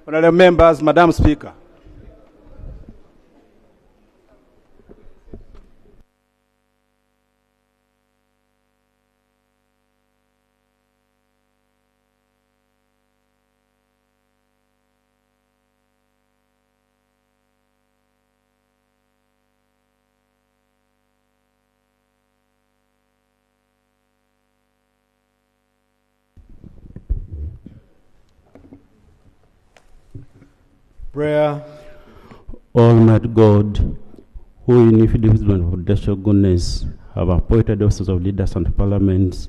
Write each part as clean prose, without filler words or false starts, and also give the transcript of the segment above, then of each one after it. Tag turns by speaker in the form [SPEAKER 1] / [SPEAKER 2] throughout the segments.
[SPEAKER 1] Honorable members, Madam Speaker. Prayer.
[SPEAKER 2] Almighty God, who in infinite wisdom of prudential goodness have appointed officers of leaders and parliaments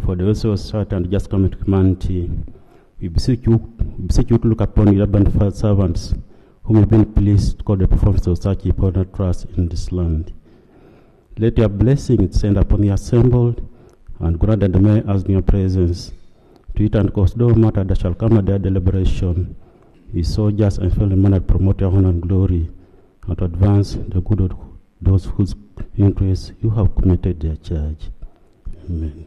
[SPEAKER 2] for the welfare of society and just government of humanity, we beseech you to look upon your abundant servants whom you've been pleased to call the performance of such important trust in this land. Let your blessing descend upon the assembled and grant that they may ask in your presence to eat and cause no matter that shall come at their deliberation is so just and fairly mannered, promote your honor and glory, and to advance the good of those whose interests you have committed their charge. Amen.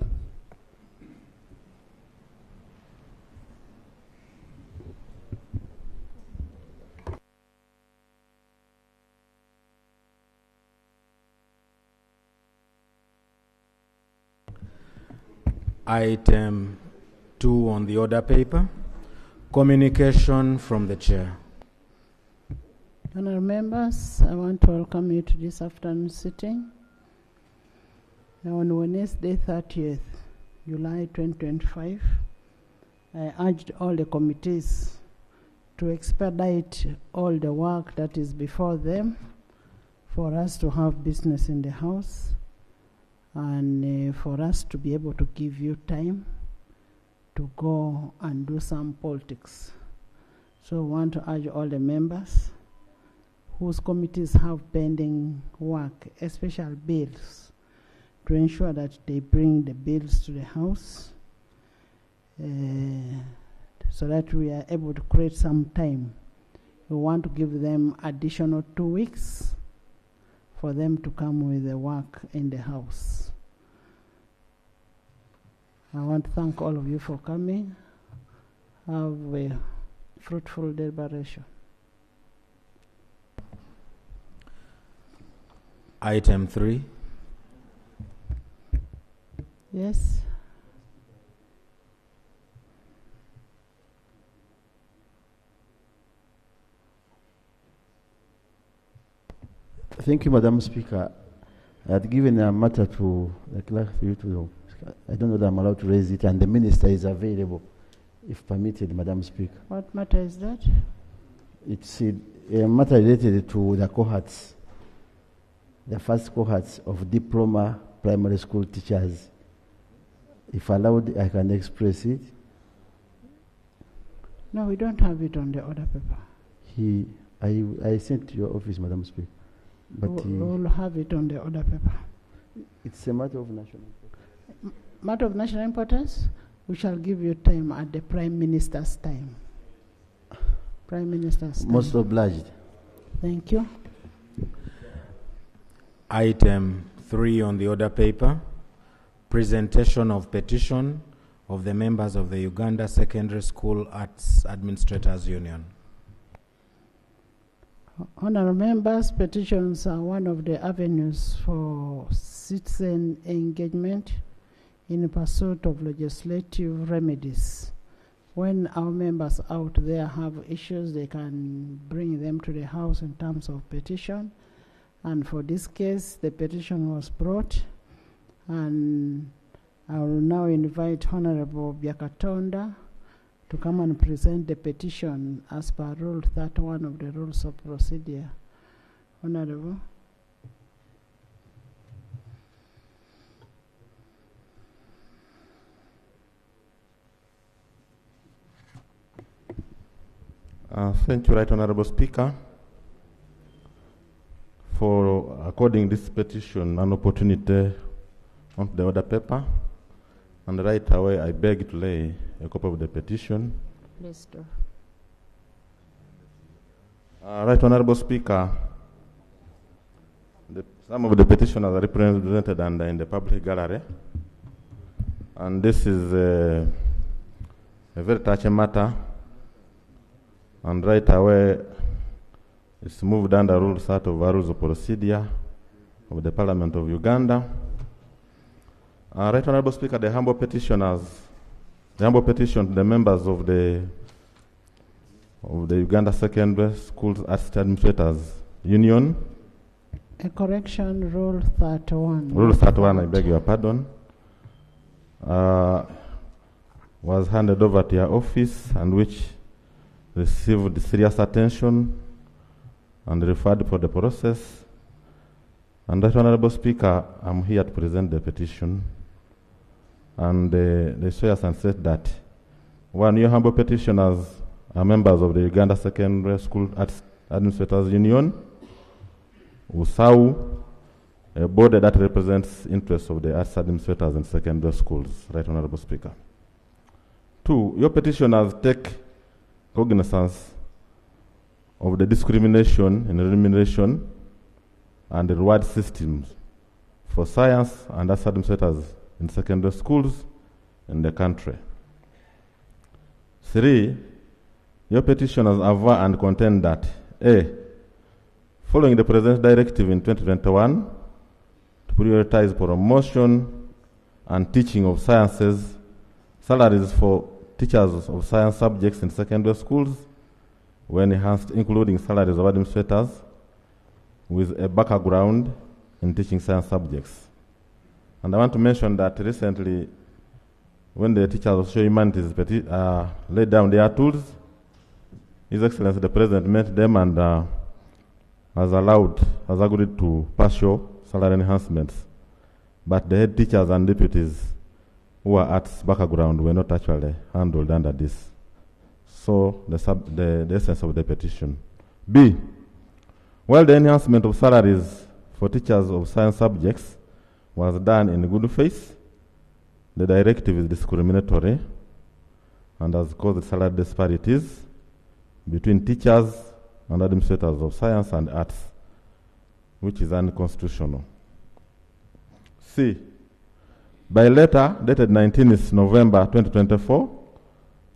[SPEAKER 3] Item 2 on the order paper. Communication from the Chair.
[SPEAKER 4] Honourable members, I want to welcome you to this afternoon sitting. Now on Wednesday, 30th July 2025, I urged all the committees to expedite all the work that is before them, for us to have business in the house, and for us to be able to give you time to go and do some politics. So I want to urge all the members whose committees have pending work, especially bills, to ensure that they bring the bills to the House so that we are able to create some time. We want to give them additional 2 weeks for them to come with the work in the House. I want to thank all of you for coming. Have a fruitful deliberation.
[SPEAKER 3] Item 3.
[SPEAKER 4] Yes.
[SPEAKER 5] Thank you, Madam Speaker. I had given a matter to the clerk for you to. I don't know that I'm allowed to raise it, and the minister is available, if permitted, Madam Speaker.
[SPEAKER 4] What matter is that?
[SPEAKER 5] It's a matter related to the cohorts, the first cohorts of diploma primary school teachers. If allowed, I can express it.
[SPEAKER 4] No, we don't have it on the order paper.
[SPEAKER 5] I sent to your office, Madam Speaker. But
[SPEAKER 4] we'll have it on the order paper.
[SPEAKER 5] It's a matter of national importance.
[SPEAKER 4] Matter of national importance? We shall give you time at the Prime Minister's time. Prime Minister's time.
[SPEAKER 5] Most obliged.
[SPEAKER 4] Thank you.
[SPEAKER 3] Item 3 on the order paper. Presentation of petition of the members of the Uganda Secondary School Arts Administrators Union.
[SPEAKER 4] Honourable members, petitions are one of the avenues for citizen engagement in pursuit of legislative remedies. When our members out there have issues, they can bring them to the House in terms of petition. And for this case, the petition was brought, and I will now invite Honourable Byakatonda to come and present the petition as per Rule 31 of the Rules of Procedure. Honourable.
[SPEAKER 6] Thank you, Right Honourable Speaker, for according this petition an opportunity on the order paper. And right away, I beg to lay a copy of the petition.
[SPEAKER 4] Please do.
[SPEAKER 6] Right Honourable Speaker, some of the petitioners are represented and in the public gallery. And this is a very touchy matter. And right away, it's moved under Rule 30 of Rules of Procedure of the Parliament of Uganda. Right Honourable Speaker, the humble petition to the members of the Uganda Secondary Schools Arts Administrators Union.
[SPEAKER 4] A correction, Rule 31.
[SPEAKER 6] Rule 31, I beg your pardon. Was handed over to your office, and which received serious attention and referred for the process. And Right Honourable Speaker, I'm here to present the petition. And the swears and said that one, your humble petitioners are members of the Uganda Secondary School Arts Administrators Union, USAU, a body that represents interests of the arts administrators in secondary schools. Right Honourable Speaker. 2, your petitioners take cognizance of the discrimination in remuneration and the reward systems for science and arts administrators in secondary schools in the country. 3, your petitioners aver and contend that A, following the President's directive in 2021 to prioritize promotion and teaching of sciences, salaries for teachers of science subjects in secondary schools were enhanced, including salaries of administrators with a background in teaching science subjects. And I want to mention that recently, when the teachers of social humanities laid down their tools, His Excellency the President met them and has agreed to partial salary enhancements. But the head teachers and deputies who are at background were not actually handled under this. So the essence of the petition. B, while the enhancement of salaries for teachers of science subjects was done in good faith, the directive is discriminatory and has caused salary disparities between teachers and administrators of science and arts, which is unconstitutional. C, by letter dated 19th November 2024,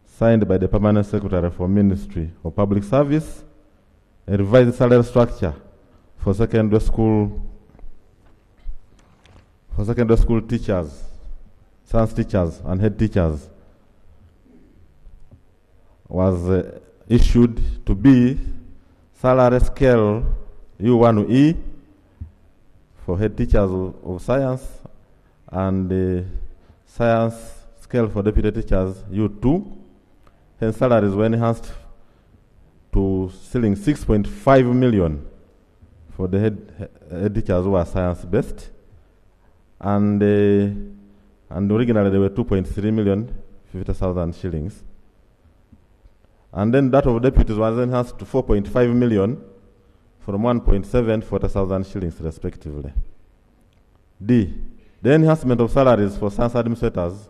[SPEAKER 6] signed by the Permanent Secretary for Ministry of Public Service, a revised salary structure for secondary school teachers, science teachers, and head teachers was issued to be salary scale U1 E for head teachers of science, and the science scale for deputy teachers U2. Hence, salaries were enhanced to ceiling 6.5 million for the head teachers who are science-based, and originally they were 2.3 million, 50,000 shillings. And then that of deputies was enhanced to 4.5 million from 1.7, 40,000 shillings respectively. D, the enhancement of salaries for science administrators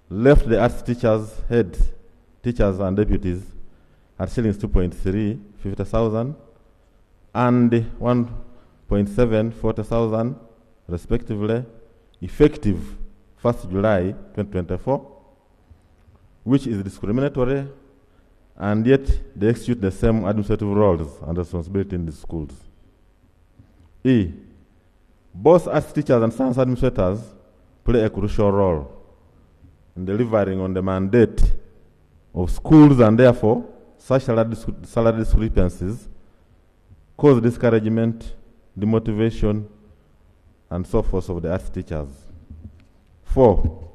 [SPEAKER 6] left the arts teachers, head teachers and deputies at shillings 2.3, 50,000, and 1.7, 40,000 respectively, effective 1st July 2024, which is discriminatory, and yet they execute the same administrative roles and responsibility in the schools. E, both arts teachers and science administrators play a crucial role in delivering on the mandate of schools, and therefore such salary discrepancies cause discouragement, demotivation, and so forth of the arts teachers. 4,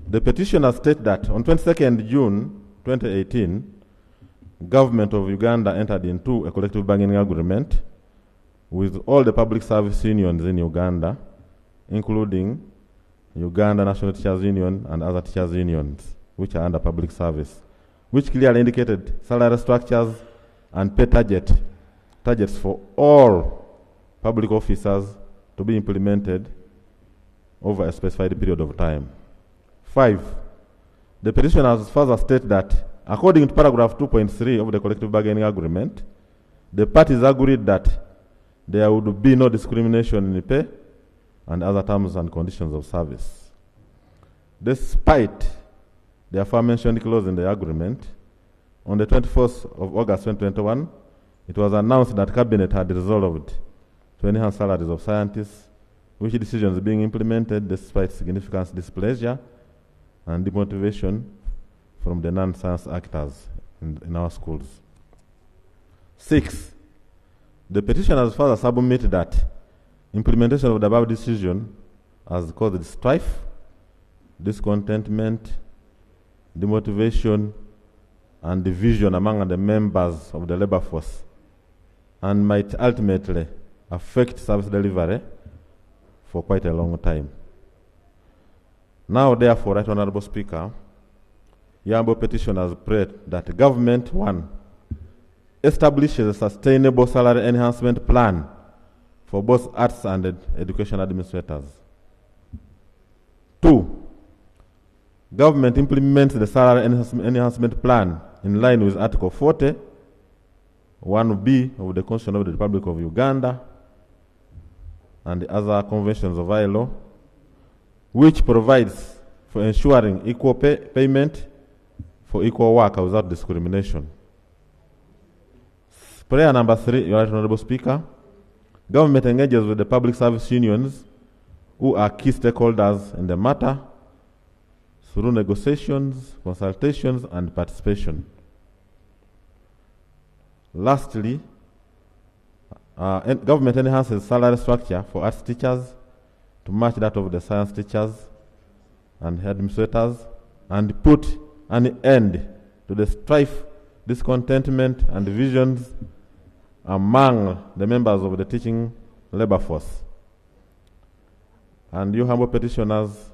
[SPEAKER 6] the petitioner states that on 22nd June 2018, government of Uganda entered into a collective bargaining agreement with all the public service unions in Uganda, including Uganda National Teachers Union and other teachers unions, which are under public service, which clearly indicated salary structures and pay targets for all public officers to be implemented over a specified period of time. 5, the petitioners further state that according to paragraph 2.3 of the collective bargaining agreement, the parties agreed that there would be no discrimination in pay and other terms and conditions of service. Despite the aforementioned clause in the agreement, on the 24th of August 2021, it was announced that Cabinet had resolved to enhance salaries of scientists, which decisions being implemented despite significant displeasure and demotivation from the non-science actors in our schools. 6, the petitioners further submit that implementation of the above decision has caused strife, discontentment, demotivation, and division among the members of the labor force, and might ultimately affect service delivery for quite a long time. Now, therefore, Right Honorable Speaker, Yambo petitioners pray that the government, 1, establishes a sustainable salary enhancement plan for both arts and education administrators. 2, government implements the salary enhancement plan in line with Article 40, 1B of the Constitution of the Republic of Uganda and the other conventions of ILO, which provides for ensuring equal payment for equal work without discrimination. Prayer number 3, Your Right Honorable Speaker, government engages with the public service unions who are key stakeholders in the matter through negotiations, consultations, and participation. Lastly, government enhances salary structure for arts teachers to match that of the science teachers and administrators, and put an end to the strife discontentment, and divisions among the members of the teaching labor force. And you humble petitioners,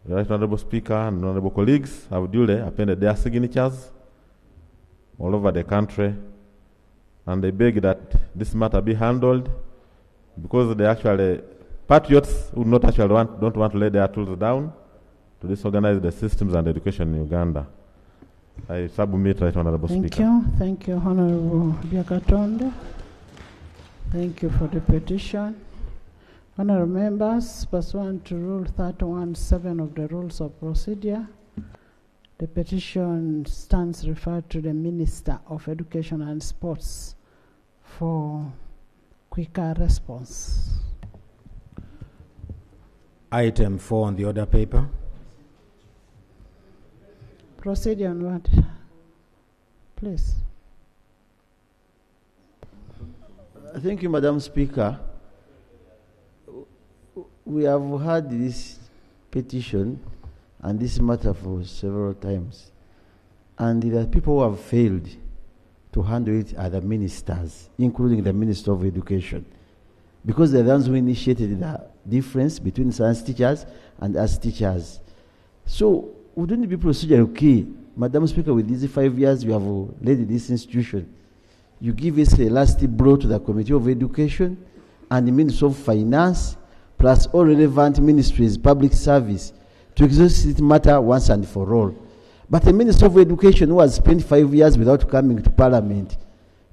[SPEAKER 6] the Right Honorable Speaker and honorable colleagues, have duly appended their signatures all over the country, and they beg that this matter be handled, because they actually, patriots who don't want to lay their tools down to disorganize the systems and education in Uganda. I submit, Right Honorable Speaker.
[SPEAKER 4] Thank you, Honorable Biakatonde. Thank you for the petition. Honorable members, pursuant to Rule 31(7) of the Rules of Procedure, the petition stands referred to the Minister of Education and Sports for quicker response.
[SPEAKER 3] Item 4 on the order paper.
[SPEAKER 4] Proceed on what? Please.
[SPEAKER 5] Thank you, Madam Speaker. We have had this petition and this matter for several times, and the people who have failed to handle it are the ministers, including the Minister of Education, because they're the ones who initiated the difference between science teachers and us teachers. So, wouldn't it be procedure okay, Madam Speaker, with these 5 years you have led this institution, you give us a last blow to the Committee of Education and the Minister of Finance, plus all relevant ministries, public service, to exhaust this matter once and for all. But the Minister of Education, who has spent 5 years without coming to Parliament,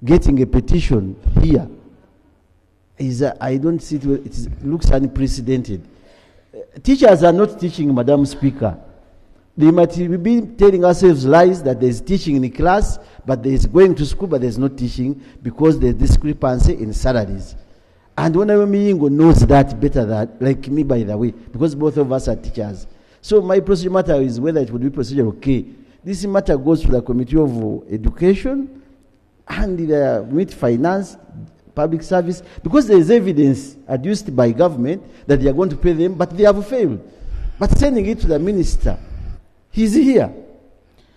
[SPEAKER 5] getting a petition here, I don't see it looks unprecedented. Teachers are not teaching, Madam Speaker. They might be telling ourselves lies that there is teaching in the class, but there is going to school, but there is not teaching because there is discrepancy in salaries. And Honorable Miyingo knows that better than, like me, by the way, because both of us are teachers. So my procedure matter is whether it would be procedure okay. This matter goes to the Committee of Education and the Committee Finance, Public Service, because there is evidence adduced by government that they are going to pay them, but they have failed. But sending it to the minister, he's here.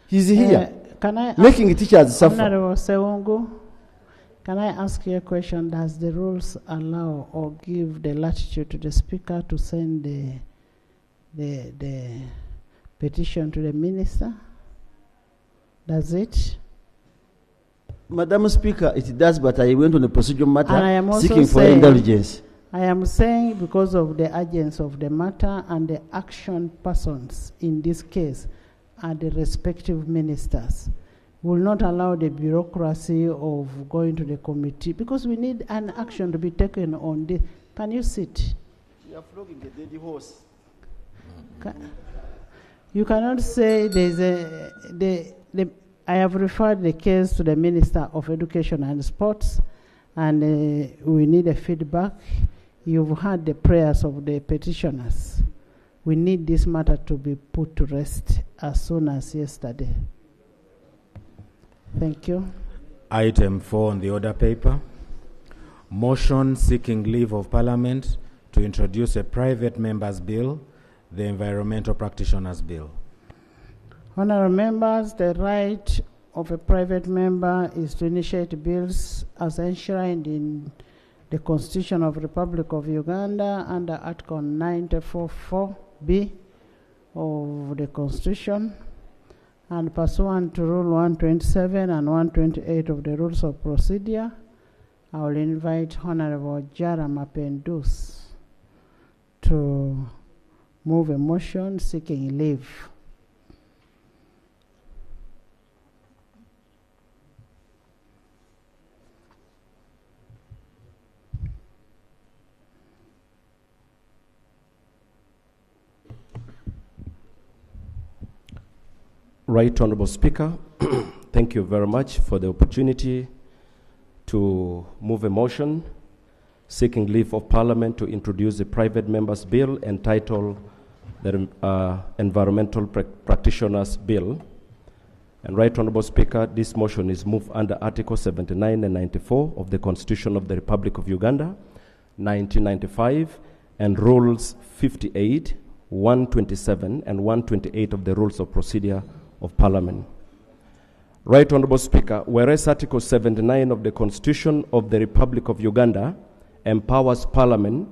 [SPEAKER 5] He's here.
[SPEAKER 4] Can I
[SPEAKER 5] making teachers suffer.
[SPEAKER 4] Honorable Sewongo, can I ask you a question? Does the rules allow or give the latitude to the Speaker to send the petition to the minister? Does it?
[SPEAKER 5] Madam Speaker, it does, but I went on a procedural matter seeking for
[SPEAKER 4] saying,
[SPEAKER 5] indulgence.
[SPEAKER 4] I am saying because of the urgency of the matter and the action persons in this case are the respective ministers, will not allow the bureaucracy of going to the committee, because we need an action to be taken on this. Can you sit?
[SPEAKER 5] You are flogging the dead horse.
[SPEAKER 4] You cannot say there's I have referred the case to the Minister of Education and Sports, and we need a feedback. You've heard the prayers of the petitioners. We need this matter to be put to rest as soon as yesterday. Thank you.
[SPEAKER 3] Item 4 on the order paper. Motion seeking leave of Parliament to introduce a private member's bill, the Environmental Practitioners Bill.
[SPEAKER 4] Honourable members, the right of a private member is to initiate bills as enshrined in the Constitution of the Republic of Uganda under Article 94(4)(b) of the Constitution, and pursuant to Rule 127 and 128 of the Rules of Procedure, I will invite Honourable Jara Mapendus to move a motion seeking leave.
[SPEAKER 7] Right Honorable Speaker, thank you very much for the opportunity to move a motion seeking leave of Parliament to introduce a private member's bill entitled the Environmental Practitioners Bill. And Right Honorable Speaker, this motion is moved under Article 79 and 94 of the Constitution of the Republic of Uganda, 1995, and Rules 58, 127, and 128 of the Rules of Procedure of Parliament. Right Honorable Speaker, whereas Article 79 of the Constitution of the Republic of Uganda empowers Parliament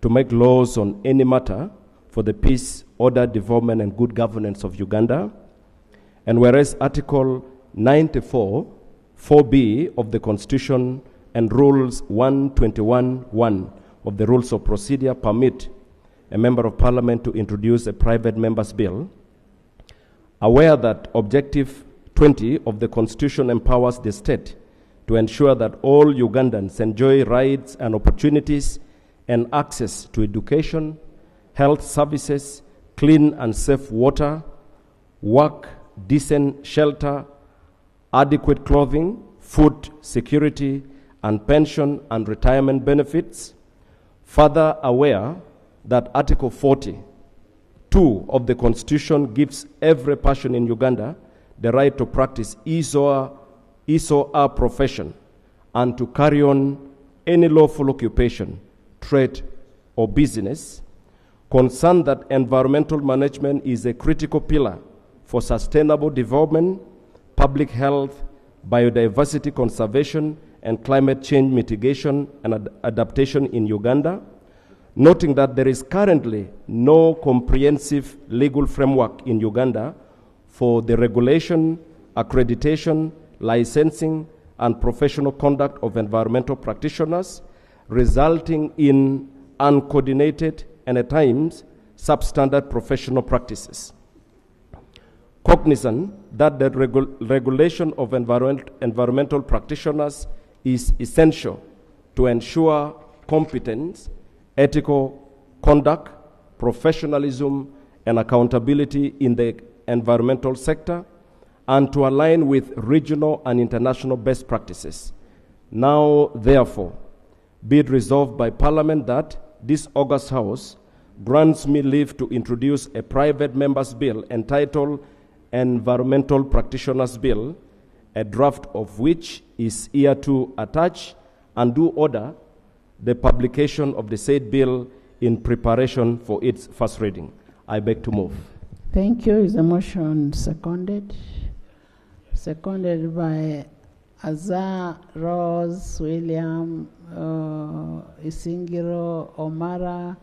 [SPEAKER 7] to make laws on any matter for the peace, order, development, and good governance of Uganda, and whereas Article 94, 4B of the Constitution and Rules 121(1) of the Rules of Procedure permit a Member of Parliament to introduce a private member's bill, aware that Objective 20 of the Constitution empowers the state to ensure that all Ugandans enjoy rights and opportunities and access to education, health services, clean and safe water, work, decent shelter, adequate clothing, food security, and pension and retirement benefits. Further aware that Article 42 of the Constitution gives every person in Uganda the right to practice his or her profession and to carry on any lawful occupation, trade, or business. Concerned that environmental management is a critical pillar for sustainable development, public health, biodiversity conservation, and climate change mitigation and adaptation in Uganda, noting that there is currently no comprehensive legal framework in Uganda for the regulation, accreditation, licensing, and professional conduct of environmental practitioners, resulting in uncoordinated and at times substandard professional practices. Cognizant that the regulation of environmental practitioners is essential to ensure competence, ethical conduct, professionalism, and accountability in the environmental sector, and to align with regional and international best practices. Now, therefore, be it resolved by Parliament that this August House grants me leave to introduce a private member's bill entitled Environmental Practitioners Bill, a draft of which is hereto attached, and do order the publication of the said bill in preparation for its first reading. I beg to move.
[SPEAKER 4] Thank you. Is the motion seconded? Seconded by Azar, Rose, William, Isingiro, Omara,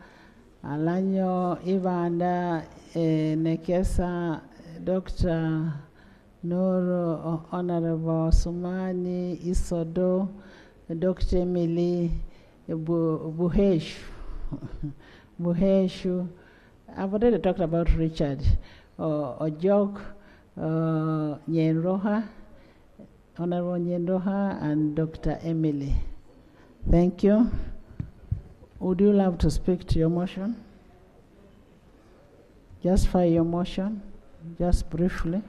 [SPEAKER 4] Alanyo, Ivanda, Nekesa, Dr. Noro, Honorable Sumani, Isodo, Dr. Emily, Buheshu. I've already talked about Richard, Ojok, Nyenroha, Honorable Nyenroha, and Dr. Emily. Thank you. Would you love to speak to your motion? Just file your motion, just briefly.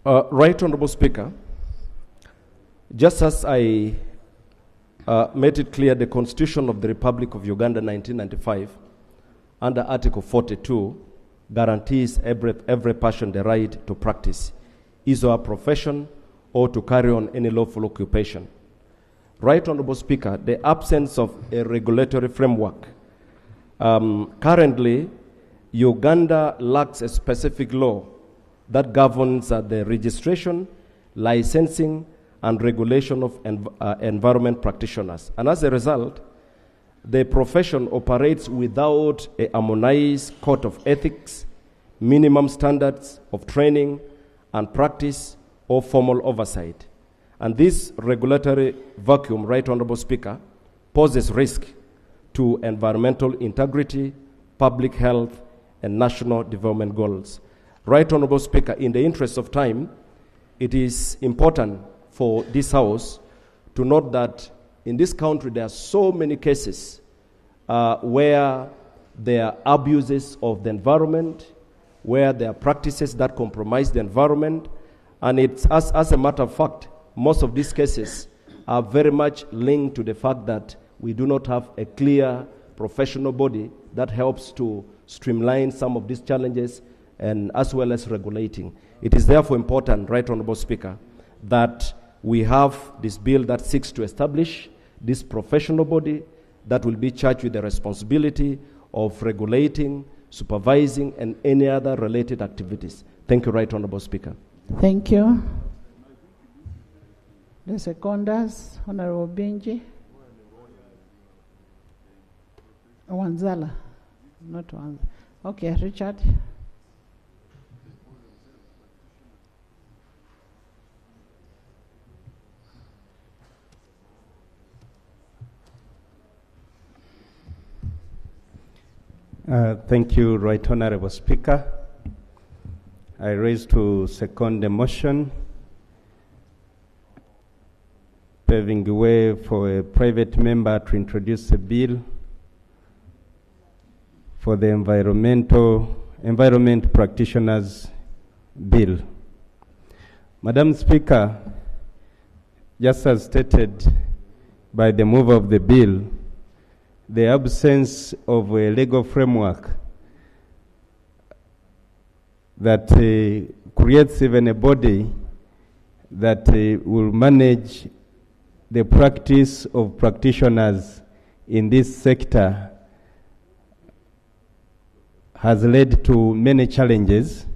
[SPEAKER 7] Right Honorable Speaker, just as I made it clear, the Constitution of the Republic of Uganda 1995, under Article 42, guarantees every person the right to practice his or her profession or to carry on any lawful occupation. Right Honorable Speaker, the absence of a regulatory framework. Currently, Uganda lacks a specific law that governs the registration, licensing, and regulation of environment practitioners. And as a result, the profession operates without a harmonized code of ethics, minimum standards of training and practice, or formal oversight. And this regulatory vacuum, Right Honorable Speaker, poses risk to environmental integrity, public health, and national development goals. Right Honorable Speaker, in the interest of time, it is important for this House to note that in this country there are so many cases where there are abuses of the environment, where there are practices that compromise the environment, and it's as a matter of fact, most of these cases are very much linked to the fact that we do not have a clear professional body that helps to streamline some of these challenges and as well as regulating. It is therefore important, Right Honorable Speaker, that we have this bill that seeks to establish this professional body that will be charged with the responsibility of regulating, supervising, and any other related activities. Thank you, Right Honorable Speaker.
[SPEAKER 4] Thank you. The seconders, Honorable Benji. Wanzala, not Wanzala. Okay, Richard.
[SPEAKER 8] Thank you, Right Honorable Speaker. I raise to second the motion, paving the way for a private member to introduce a bill for the Environment Practitioners Bill. Madam Speaker, just as stated by the mover of the bill, the absence of a legal framework that creates even a body that will manage the practice of practitioners in this sector has led to many challenges.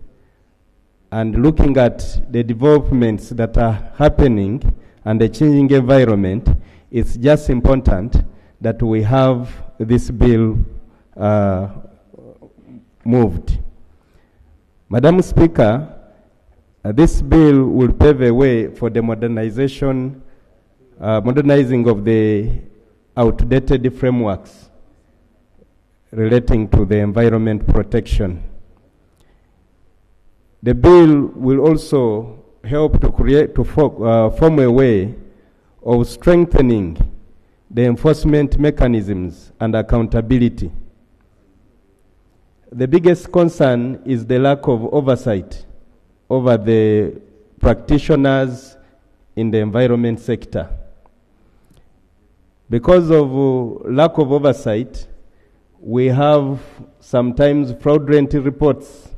[SPEAKER 8] And looking at the developments that are happening and the changing environment, it's just important that we have this bill moved. Madam Speaker, this bill will pave a way for the modernizing of the outdated frameworks relating to the environment protection. The bill will also help to form a way of strengthening the enforcement mechanisms and accountability. The biggest concern is the lack of oversight over the practitioners in the environment sector. Because of lack of oversight, we have sometimes fraudulent reports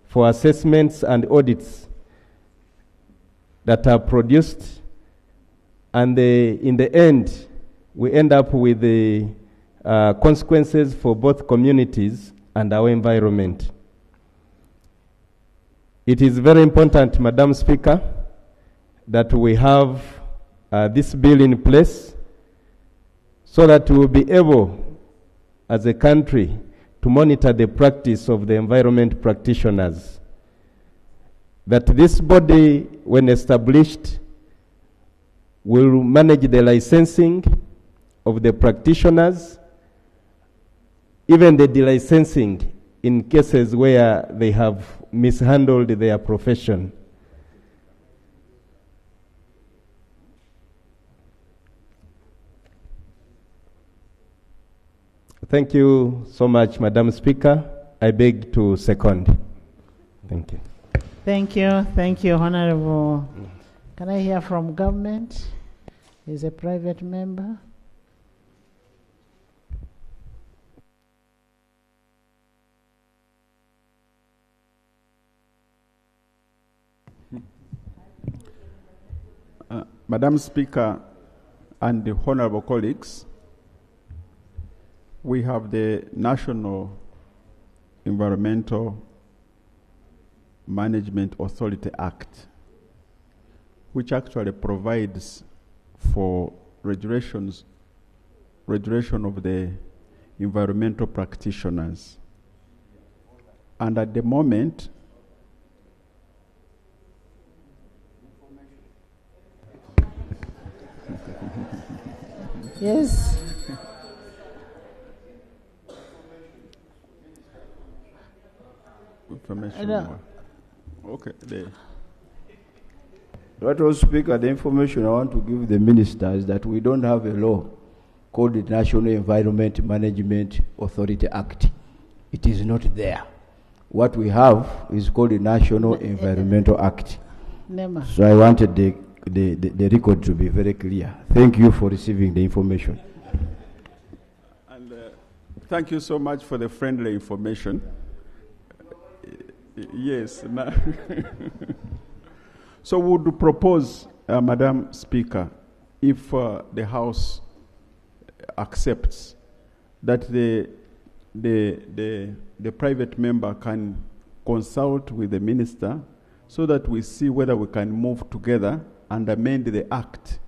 [SPEAKER 8] for assessments and audits that are produced, and in the end, we end up with the consequences for both communities and our environment. It is very important, Madam Speaker, that we have this bill in place so that we will be able, as a country, to monitor the practice of the environment practitioners. That this body, when established, will manage the licensing of the practitioners, even the delicensing in cases where they have mishandled their profession. Thank you so much, Madam Speaker. I beg to second. Thank you.
[SPEAKER 4] Thank you, Honorable. Can I hear from government? Is a private member?
[SPEAKER 1] Madam Speaker and the honorable colleagues, we have the National Environmental Management Authority Act, which actually provides for regulation of the environmental practitioners. And at the moment,
[SPEAKER 4] yes.
[SPEAKER 1] Information. Okay.
[SPEAKER 5] Honorable Speaker, the information I want to give the minister is that we don't have a law called the National Environment Management Authority Act. It is not there. What we have is called the National Environmental Act. So I wanted the record to be very clear. Thank you for receiving the information.
[SPEAKER 1] And thank you so much for the friendly information. Yes. So we would propose, Madam Speaker, if the House accepts that the private member can consult with the minister so that we see whether we can move together and amend the act.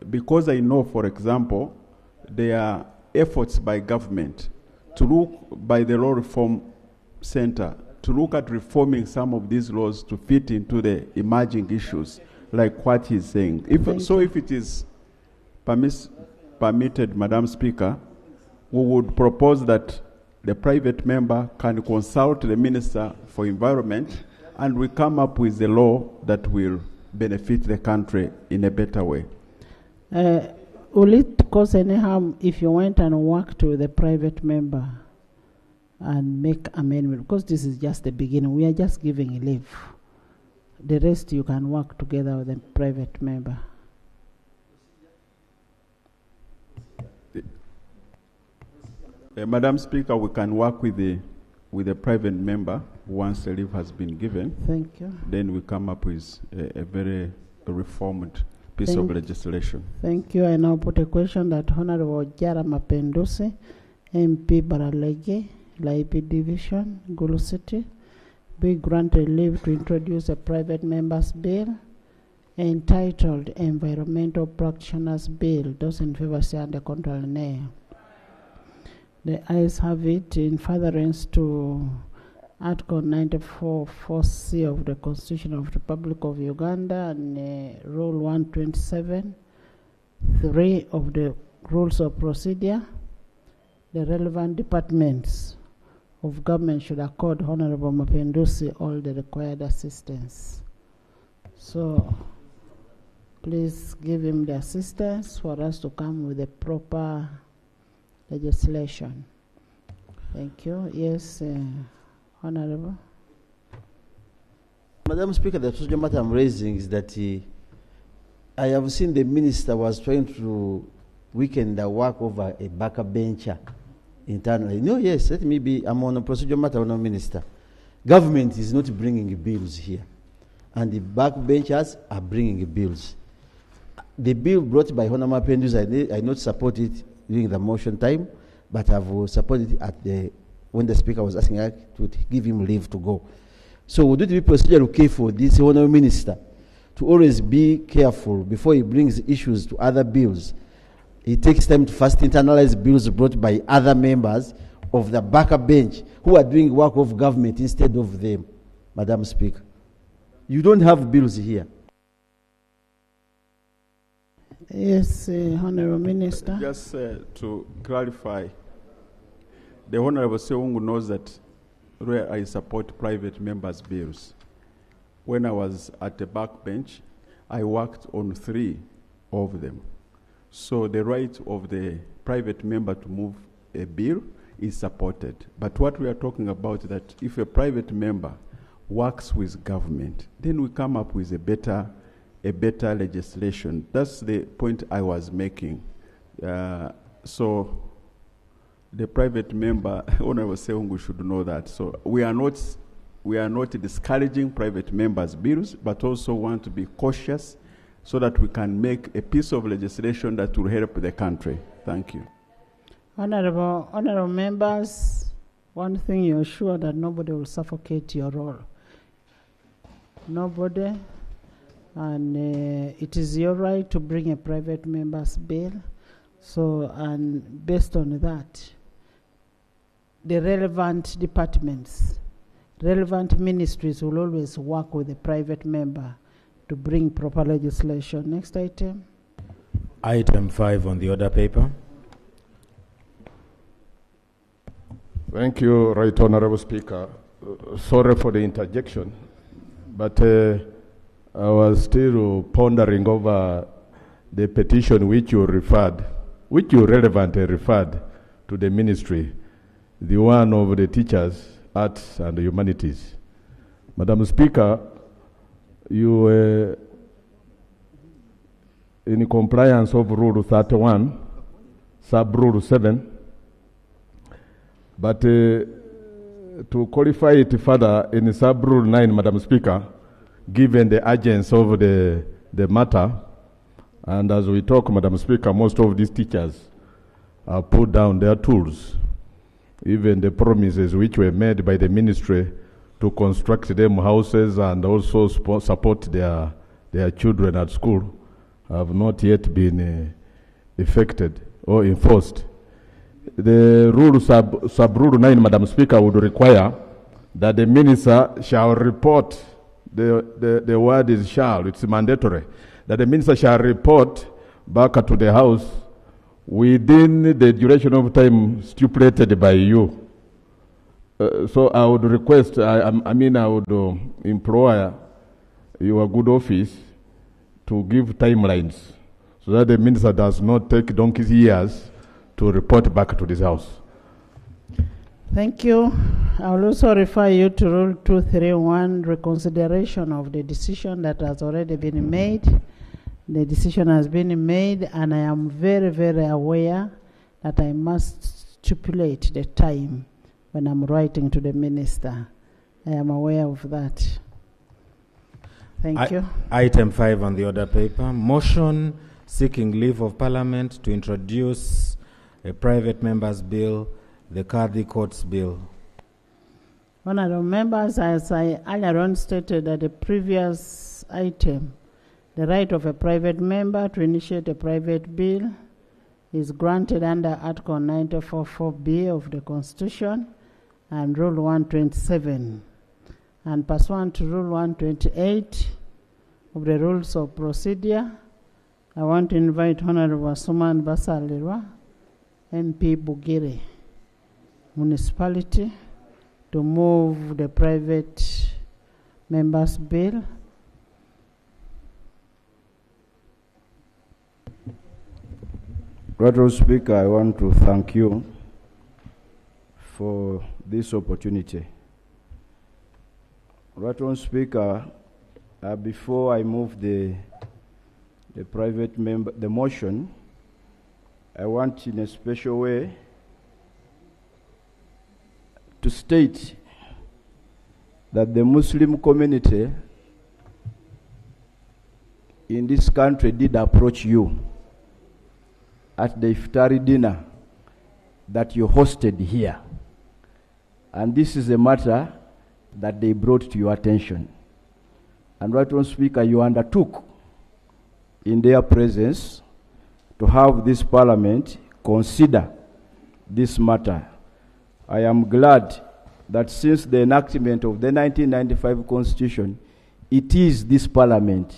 [SPEAKER 1] Because I know, for example, there are efforts by government to look, by the Law Reform Center, to look at reforming some of these laws to fit into the emerging issues, like what he's saying. If it is permitted, Madam Speaker, we would propose that the private member can consult the Minister for Environment, and we come up with a law that will benefit the country in a better way.
[SPEAKER 4] Will it cause any harm if you went and worked with the private member and make amendment? Because this is just the beginning. We are just giving a leave. The rest you can work together with the private member.
[SPEAKER 1] Madam Speaker, we can work with the private member once the leave has been given.
[SPEAKER 4] Thank you.
[SPEAKER 1] Then we come up with a very reformed piece of legislation.
[SPEAKER 4] Thank you. I now put a question that Honorable Jara Mapinduzi, MP Baralege, Laipi Division, Gulu City, be granted leave to introduce a private member's bill entitled Environmental Practitioners Bill. Those in favor say under control nay. The ayes have it in furtherance to Article 94 4C of the Constitution of the Republic of Uganda and Rule 127 3 of the Rules of Procedure. The relevant departments of government should accord Honorable Mapinduzi all the required assistance. So please give him the assistance for us to come with the proper legislation. Thank you. Yes, Honorable.
[SPEAKER 5] Madam Speaker, the social matter I'm raising is that I have seen the minister was trying to weaken the work over a backbencher internally. No, yes, let me be, I'm on a procedural matter, no minister. Government is not bringing bills here, and the backbenchers are bringing bills. The bill brought by Honorable Mapinduzi, I not support it during the motion time, but I've supported it at when the Speaker was asking us to give him leave to go. So would it be procedure okay for this Honorable Minister to always be careful before he brings issues to other bills? It takes time to first internalize bills brought by other members of the backup bench who are doing work of government instead of them, Madam Speaker. You don't have bills here.
[SPEAKER 4] Yes, Honorable Minister.
[SPEAKER 1] Just to clarify, the Honorable Seungu knows that where I support private members' bills. When I was at the backbench, I worked on 3 of them. So the right of the private member to move a bill is supported. But what we are talking about is that if a private member works with government, then we come up with a better legislation. That's the point I was making. So the private member, Honorable Seungu, should know that. So we are not discouraging private members' bills, but also want to be cautious so that we can make a piece of legislation that will help the country. Thank you.
[SPEAKER 4] Honorable members, one thing you're sure that nobody will suffocate your role. Nobody. And it is your right to bring a private member's bill. So, and based on that, the relevant departments, relevant ministries will always work with the private member to bring proper legislation. Next item.
[SPEAKER 3] Item 5 on the order paper.
[SPEAKER 9] Thank you, Right Honorable Speaker. Sorry for the interjection, but I was still pondering over the petition which you relevantly referred to the ministry, the one of the teachers, arts and humanities. Madam Speaker, you were in compliance of Rule 31, Sub-Rule 7, but to qualify it further in Sub-Rule 9, Madam Speaker, given the urgency of the matter, and as we talk, Madam Speaker, most of these teachers have put down their tools, even the promises which were made by the ministry to construct them houses and also support their their children at school have not yet been effected or enforced. The rule sub-rule 9, Madam Speaker, would require that the minister shall report, the word is shall, it's mandatory, that the minister shall report back to the House within the duration of time stipulated by you. So I would request, I would implore your good office to give timelines so that the minister does not take donkey's years to report back to this House.
[SPEAKER 4] Thank you. I will also refer you to Rule 231, reconsideration of the decision that has already been made. The decision has been made, and I am very, very aware that I must stipulate the time when I'm writing to the minister. I am aware of that. Thank you.
[SPEAKER 3] Item 5 on the order paper, motion seeking leave of Parliament to introduce a private member's bill, the Khadi Courts Bill.
[SPEAKER 4] Honorable members, as I earlier on stated at the previous item, the right of a private member to initiate a private bill is granted under Article 94(4)(b) of the Constitution and Rule 127. And pursuant to Rule 128 of the Rules of Procedure, I want to invite Honorable Suman Basalirwa, MP Bugiri Municipality, to move the private members' bill.
[SPEAKER 10] Honorable Speaker, I want to thank you for this opportunity. Honorable Speaker, before I move the private member, the motion, I want in a special way to state that the Muslim community in this country did approach you at the Iftari dinner that you hosted here. And this is a matter that they brought to your attention. And Right Honourable Speaker, you undertook in their presence to have this Parliament consider this matter. I am glad that since the enactment of the 1995 Constitution, it is this Parliament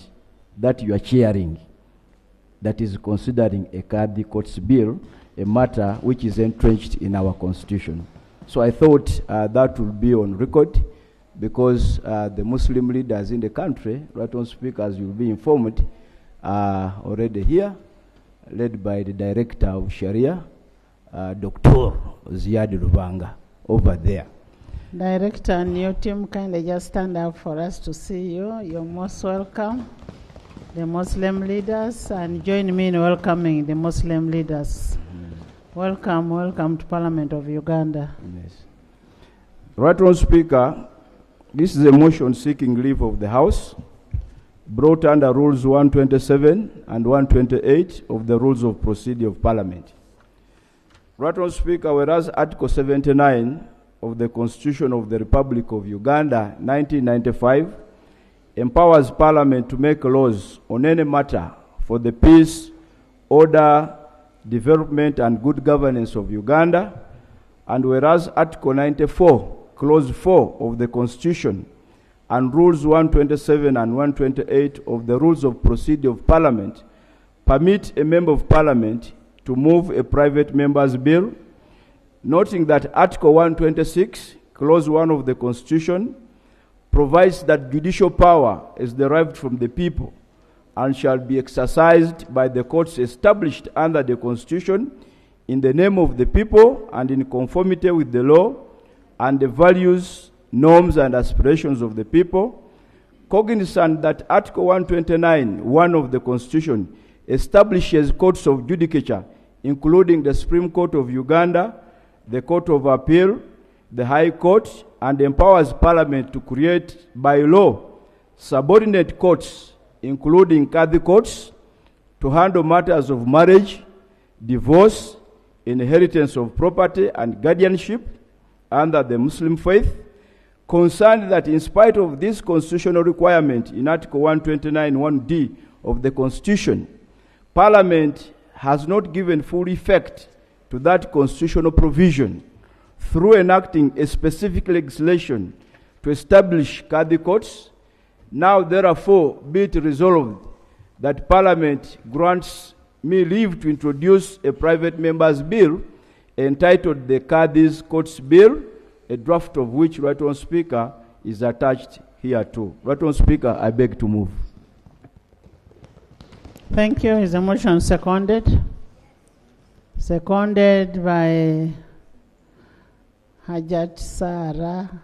[SPEAKER 10] that you are chairing that is considering a Khadi Courts Bill, a matter which is entrenched in our Constitution. So I thought that would be on record, because the Muslim leaders in the country, Right Honourable Speaker, as you'll be informed, are already here, led by the Director of Sharia, Dr. Ziad Rubanga, over there.
[SPEAKER 4] Director and your team, kindly just stand up for us to see you. You're most welcome, the Muslim leaders, and join me in welcoming the Muslim leaders. Welcome, welcome to Parliament of Uganda.
[SPEAKER 10] Yes. Right Honourable Speaker, this is a motion seeking leave of the House, brought under Rules 127 and 128 of the Rules of Procedure of Parliament. Right Honourable Speaker, whereas Article 79 of the Constitution of the Republic of Uganda, 1995, empowers Parliament to make laws on any matter for the peace, order, development and good governance of Uganda, and whereas Article 94, Clause 4 of the Constitution and Rules 127 and 128 of the Rules of Procedure of Parliament permit a Member of Parliament to move a private member's bill, noting that Article 126, Clause 1 of the Constitution provides that judicial power is derived from the people and shall be exercised by the courts established under the Constitution in the name of the people and in conformity with the law and the values, norms, and aspirations of the people, cognizant that Article 129, 1 of the Constitution, establishes courts of judicature, including the Supreme Court of Uganda, the Court of Appeal, the High Court, and empowers Parliament to create, by law, subordinate courts, including Khadi courts, to handle matters of marriage, divorce, inheritance of property, and guardianship under the Muslim faith, concerned that in spite of this constitutional requirement in Article 129 1D of the Constitution, Parliament has not given full effect to that constitutional provision through enacting a specific legislation to establish Khadi courts. Now, therefore, be it resolved that Parliament grants me leave to introduce a private member's bill entitled the Khadi's Courts Bill, a draft of which, Right Honourable Speaker, is attached here too. Right Honourable Speaker, I beg to move.
[SPEAKER 4] Thank you. Is the motion seconded? Seconded by Hajat Sarah.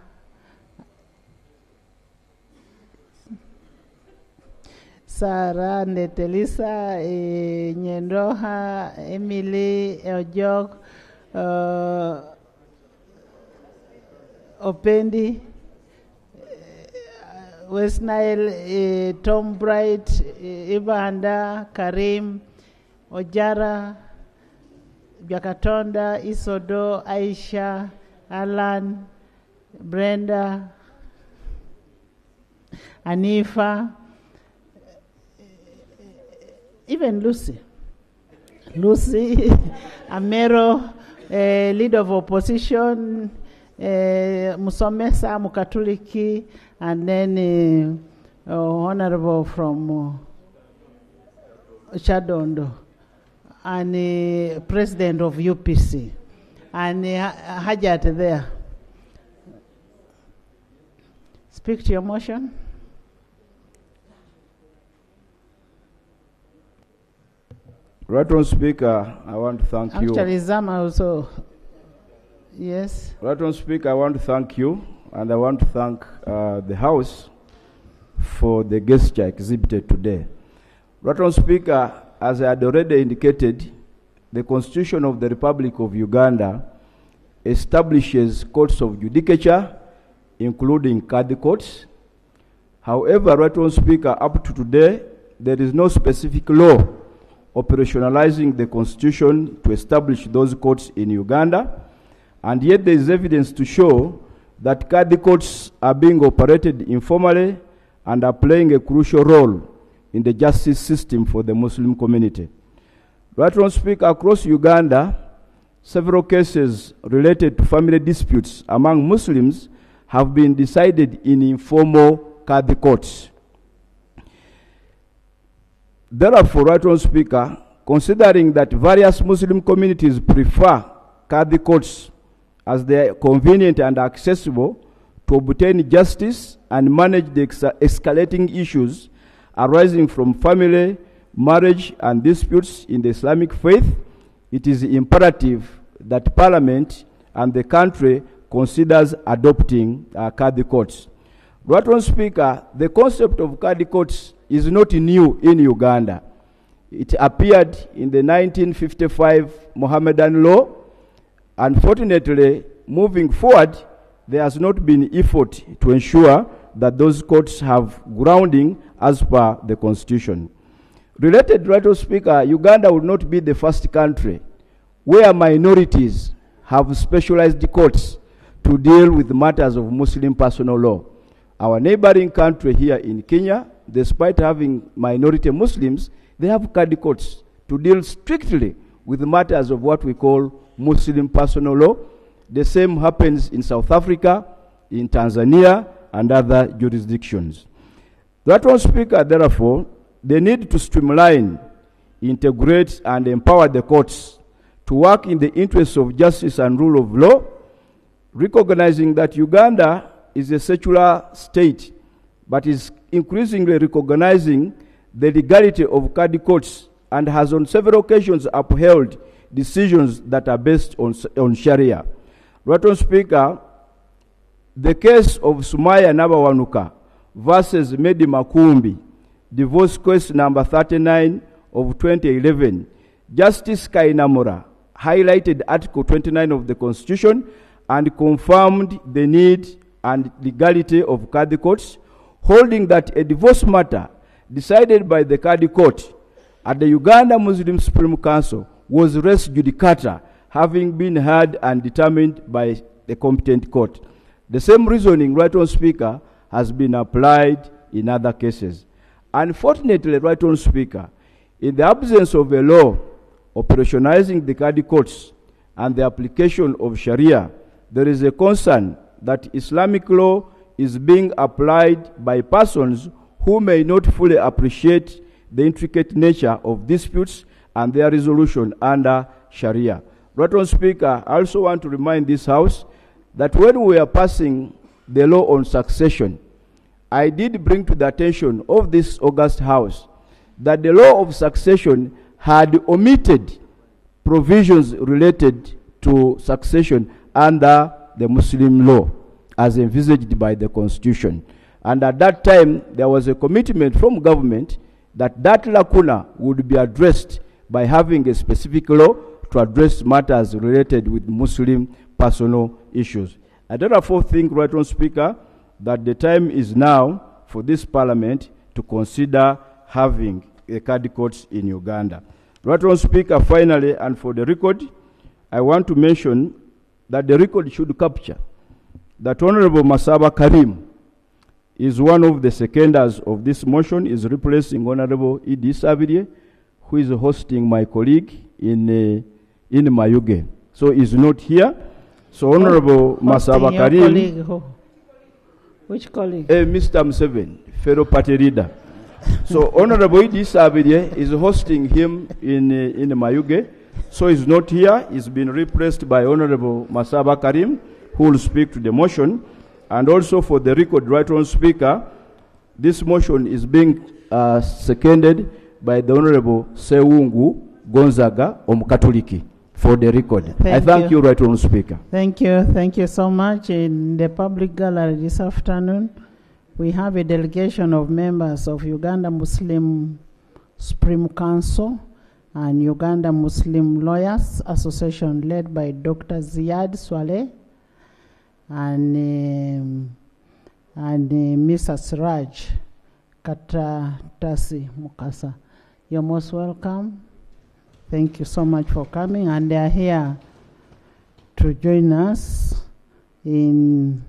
[SPEAKER 4] Sarah Netelisa, Nyendoha, Emily Ojok, Opendi, West Nile, Tom Bright, Ibanda, Karim, Ojara, Biakatonda, Isodo, Aisha, Alan, Brenda, Anifa, even Lucy, Amero, leader of opposition, Musomesa Mukatuliki, and then honorable from Chadondo, and president of UPC, and Hajat there. Speak to your motion.
[SPEAKER 10] Right Honourable Speaker, I want to thank you.
[SPEAKER 4] Actually, Zama also, yes.
[SPEAKER 10] Right Honourable Speaker, I want to thank you, and I want to thank the House for the gesture exhibited today. Right Honourable Speaker, as I had already indicated, the Constitution of the Republic of Uganda establishes courts of judicature, including Khadi courts. However, Right Honourable Speaker, up to today, there is no specific law operationalizing the Constitution to establish those courts in Uganda, and yet there is evidence to show that Khadi courts are being operated informally and are playing a crucial role in the justice system for the Muslim community. Right Honourable Speaker, across Uganda, several cases related to family disputes among Muslims have been decided in informal Khadi courts. Therefore, Right Honourable Speaker, considering that various Muslim communities prefer Khadi courts as they are convenient and accessible to obtain justice and manage the escalating issues arising from family, marriage, and disputes in the Islamic faith, it is imperative that Parliament and the country considers adopting Khadi courts. Right Honourable Speaker, the concept of Khadi courts is not new in Uganda. It appeared in the 1955 Mohammedan law. Unfortunately, moving forward, there has not been effort to ensure that those courts have grounding as per the Constitution. Related, Right Honourable Speaker, Uganda would not be the first country where minorities have specialized courts to deal with matters of Muslim personal law. Our neighboring country here in Kenya, despite having minority Muslims, they have Khadi courts to deal strictly with matters of what we call Muslim personal law. The same happens in South Africa, in Tanzania, and other jurisdictions. That one, Speaker, therefore, they need to streamline, integrate, and empower the courts to work in the interests of justice and rule of law, recognizing that Uganda is a secular state, but is increasingly recognizing the legality of Khadi courts and has on several occasions upheld decisions that are based on Sharia. Right Honourable Speaker, the case of Sumaya Nabawanuka versus Medi Makumbi, divorce case number 39 of 2011, Justice Kainamura highlighted Article 29 of the Constitution and confirmed the need and legality of Khadi courts, holding that a divorce matter decided by the Khadi court at the Uganda Muslim Supreme Council was res judicata, having been heard and determined by the competent court. The same reasoning, Right Honourable Speaker, has been applied in other cases. Unfortunately, Right Honourable Speaker, in the absence of a law operationalizing the Khadi courts and the application of Sharia, there is a concern that Islamic law is being applied by persons who may not fully appreciate the intricate nature of disputes and their resolution under Sharia. Right Honourable Speaker, I also want to remind this House that when we are passing the law on succession, I did bring to the attention of this August House that the law of succession had omitted provisions related to succession under the Muslim law as envisaged by the Constitution. And at that time, there was a commitment from government that that lacuna would be addressed by having a specific law to address matters related with Muslim personal issues. I therefore think, Right Honourable Speaker, that the time is now for this Parliament to consider having a Khadi courts in Uganda. Right Honourable Speaker, finally, and for the record, I want to mention that the record should capture that Honourable Masaba Karim is one of the seconders of this motion, is replacing Honourable Idi Sabirie, who is hosting my colleague in Mayuge. So he's not here. So Honourable Masaba Karim.
[SPEAKER 4] Colleague who? Which colleague?
[SPEAKER 10] Mr. Museveni, fellow party leader. So Honourable Idi Sabirie is hosting him in Mayuge. So he's not here. He's been replaced by Honourable Masaba Karim, who will speak to the motion. And also for the record, Right Honourable Speaker, this motion is being seconded by the Honourable Sewungu Gonzaga Omukatoliki, for the record. I thank you, Right Honourable Speaker.
[SPEAKER 4] Thank you. Thank you so much. In the public gallery this afternoon, we have a delegation of members of Uganda Muslim Supreme Council and Uganda Muslim Lawyers Association, led by Dr. Ziad Swaleh and Mrs. Raj Katatasi Mukasa. You're most welcome. Thank you so much for coming, and they are here to join us in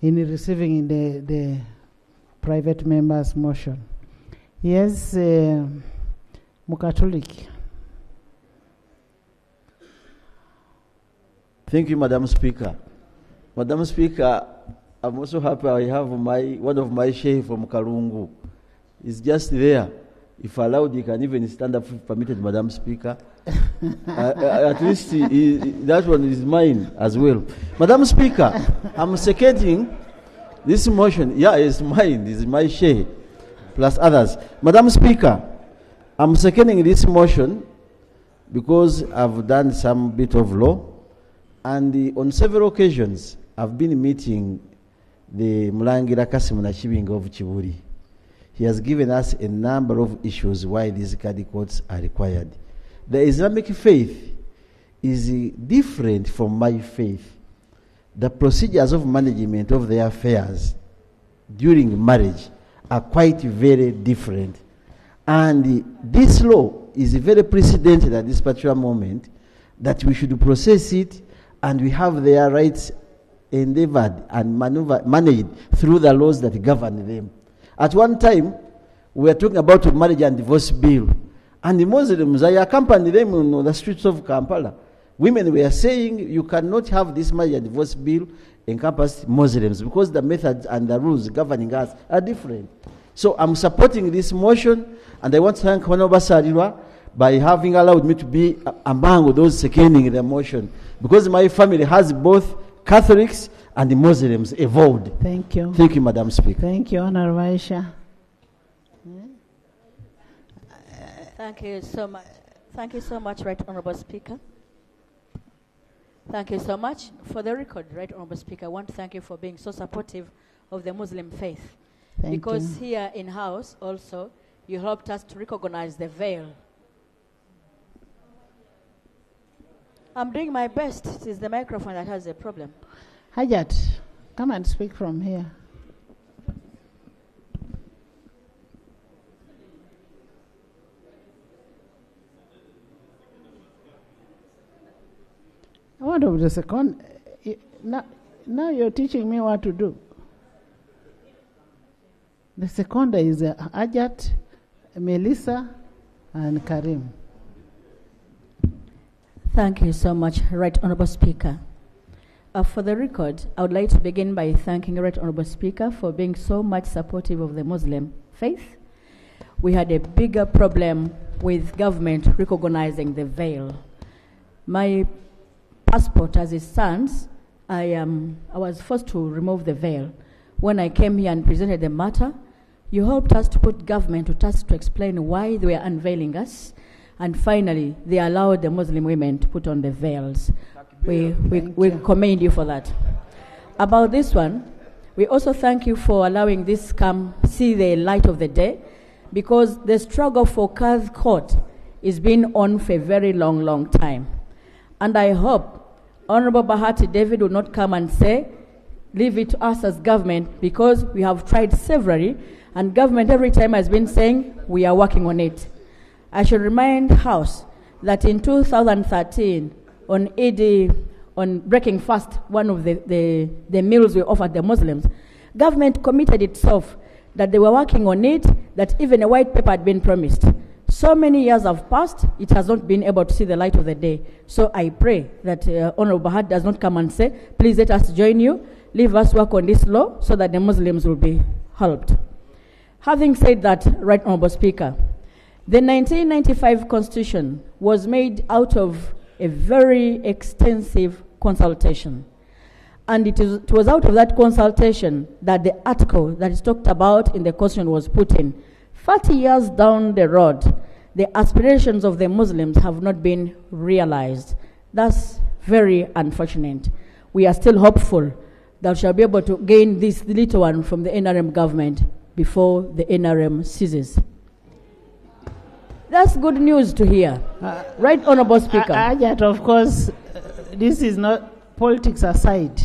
[SPEAKER 4] receiving the private members' motion. Yes, Mukatoliki.
[SPEAKER 5] Thank you, Madam Speaker. Madam Speaker, I'm also happy I have one of my sheikh from Karungu. He's just there. If allowed, he can even stand up if permitted, Madam Speaker. At least that one is mine as well. Madam Speaker, I'm seconding this motion. Yeah, it's mine. It's my share, plus others. Madam Speaker, I'm seconding this motion because I've done some bit of law, and on several occasions I've been meeting the Mulangira Kasim Nachibinga of Chiburi. He has given us a number of issues why these Khadi courts are required. The Islamic faith is different from my faith. The procedures of management of their affairs during marriage are quite very different. And this law is very precedented at this particular moment that we should process it, and we have their rights endeavored and managed through the laws that govern them. At one time, we were talking about a marriage and divorce bill, and the Muslims, I accompanied them on the streets of Kampala. Women were saying you cannot have this marriage and divorce bill encompass Muslims because the methods and the rules governing us are different. So I'm supporting this motion, and I want to thank Honorable Sarirwa by having allowed me to be among those seconding the motion, because my family has both Catholics and the Muslims involved.
[SPEAKER 4] Thank you.
[SPEAKER 5] Thank you, Madam Speaker.
[SPEAKER 4] Thank you, Honorable Aisha.
[SPEAKER 11] Thank you so much. Thank you so much, Right Honourable Speaker. Thank you so much. For the record, Right Honourable Speaker, I want to thank you for being so supportive of the Muslim faith. Because here in house also, you helped us to recognize the veil. I'm doing my best. It is the microphone that has a problem.
[SPEAKER 4] Hajat, come and speak from here. What of the second? Now you're teaching me what to do. The seconder is Ajat, Melissa, and Karim.
[SPEAKER 11] Thank you so much, Right Honorable Speaker. For the record, I would like to begin by thanking Right Honorable Speaker for being so much supportive of the Muslim faith. We had a bigger problem with government recognizing the veil. My passport, as it stands, I was forced to remove the veil. When I came here and presented the matter, you helped us to put government to task to explain why they were unveiling us, and finally, they allowed the Muslim women to put on the veils. We commend you for that. About this one, we also thank you for allowing this come see the light of the day, because the struggle for Khadi court is been on for a very long time. And I hope Honorable Bahati David will not come and say, leave it to us as government, because we have tried severally, and government every time has been saying, we are working on it. I should remind House that in 2013, on breaking fast, one of the meals we offered the Muslims, government committed itself that they were working on it, that even a white paper had been promised. So many years have passed, it has not been able to see the light of the day. So I pray that Honorable Bahad does not come and say, please let us join you, leave us work on this law so that the Muslims will be helped. Having said that, Right Honorable Speaker, the 1995 Constitution was made out of a very extensive consultation. And it was out of that consultation that the article that is talked about in the Constitution was put in. 30 years down the road, the aspirations of the Muslims have not been realized. That's very unfortunate. We are still hopeful that we shall be able to gain this little one from the NRM government before the NRM ceases. That's good news to hear. Right Honorable Speaker.
[SPEAKER 4] Ajat, of course, this is not politics aside.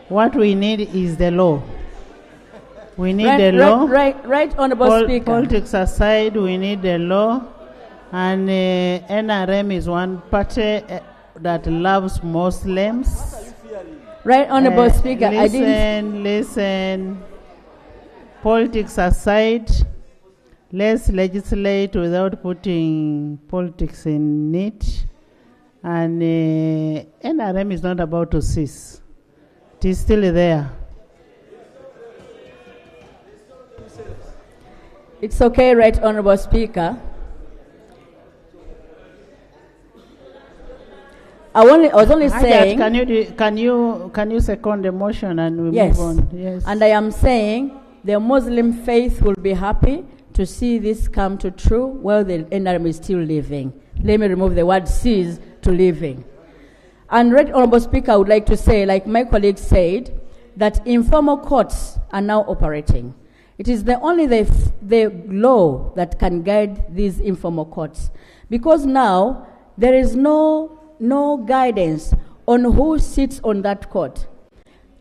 [SPEAKER 4] What we need is the law. We need the law.
[SPEAKER 11] Right Honorable Speaker.
[SPEAKER 4] Politics aside, we need the law. And NRM is one party that loves Muslims.
[SPEAKER 11] Right Honorable Speaker.
[SPEAKER 4] Listen. Politics aside, let's legislate without putting politics in it. And NRM is not about to cease. It is still there.
[SPEAKER 11] It's okay, Right Honorable Speaker. I was only saying.
[SPEAKER 4] Can you second the motion and we move on? Yes.
[SPEAKER 11] And I am saying the Muslim faith will be happy to see this come to true while the NRM is still living. Let me remove the word cease to living. And Right Honorable Speaker, I would like to say, like my colleague said, that informal courts are now operating. It is only the law that can guide these informal courts. Because now there is no guidance on who sits on that court,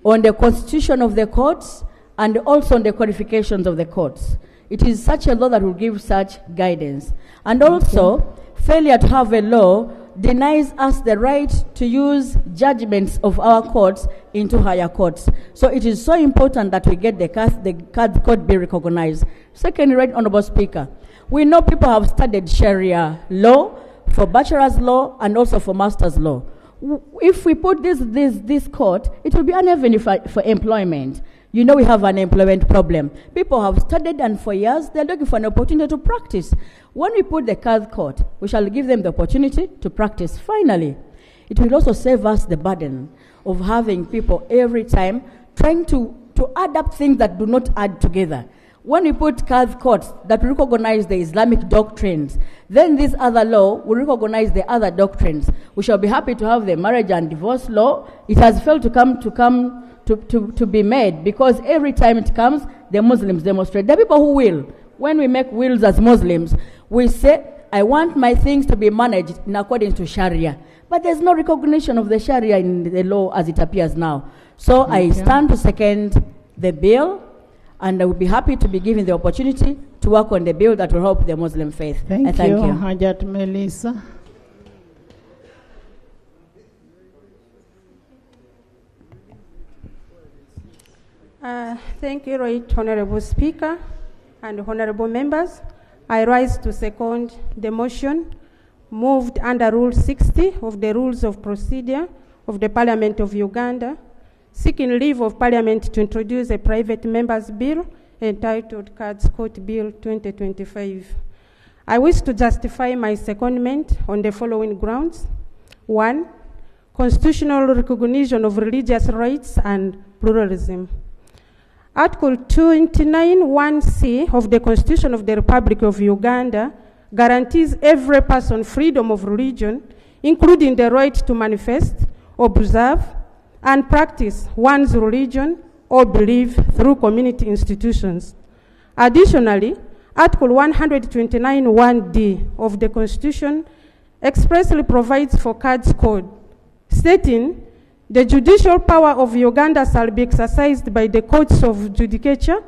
[SPEAKER 11] on the constitution of the courts, and also on the qualifications of the courts. It is such a law that will give such guidance. And also, failure to have a law denies us the right to use judgments of our courts into higher courts. So it is so important that we get the Khadi court be recognized. Secondly, Right Honorable Speaker, we know people have studied Sharia law for bachelor's law and also for master's law. If we put this court, it will be uneven for employment. You know we have an employment problem. People have studied and for years they're looking for an opportunity to practice. When we put the Khadi court, we shall give them the opportunity to practice. Finally, it will also save us the burden of having people every time trying to add up things that do not add together. When we put Khadi courts that recognize the Islamic doctrines, then this other law will recognize the other doctrines. We shall be happy to have the marriage and divorce law. It has failed to be made because every time it comes, the Muslims demonstrate. There are people who will. When we make wills as Muslims, we say, I want my things to be managed in accordance to Sharia. But there's no recognition of the Sharia in the law as it appears now. So I stand to second the bill, and I will be happy to be given the opportunity to work on the bill that will help the Muslim faith.
[SPEAKER 4] Thank you,
[SPEAKER 11] you.
[SPEAKER 4] Hajat Melissa.
[SPEAKER 12] Thank you, Right Honorable Speaker and honorable members. I rise to second the motion moved under Rule 60 of the Rules of Procedure of the Parliament of Uganda, seeking leave of Parliament to introduce a private member's bill entitled Cards Court Bill 2025. I wish to justify my secondment on the following grounds. 1, constitutional recognition of religious rights and pluralism. Article 29(1)(c) of the Constitution of the Republic of Uganda guarantees every person freedom of religion, including the right to manifest, observe, and practice one's religion or belief through community institutions. Additionally, Article 129(1)(d) of the Constitution expressly provides for Cards Code, stating, the judicial power of Uganda shall be exercised by the courts of judicature,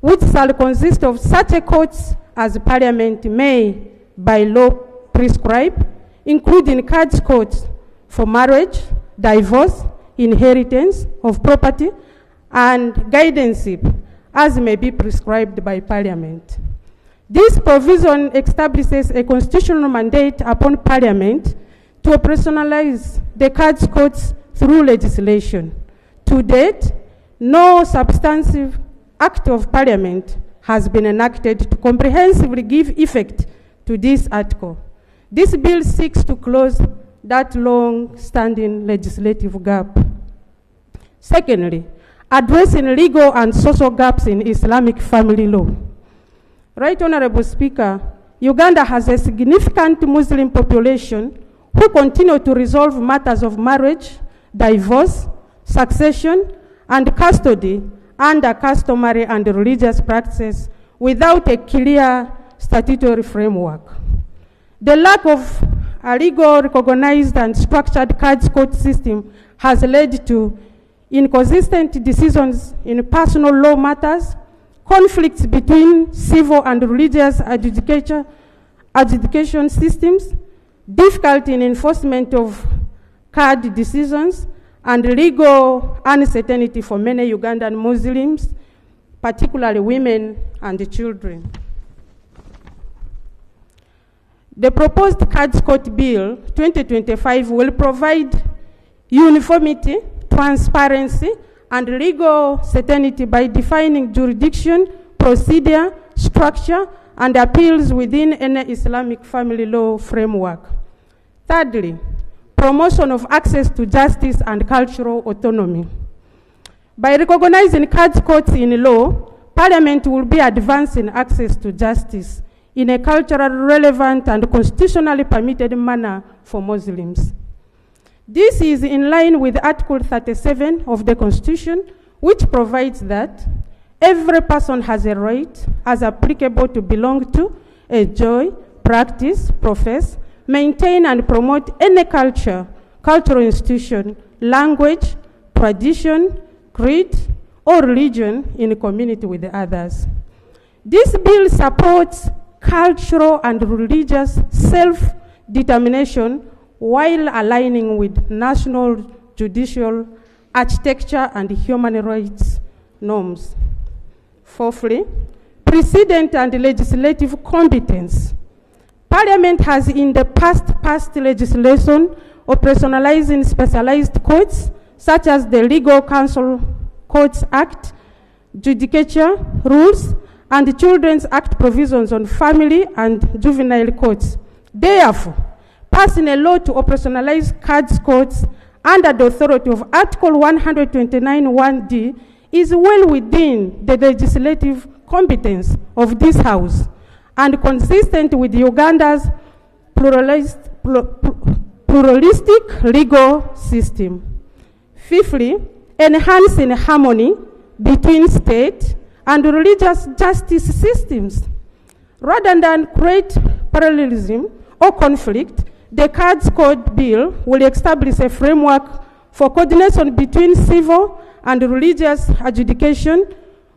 [SPEAKER 12] which shall consist of such a courts as Parliament may, by law, prescribe, including Cards Courts for marriage, divorce, inheritance of property, and guardianship, as may be prescribed by Parliament. This provision establishes a constitutional mandate upon Parliament to operationalize the Cards Courts through legislation. To date, no substantive act of Parliament has been enacted to comprehensively give effect to this article. This bill seeks to close that long-standing legislative gap. Secondly, addressing legal and social gaps in Islamic family law. Right Honorable Speaker, Uganda has a significant Muslim population who continue to resolve matters of marriage, divorce, succession, and custody under customary and religious practices without a clear statutory framework. The lack of a legal, recognized, and structured Cards Court system has led to inconsistent decisions in personal law matters, conflicts between civil and religious adjudication systems, difficulty in enforcement of card decisions, and legal uncertainty for many Ugandan Muslims, particularly women and children. The proposed Cards Court Bill 2025 will provide uniformity, transparency, and legal certainty by defining jurisdiction, procedure, structure, and appeals within any Islamic family law framework. Thirdly, promotion of access to justice and cultural autonomy. By recognizing Cards Courts in law, Parliament will be advancing access to justice in a culturally relevant and constitutionally permitted manner for Muslims. This is in line with Article 37 of the Constitution, which provides that every person has a right, as applicable, to belong to, enjoy, practice, profess, maintain, and promote any culture, cultural institution, language, tradition, creed, or religion in community with others. This bill supports cultural and religious self-determination while aligning with national judicial architecture and human rights norms. Fourthly, precedent and legislative competence. Parliament has in the past passed legislation operationalizing specialized courts such as the Legal Counsel Courts Act, Judicature Rules, and the Children's Act provisions on family and juvenile courts. Therefore, passing a law to operationalize Cards Courts under the authority of Article 129(1)(d) is well within the legislative competence of this House and consistent with Uganda's pluralistic legal system. Fifthly, enhancing harmony between state and religious justice systems. Rather than create parallelism or conflict, the Cards Code Bill will establish a framework for coordination between civil and religious adjudication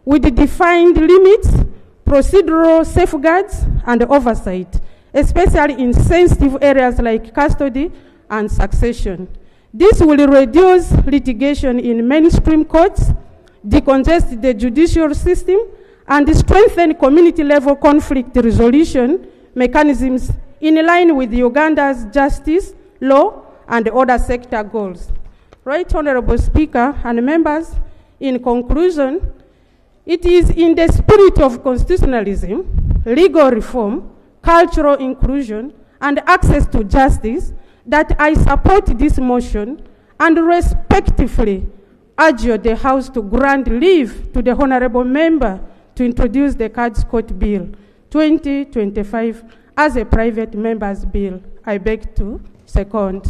[SPEAKER 12] with defined limits, procedural safeguards, and oversight, especially in sensitive areas like custody and succession. This will reduce litigation in mainstream courts, decongest the judicial system, and strengthen community-level conflict resolution mechanisms in line with Uganda's justice, law, and other sector goals. Right Honorable Speaker and members, in conclusion, it is in the spirit of constitutionalism, legal reform, cultural inclusion, and access to justice that I support this motion and respectfully urge the House to grant leave to the Honorable Member to introduce the Cards Court Bill 2025 as a private member's bill. I beg to second.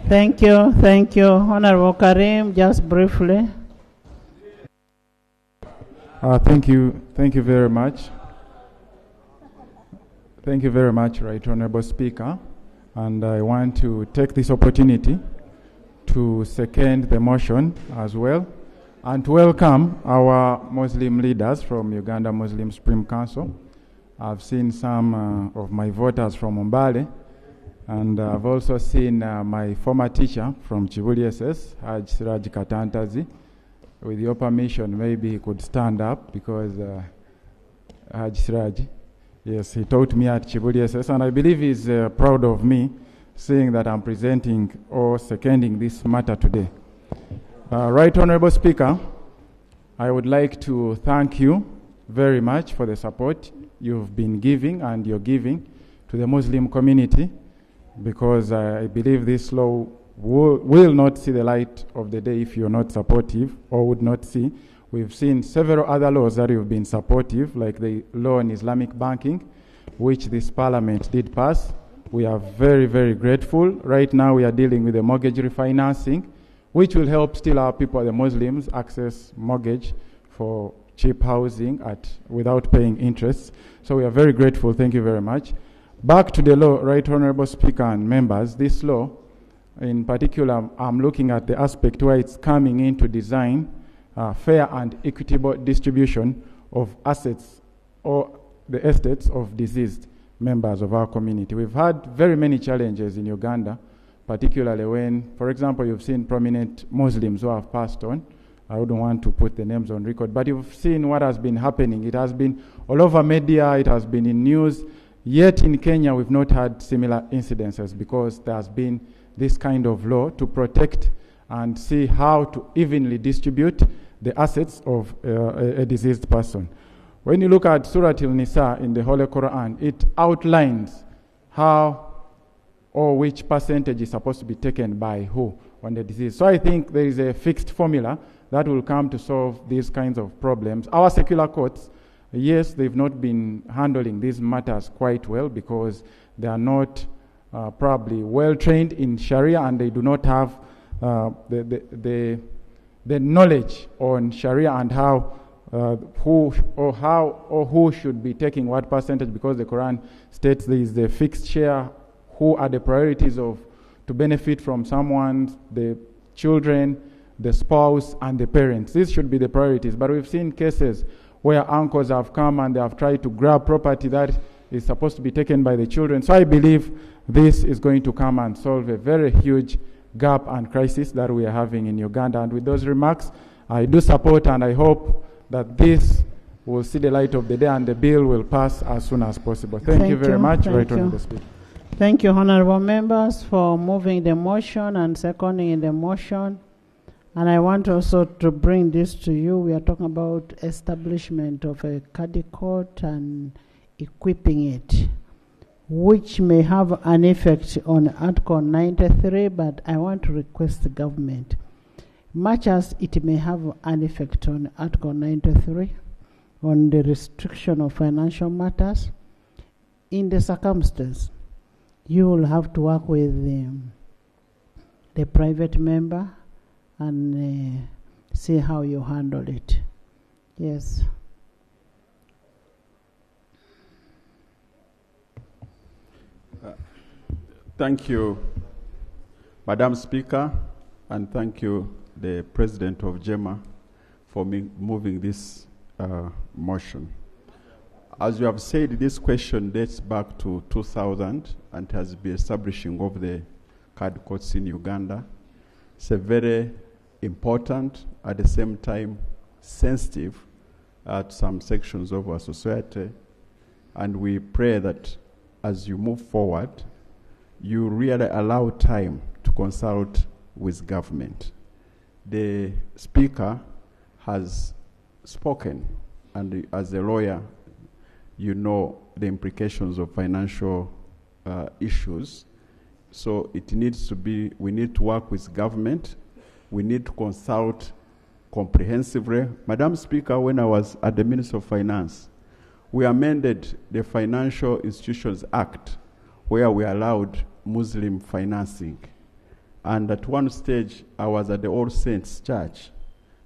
[SPEAKER 4] Thank you, Honorable Karim. Just briefly.
[SPEAKER 13] Thank you very much. Thank you very much, Right Honorable Speaker. And I want to take this opportunity to second the motion as well, and to welcome our Muslim leaders from Uganda Muslim Supreme Council. I've seen some of my voters from Mbale, and I've also seen my former teacher from Chibuli SS, Haj Siraj Katantazi. With your permission, maybe he could stand up, because Haj Siraj, yes, he taught me at Chibuli SS, and I believe he's proud of me, seeing that I'm presenting or seconding this matter today. Right Honorable Speaker, I would like to thank you very much for the support you've been giving and you're giving to the Muslim community, because I believe this law will not see the light of the day if you're not supportive, or would not see. We've seen several other laws that you've been supportive, like the law on Islamic banking, which this parliament did pass. We are very, very grateful. Right now we are dealing with the mortgage refinancing, which will help still our people, the Muslims, access mortgage for cheap housing without paying interest. So we are very grateful. Thank you very much. Back to the law, Right Honorable Speaker and members, this law, in particular, I'm looking at the aspect where it's coming in to design fair and equitable distribution of assets or the estates of deceased members of our community. We've had very many challenges in Uganda, particularly when, for example, you've seen prominent Muslims who have passed on. I wouldn't want to put the names on record, but you've seen what has been happening. It has been all over media, it has been in news, yet in Kenya we've not had similar incidences, because there has been this kind of law to protect and see how to evenly distribute the assets of a deceased person. When you look at Surah Al-Nisa in the Holy Quran, it outlines how or which percentage is supposed to be taken by who on the deceased. So I think there is a fixed formula that will come to solve these kinds of problems. Our secular courts, yes, they've not been handling these matters quite well, because they are not probably well trained in Sharia, and they do not have the knowledge on Sharia and how who should be taking what percentage, because the Quran states there is the fixed share, who are the priorities to benefit from someone, the children, the spouse, and the parents. These should be the priorities. But we've seen cases where uncles have come and they have tried to grab property that is supposed to be taken by the children. So I believe this is going to come and solve a very huge gap and crisis that we are having in Uganda. And with those remarks, I do support, and I hope that this will see the light of the day and the bill will pass as soon as possible. Thank you very much. Right on the speaker.
[SPEAKER 4] Thank you, honorable members, for moving the motion and seconding the motion. And I want also to bring this to you. We are talking about establishment of a Khadi court and equipping it, which may have an effect on Article 93, but I want to request the government, much as it may have an effect on Article 93, on the restriction of financial matters, in the circumstance, you will have to work with the private member and see how you handle it. Yes.
[SPEAKER 1] Thank you, Madam Speaker, and thank you, the President of JEMA, for moving this motion. As you have said, this question dates back to 2000 and has been establishing of the card courts in Uganda. It's a very important, at the same time, sensitive to some sections of our society. And we pray that as you move forward, you really allow time to consult with government. The Speaker has spoken, and as a lawyer, you know the implications of financial issues. So it needs to be, we need to work with government. We need to consult comprehensively. Madam Speaker, when I was at the Ministry of Finance, we amended the Financial Institutions Act where we allowed Muslim financing. And at one stage, I was at the All Saints Church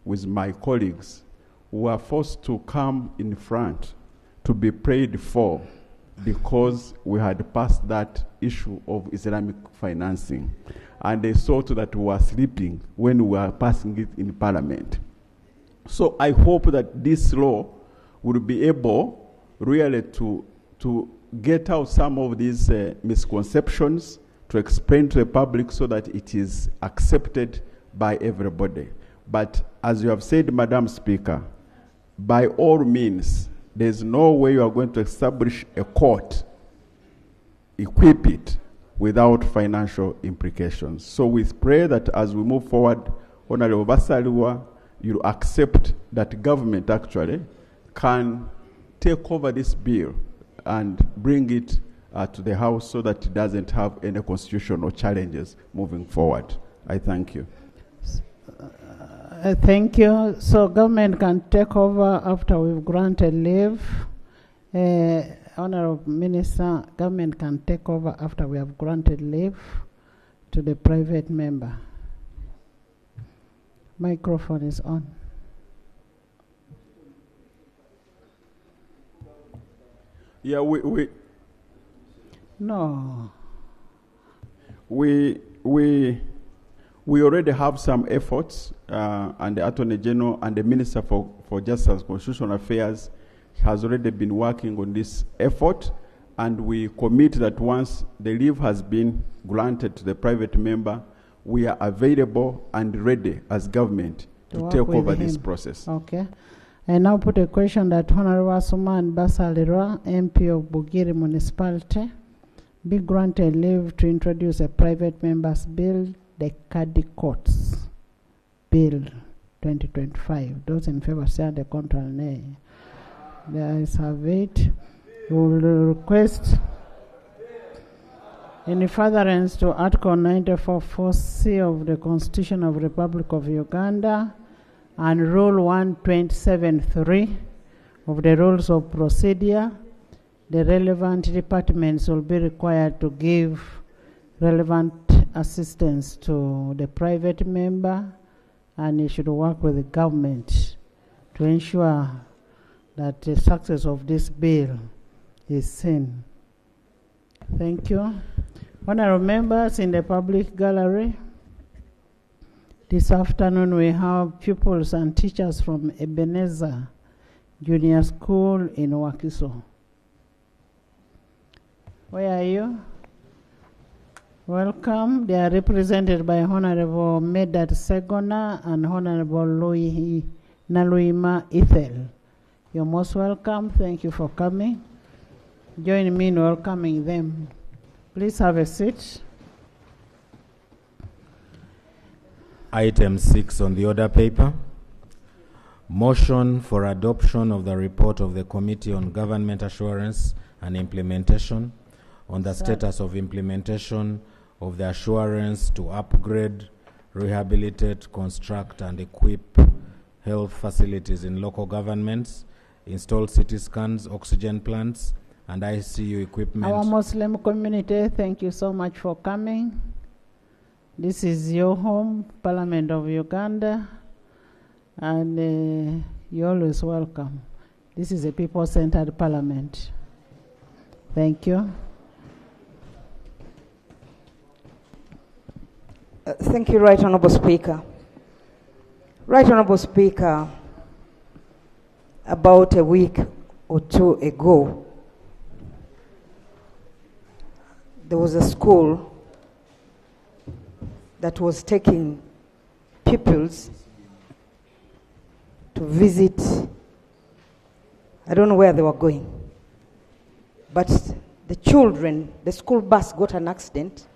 [SPEAKER 1] with my colleagues who were forced to come in front to be prayed for because we had passed that issue of Islamic financing. And they thought that we were sleeping when we were passing it in Parliament. So I hope that this law will be able really to get out some of these misconceptions, to explain to the public so that it is accepted by everybody. But as you have said, Madam Speaker, by all means, there's no way you are going to establish a court, equip it, without financial implications. So we pray that as we move forward, Honorable Basaliwa, you accept that government actually can take over this bill and bring it to the House so that it doesn't have any constitutional challenges moving forward. I thank you.
[SPEAKER 4] Thank you. So government can take over after we've granted leave. Honorable Minister, government can take over after we have granted leave to the private member. Microphone is on.
[SPEAKER 1] Yeah,
[SPEAKER 4] No.
[SPEAKER 1] We already have some efforts, and the Attorney General and the Minister for Justice and Constitutional Affairs has already been working on this effort, and we commit that once the leave has been granted to the private member, we are available and ready as government to take over this process.
[SPEAKER 4] Okay. I now put a question that Honorable Suman Basalira, MP of Bugiri Municipality, be granted leave to introduce a private member's bill, the Khadi Courts Bill 2025. Those in favor say the contrary nay. The ayes have it. We will request in furtherance to Article 94 4C of the Constitution of the Republic of Uganda and Rule 127.3 of the Rules of Procedure, the relevant departments will be required to give relevant assistance to the private member, and it should work with the government to ensure that the success of this bill is seen. Thank you. Honorable members in the public gallery, this afternoon we have pupils and teachers from Ebenezer Junior School in Wakiso. Where are you? Welcome. They are represented by Honorable Medat Segona and Honorable Naluima Ethel. You're most welcome. Thank you for coming. Join me in welcoming them. Please have a seat.
[SPEAKER 3] Item 6 on the order paper. Motion for adoption of the report of the Committee on Government Assurance and Implementation on the status of implementation of the assurance to upgrade, rehabilitate, construct, and equip health facilities in local governments, install CT scans, oxygen plants, and ICU equipment.
[SPEAKER 4] Our Muslim community, thank you so much for coming. This is your home, Parliament of Uganda, and you're always welcome. This is a people-centered parliament. Thank you.
[SPEAKER 14] Thank you, Right Honourable Speaker. Right Honourable Speaker, about a week or two ago, there was a school that was taking pupils to visit. I don't know where they were going. But the children, the school bus got an accident,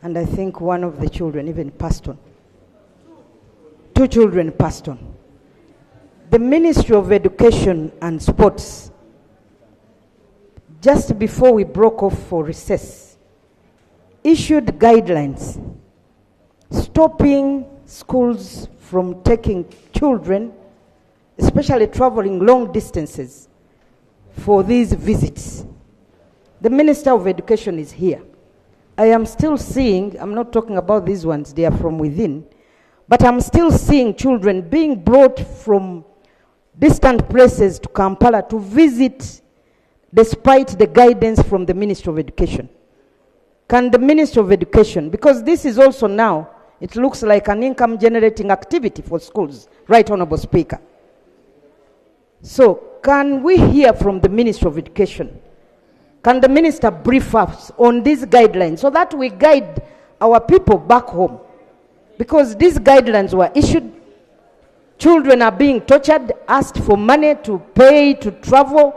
[SPEAKER 14] and I think one of the children even passed on. 2 children passed on. The Ministry of Education and Sports, just before we broke off for recess, issued guidelines stopping schools from taking children, especially traveling long distances, for these visits. The Minister of Education is here. I am still seeing, I'm not talking about these ones, they are from within, but I'm still seeing children being brought from distant places to Kampala to visit despite the guidance from the Ministry of Education. Can the Ministry of Education, because this is also now, it looks like an income generating activity for schools, Right Honorable Speaker. So can we hear from the Ministry of Education? Can the Minister brief us on these guidelines so that we guide our people back home? Because these guidelines were issued, children are being tortured, asked for money to pay, to travel,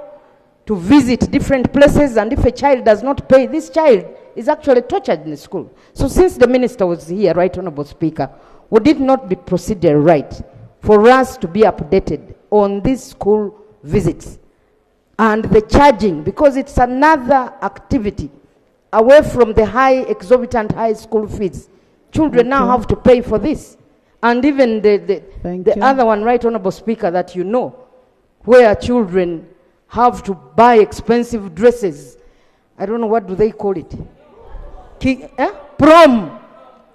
[SPEAKER 14] to visit different places, and if a child does not pay, this child is actually tortured in the school. So since the Minister was here, Right Honorable Speaker, would it not be procedure right for us to be updated on these school visits and the charging, because it's another activity away from the exorbitant high school fees. Children now have to pay for this. And even the other one, Right Honorable Speaker, that you know, where children have to buy expensive dresses. I don't know, what do they call it? Prom.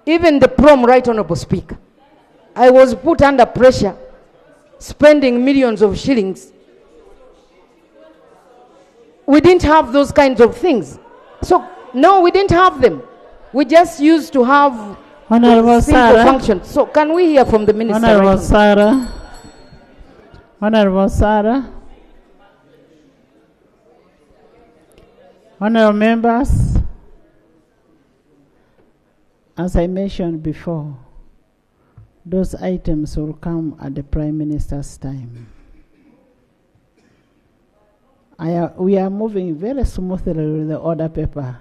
[SPEAKER 14] Even the prom, Right Honorable Speaker. I was put under pressure, spending millions of shillings. We didn't have those kinds of things. So, no, we didn't have them. We just used to have
[SPEAKER 4] Honorable Sarah.
[SPEAKER 14] functions. So, can we hear from the Minister?
[SPEAKER 4] Honorable Sarah. Honorable Sarah. Honorable members, as I mentioned before, those items will come at the Prime Minister's time. We are moving very smoothly with the order paper.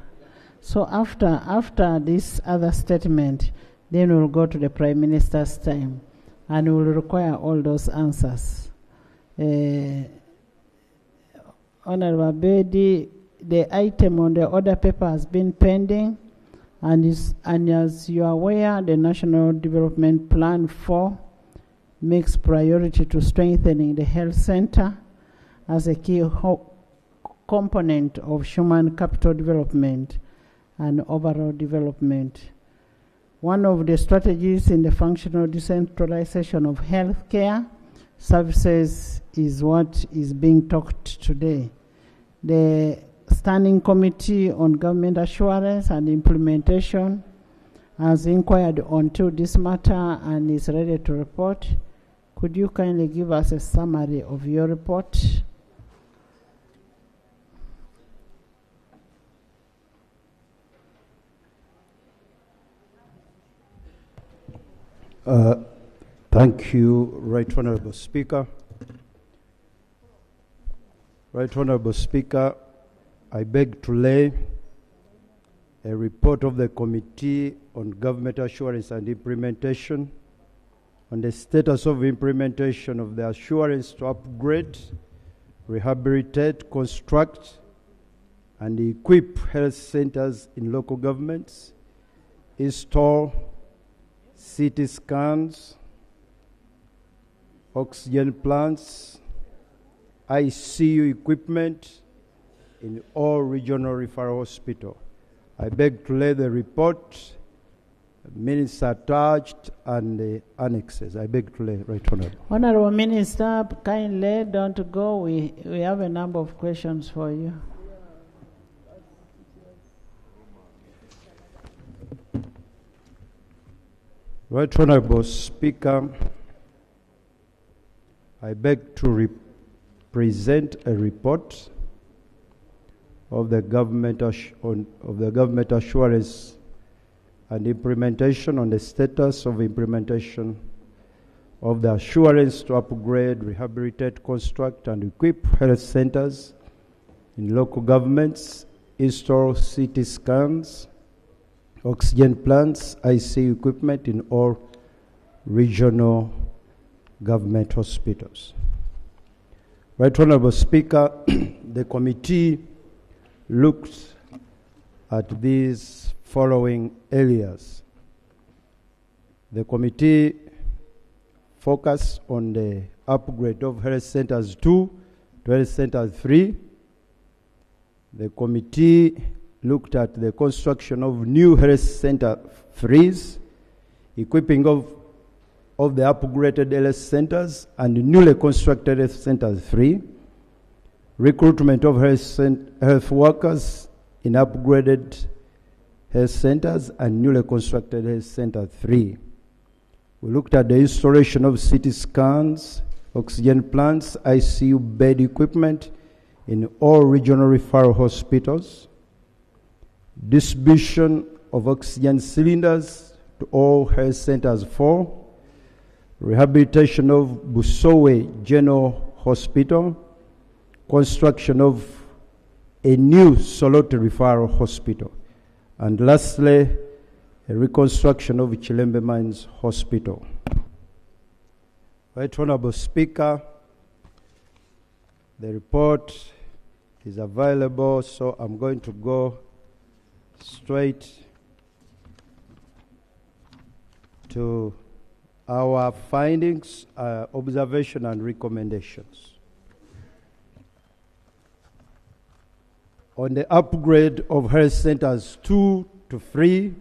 [SPEAKER 4] So after this other statement, then we'll go to the Prime Minister's time and we'll require all those answers. Honorable Bedi, the item on the order paper has been pending, and as you are aware, the National Development Plan 4 makes priority to strengthening the health center as a key component of human capital development and overall development. One of the strategies in the functional decentralization of healthcare services is what is being talked today. The Standing Committee on Government Assurance and Implementation has inquired onto this matter and is ready to report. Could you kindly give us a summary of your report?
[SPEAKER 15] Thank you, Right Honorable Speaker. Right Honorable Speaker, I beg to lay a report of the Committee on Government Assurance and Implementation on the status of implementation of the assurance to upgrade, rehabilitate, construct, and equip health centers in local governments, install CT scans, oxygen plants, ICU equipment in all regional referral hospitals. I beg to lay the report, minutes attached, and the annexes. I beg to lay, Right Honorable.
[SPEAKER 4] Honorable Minister, kindly don't go. We have a number of questions for you.
[SPEAKER 15] Right Honorable Speaker, I beg to present a report of the government assurance and implementation on the status of implementation of the assurance to upgrade, rehabilitate, construct, and equip health centers in local governments, install CT scans, oxygen plants, ICU equipment in all regional government hospitals. Right Honorable Speaker, the committee looked at these following areas. The committee focused on the upgrade of health centers 2 to health centers 3. The committee looked at the construction of new health center 3s, equipping of the upgraded health centers and newly constructed health centers 3, recruitment of health workers in upgraded health centers and newly constructed health center 3. We looked at the installation of CT scans, oxygen plants, ICU bed equipment in all regional referral hospitals, distribution of oxygen cylinders to all health centers 4, rehabilitation of Busowe General Hospital, construction of a new Soloti Referral Hospital, and lastly, a reconstruction of Chilembe Mines Hospital. Right Honorable Speaker, the report is available, so I'm going to go straight to our findings, observation, and recommendations. On the upgrade of health centers 2 to 3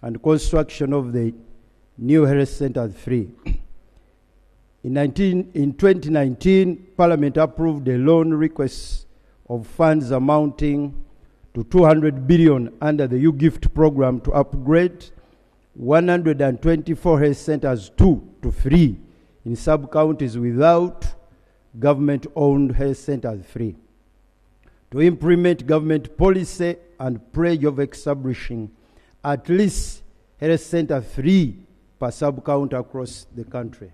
[SPEAKER 15] and construction of the new health center 3. In 2019, Parliament approved a loan request of funds amounting to 200 billion under the U-Gift program to upgrade 124 health centers 2 to 3 in sub-counties without government-owned health centers 3, to implement government policy and pledge of establishing at least health center 3 per sub-county across the country.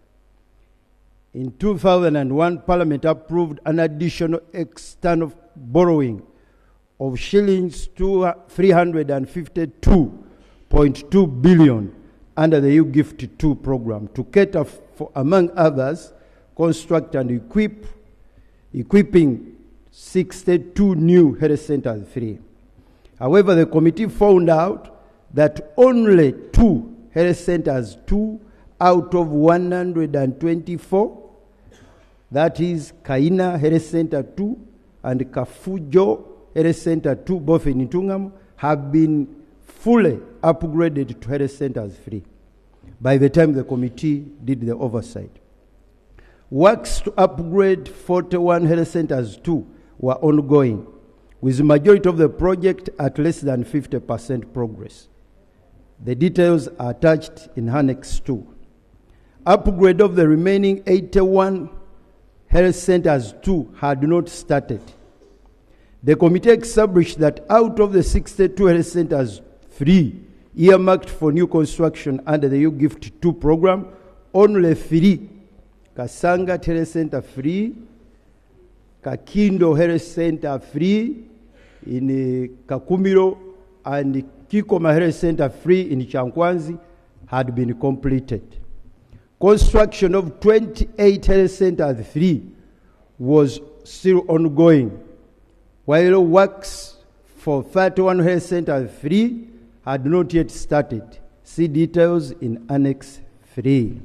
[SPEAKER 15] In 2001, Parliament approved an additional external borrowing of shillings 352.2 billion under the U-Gift 2 program to cater for, among others, construct and equipping 62 new health centers 3. However, the committee found out that only 2 health centers 2 out of 124, that is Kaina Health Center 2 and Kafujo Health Center 2, both in Ntungamo, have been fully upgraded to health centers 3 by the time the committee did the oversight. Works to upgrade 41 health centers 2 were ongoing, with the majority of the project at less than 50% progress. The details are attached in Annex 2. Upgrade of the remaining 81 health centers 2 had not started. The committee established that out of the 62 health centers 3 earmarked for new construction under the U-Gift 2 program, only 3, Kasanga Health Center 3, Kakindo Health Center 3 in Kakumiro, and Kikoma Health Center 3 in Chankwanzi, had been completed. Construction of 28 health centers 3 was still ongoing, while works for 31 health centers 3 had not yet started. See details in Annex 3.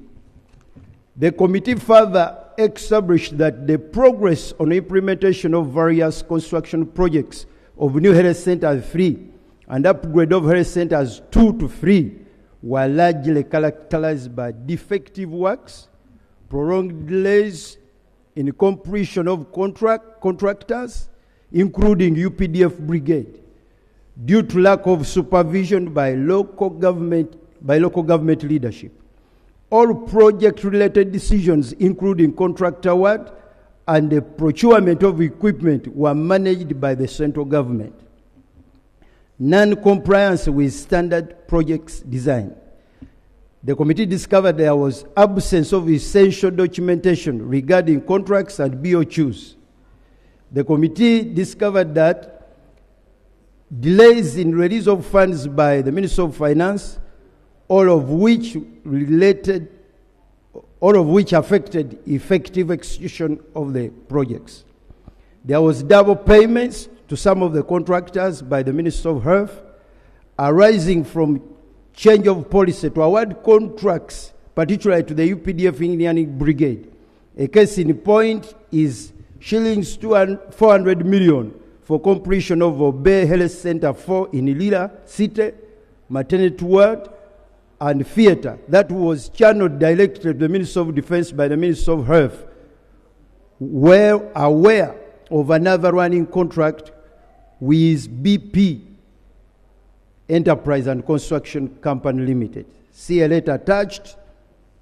[SPEAKER 15] The committee further established that the progress on implementation of various construction projects of new health centers 3 and upgrade of health centers 2 to 3 were largely characterized by defective works, prolonged delays in completion of contractors, including UPDF Brigade, due to lack of supervision by local government leadership. All project-related decisions, including contract award and the procurement of equipment, were managed by the central government. Non-compliance with standard projects design. The committee discovered there was absence of essential documentation regarding contracts and BOQs. The committee discovered that delays in release of funds by the Minister of Finance, all of which affected effective execution of the projects. There was double payments to some of the contractors by the Minister of Health, arising from change of policy to award contracts, particularly to the UPDF Indian Brigade. A case in point is shillings 400 million for completion of Obey Health Center 4 in Lila City, maternity ward, and theatre that was channeled directly to the Minister of Defense by the Minister of Health, were aware of another running contract with BP Enterprise and Construction Company Limited. See a letter attached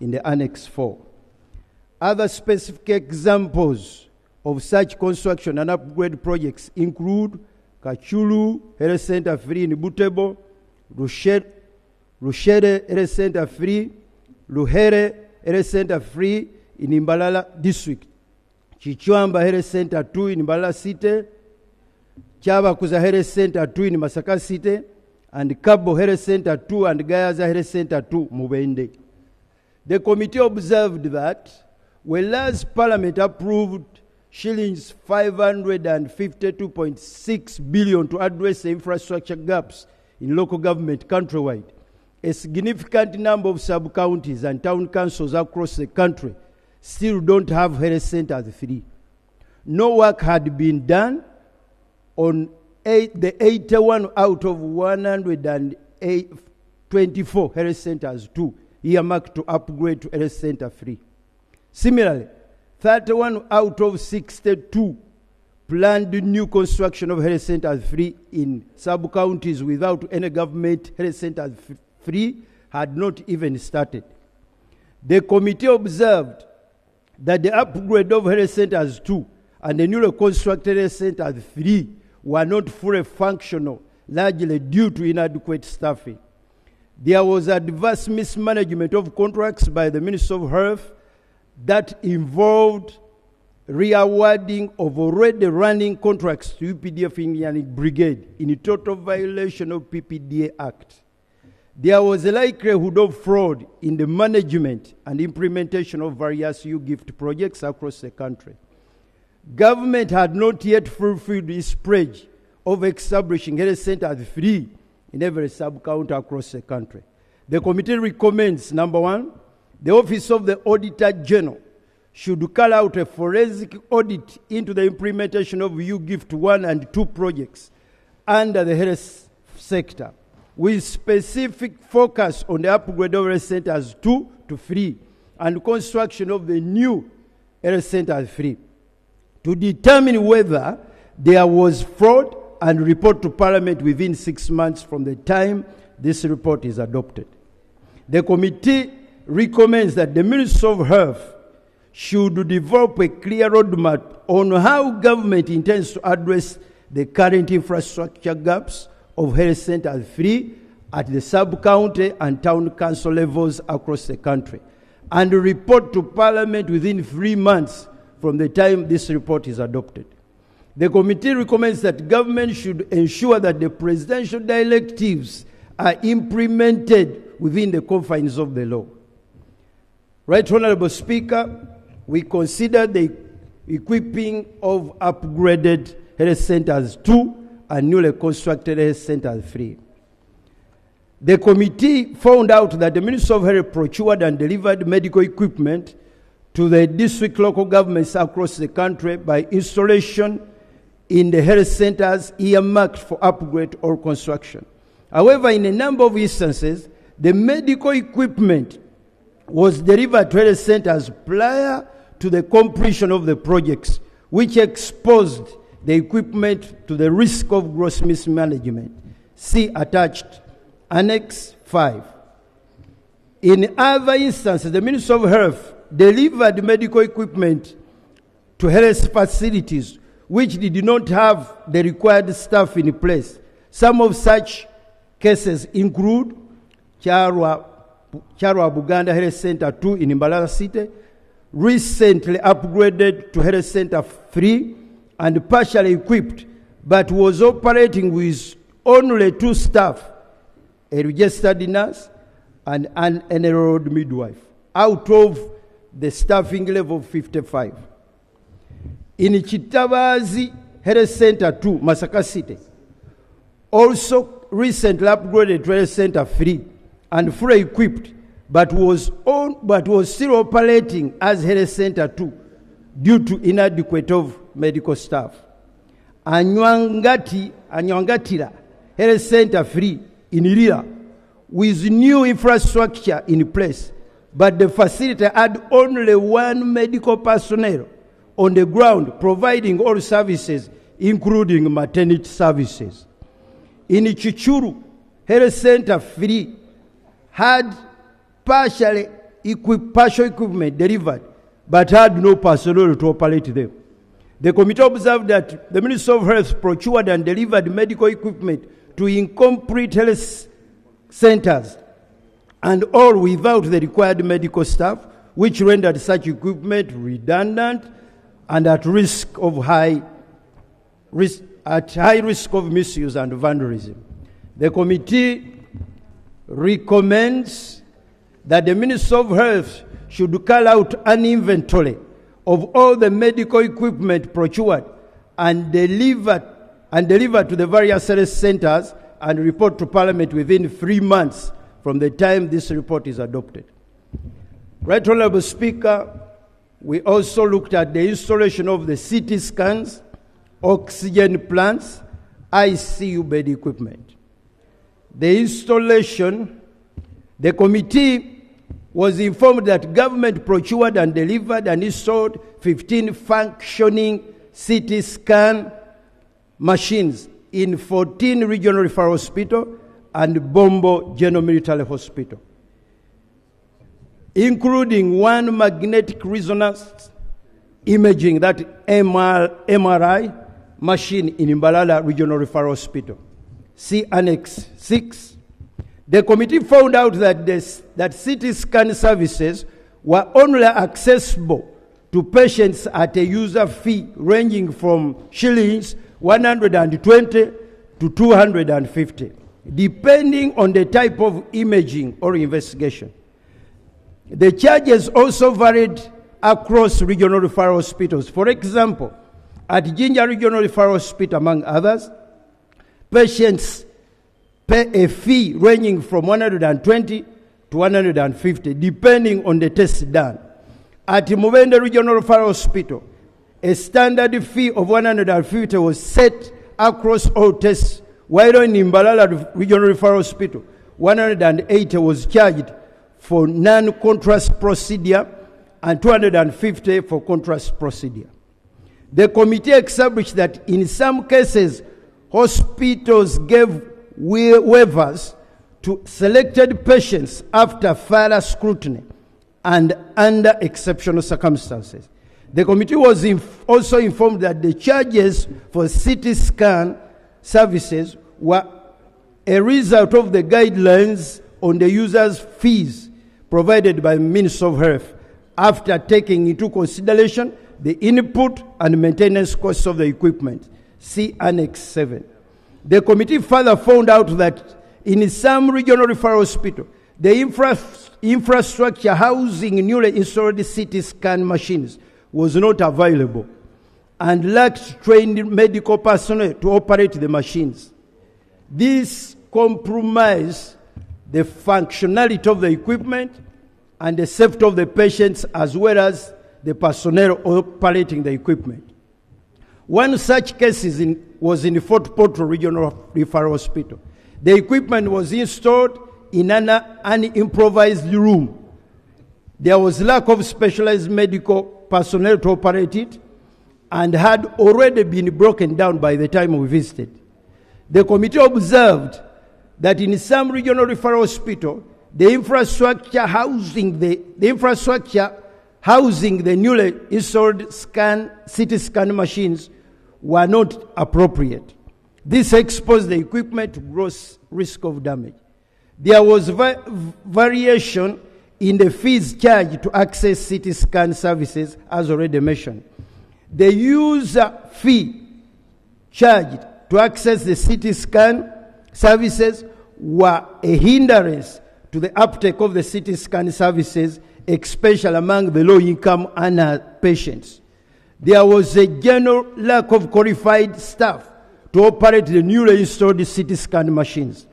[SPEAKER 15] in the Annex 4. Other specific examples of such construction and upgrade projects include Kachulu Health Center 3 in Butebo, Rushere Health Center 3, Luhere Health Center 3 in Imbalala District, Chichwamba Health Center 2 in Imbalala City, Chavakuza Health Center 2 in Masaka City, and Cabo Health Center 2 and Gayaza Health Center 2, Mubende. The committee observed that whereas Parliament approved shillings 552.6 billion to address the infrastructure gaps in local government countrywide, a significant number of sub-counties and town councils across the country still don't have health centers free. No work had been done on the 81 out of 124 health centers too, earmarked to upgrade to health center free. Similarly, 31 out of 62 planned new construction of health centers free in sub-counties without any government health centers free had not even started. The committee observed that the upgrade of health centers 2 and the newly constructed health centers 3 were not fully functional, largely due to inadequate staffing. There was adverse mismanagement of contracts by the Minister of Health that involved re-awarding of already running contracts to UPDF Indian Brigade in a total violation of PPDA Act. There was a likelihood of fraud in the management and implementation of various U-Gift projects across the country. Government had not yet fulfilled its pledge of establishing health centers free in every sub-county across the country. The committee recommends, number one, the Office of the Auditor General should carry out a forensic audit into the implementation of U-Gift 1 and 2 projects under the health sector, with specific focus on the upgrade of health centers 2 to 3 and construction of the new health centers 3, to determine whether there was fraud and report to Parliament within 6 months from the time this report is adopted. The committee recommends that the Minister of Health should develop a clear roadmap on how government intends to address the current infrastructure gaps of health centers 3 at the sub-county and town council levels across the country, and report to Parliament within 3 months from the time this report is adopted. The committee recommends that government should ensure that the presidential directives are implemented within the confines of the law. Right Honorable Speaker, we consider the equipping of upgraded health centers 2 and newly constructed health centers 3. The committee found out that the Minister of Health procured and delivered medical equipment to the district local governments across the country by installation in the health centers earmarked for upgrade or construction. However, in a number of instances, the medical equipment was delivered to health centers prior to the completion of the projects, which exposed the equipment to the risk of gross mismanagement. See attached Annex 5. In other instances, the Minister of Health delivered medical equipment to health facilities which did not have the required staff in place. Some of such cases include Charwa Charwa Buganda Health Center 2 in Mbalala City, recently upgraded to Health Center 3 and partially equipped, but was operating with only 2 staff, a registered nurse and an enrolled midwife, out of the staffing level of 55. In Chitabazi Health Center 2, Masaka City, also recently upgraded to Health Center 3 and fully equipped, but was still operating as Health Center 2 due to inadequate of medical staff. Anyangatira Health Center 3 in Lira, with new infrastructure in place, but the facility had only 1 medical personnel on the ground providing all services, including maternity services. In Chichuru, Health Center 3 had partial equipment delivered, but had no personnel to operate them. The committee observed that the Ministry of Health procured and delivered medical equipment to incomplete health centers, and all without the required medical staff, which rendered such equipment redundant and at high risk of misuse and vandalism. The committee recommends that the Ministry of Health should call out an inventory of all the medical equipment procured and deliver to the various health centers and report to Parliament within 3 months from the time this report is adopted. Right Honourable Speaker, we also looked at the installation of the CT scans, oxygen plants, ICU bed equipment. The installation, the committee was informed that government procured and delivered and installed 15 functioning CT scan machines in 14 regional referral hospitals and Bombo General Military Hospital, including 1 magnetic resonance imaging, that MRI machine in Mbalala Regional Referral Hospital. See Annex 6. The committee found out that CT scan services were only accessible to patients at a user fee ranging from shillings 120 to 250, depending on the type of imaging or investigation. The charges also varied across regional referral hospitals. For example, at Jinja Regional Referral Hospital, among others, patients pay a fee ranging from 120 to 150, depending on the test done. At Mubende Regional Referral Hospital, a standard fee of 150 was set across all tests, while in Mbalala Regional Referral Hospital, 180 was charged for non-contrast procedure and 250 for contrast procedure. The committee established that in some cases, hospitals gave waivers to selected patients after thorough scrutiny and under exceptional circumstances. The committee was also informed that the charges for CT scan services were a result of the guidelines on the user's fees provided by the Ministry of Health after taking into consideration the input and maintenance costs of the equipment. See Annex 7. The committee further found out that in some regional referral hospitals, the infrastructure housing newly installed CT scan machines was not available and lacked trained medical personnel to operate the machines. This compromised the functionality of the equipment and the safety of the patients, as well as the personnel operating the equipment. One such case was in Fort Portal Regional Referral Hospital. The equipment was installed in an improvised room. There was lack of specialized medical personnel to operate it and had already been broken down by the time we visited. The committee observed that in some regional referral hospital, the infrastructure housing the newly installed CT scan machines were not appropriate. This exposed the equipment to gross risk of damage. There was variation in the fees charged to access CT scan services, as already mentioned. The user fee charged to access the CT scan services were a hindrance to the uptake of the CT scan services, especially among the low-income earner patients. There was a general lack of qualified staff to operate the newly installed CT scan machines.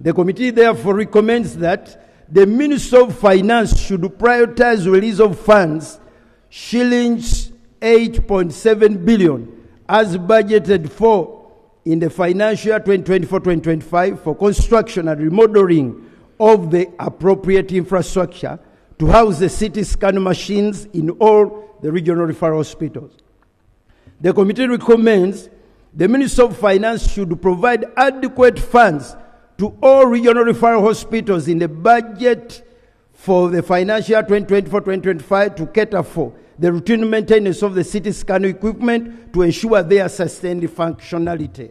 [SPEAKER 15] The committee therefore recommends that the Ministry of Finance should prioritize release of funds, shillings 8.7 billion, as budgeted for in the financial year 2024-2025 for construction and remodeling of the appropriate infrastructure to house the CT scan machines in all the regional referral hospitals. The committee recommends the Minister of Finance should provide adequate funds to all regional referral hospitals in the budget for the financial year 2024-2025 to cater for the routine maintenance of the CT scan equipment to ensure their sustained functionality.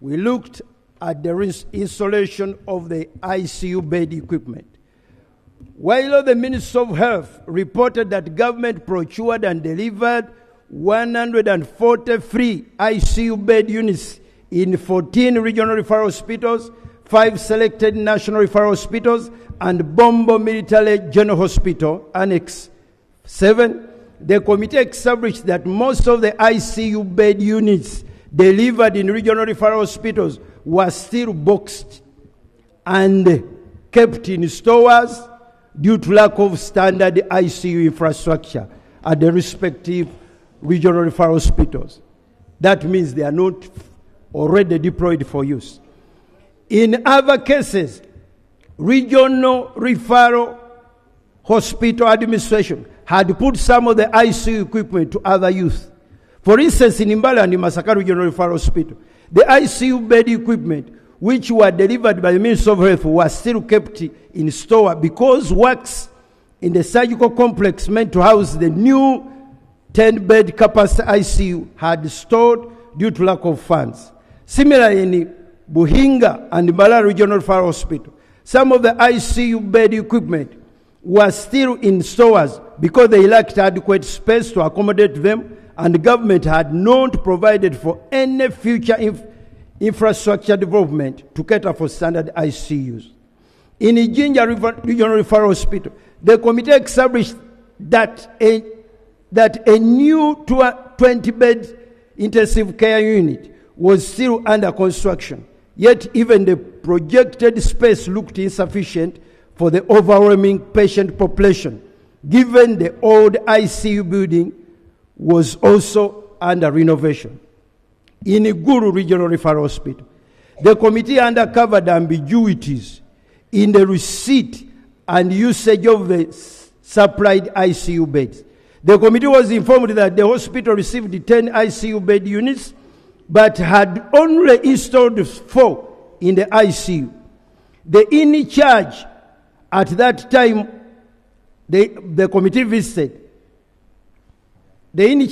[SPEAKER 15] We looked at the installation of the ICU bed equipment. While the Minister of Health reported that government procured and delivered 143 ICU bed units in 14 regional referral hospitals, 5 selected national referral hospitals, and Bombo Military General Hospital, Annex 7, the committee established that most of the ICU bed units delivered in regional referral hospitals were still boxed and kept in stores due to lack of standard ICU infrastructure at the respective regional referral hospitals. That means they are not already deployed for use. In other cases, regional referral hospital administration had put some of the ICU equipment to other use. For instance, in Imbala and Masaka Regional Referral Hospital, the ICU bed equipment which were delivered by the Ministry of Health were still kept in store because works in the surgical complex meant to house the new 10-bed capacity ICU had stalled due to lack of funds. Similarly, in Buhinga and Imbala Regional Referral Hospital, some of the ICU bed equipment were still in stores because they lacked adequate space to accommodate them, and the government had not provided for any future infrastructure development to cater for standard ICUs. In Uganda Regional Referral Hospital, the committee established that a new 20-bed intensive care unit was still under construction, yet even the projected space looked insufficient for the overwhelming patient population, given the old ICU building was also under renovation. In Iguru Regional Referral Hospital, the committee uncovered ambiguities in the receipt and usage of the supplied ICU beds. The committee was informed that the hospital received 10 ICU bed units, but had only installed 4 in the ICU. The in charge at that time, the committee visited, the in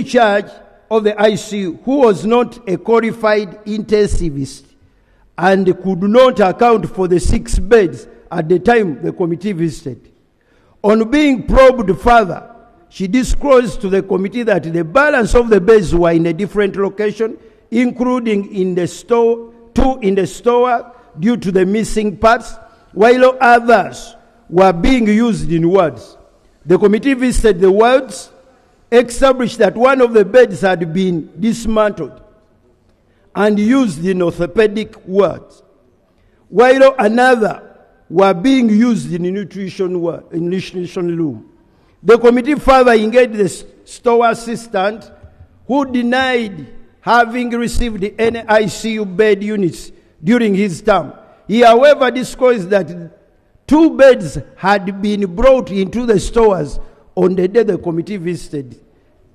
[SPEAKER 15] charge of the ICU, who was not a qualified intensivist and could not account for the 6 beds at the time the committee visited. On being probed further, she disclosed to the committee that the balance of the beds were in a different location, including in the store, 2 in the store due to the missing parts, while others were being used in wards. The committee visited the wards, established that one of the beds had been dismantled and used in orthopedic wards, while another were being used in nutrition room. The committee further engaged the store assistant, who denied having received any ICU bed units during his term. He, however, disclosed that 2 beds had been brought into the stores on the day the committee visited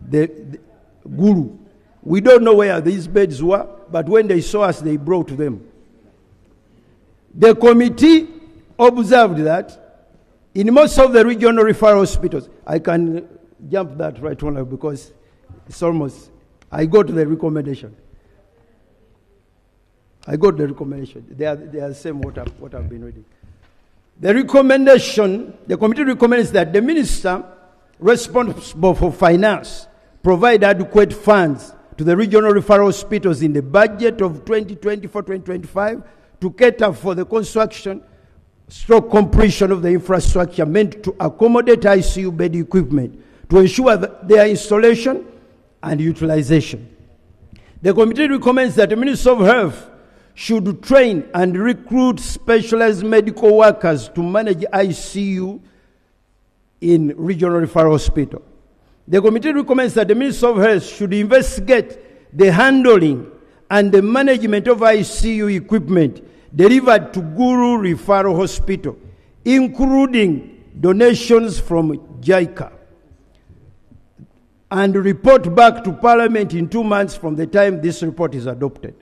[SPEAKER 15] the Guru. We don't know where these beds were, but when they saw us, they brought them. The committee observed that in most of the regional referral hospitals, I can jump that right on because it's almost, I go to the recommendation. I got the recommendation. They are the same what I've been reading. The recommendation, the committee recommends that the minister responsible for finance provide adequate funds to the regional referral hospitals in the budget of 2024-2025 to cater for the construction completion of the infrastructure meant to accommodate ICU bed equipment to ensure their installation and utilization. The committee recommends that the Minister of Health should train and recruit specialized medical workers to manage ICU in regional referral hospital. The committee recommends that the Minister of Health should investigate the handling and the management of ICU equipment delivered to Guru Referral Hospital, including donations from JICA, and report back to Parliament in 2 months from the time this report is adopted.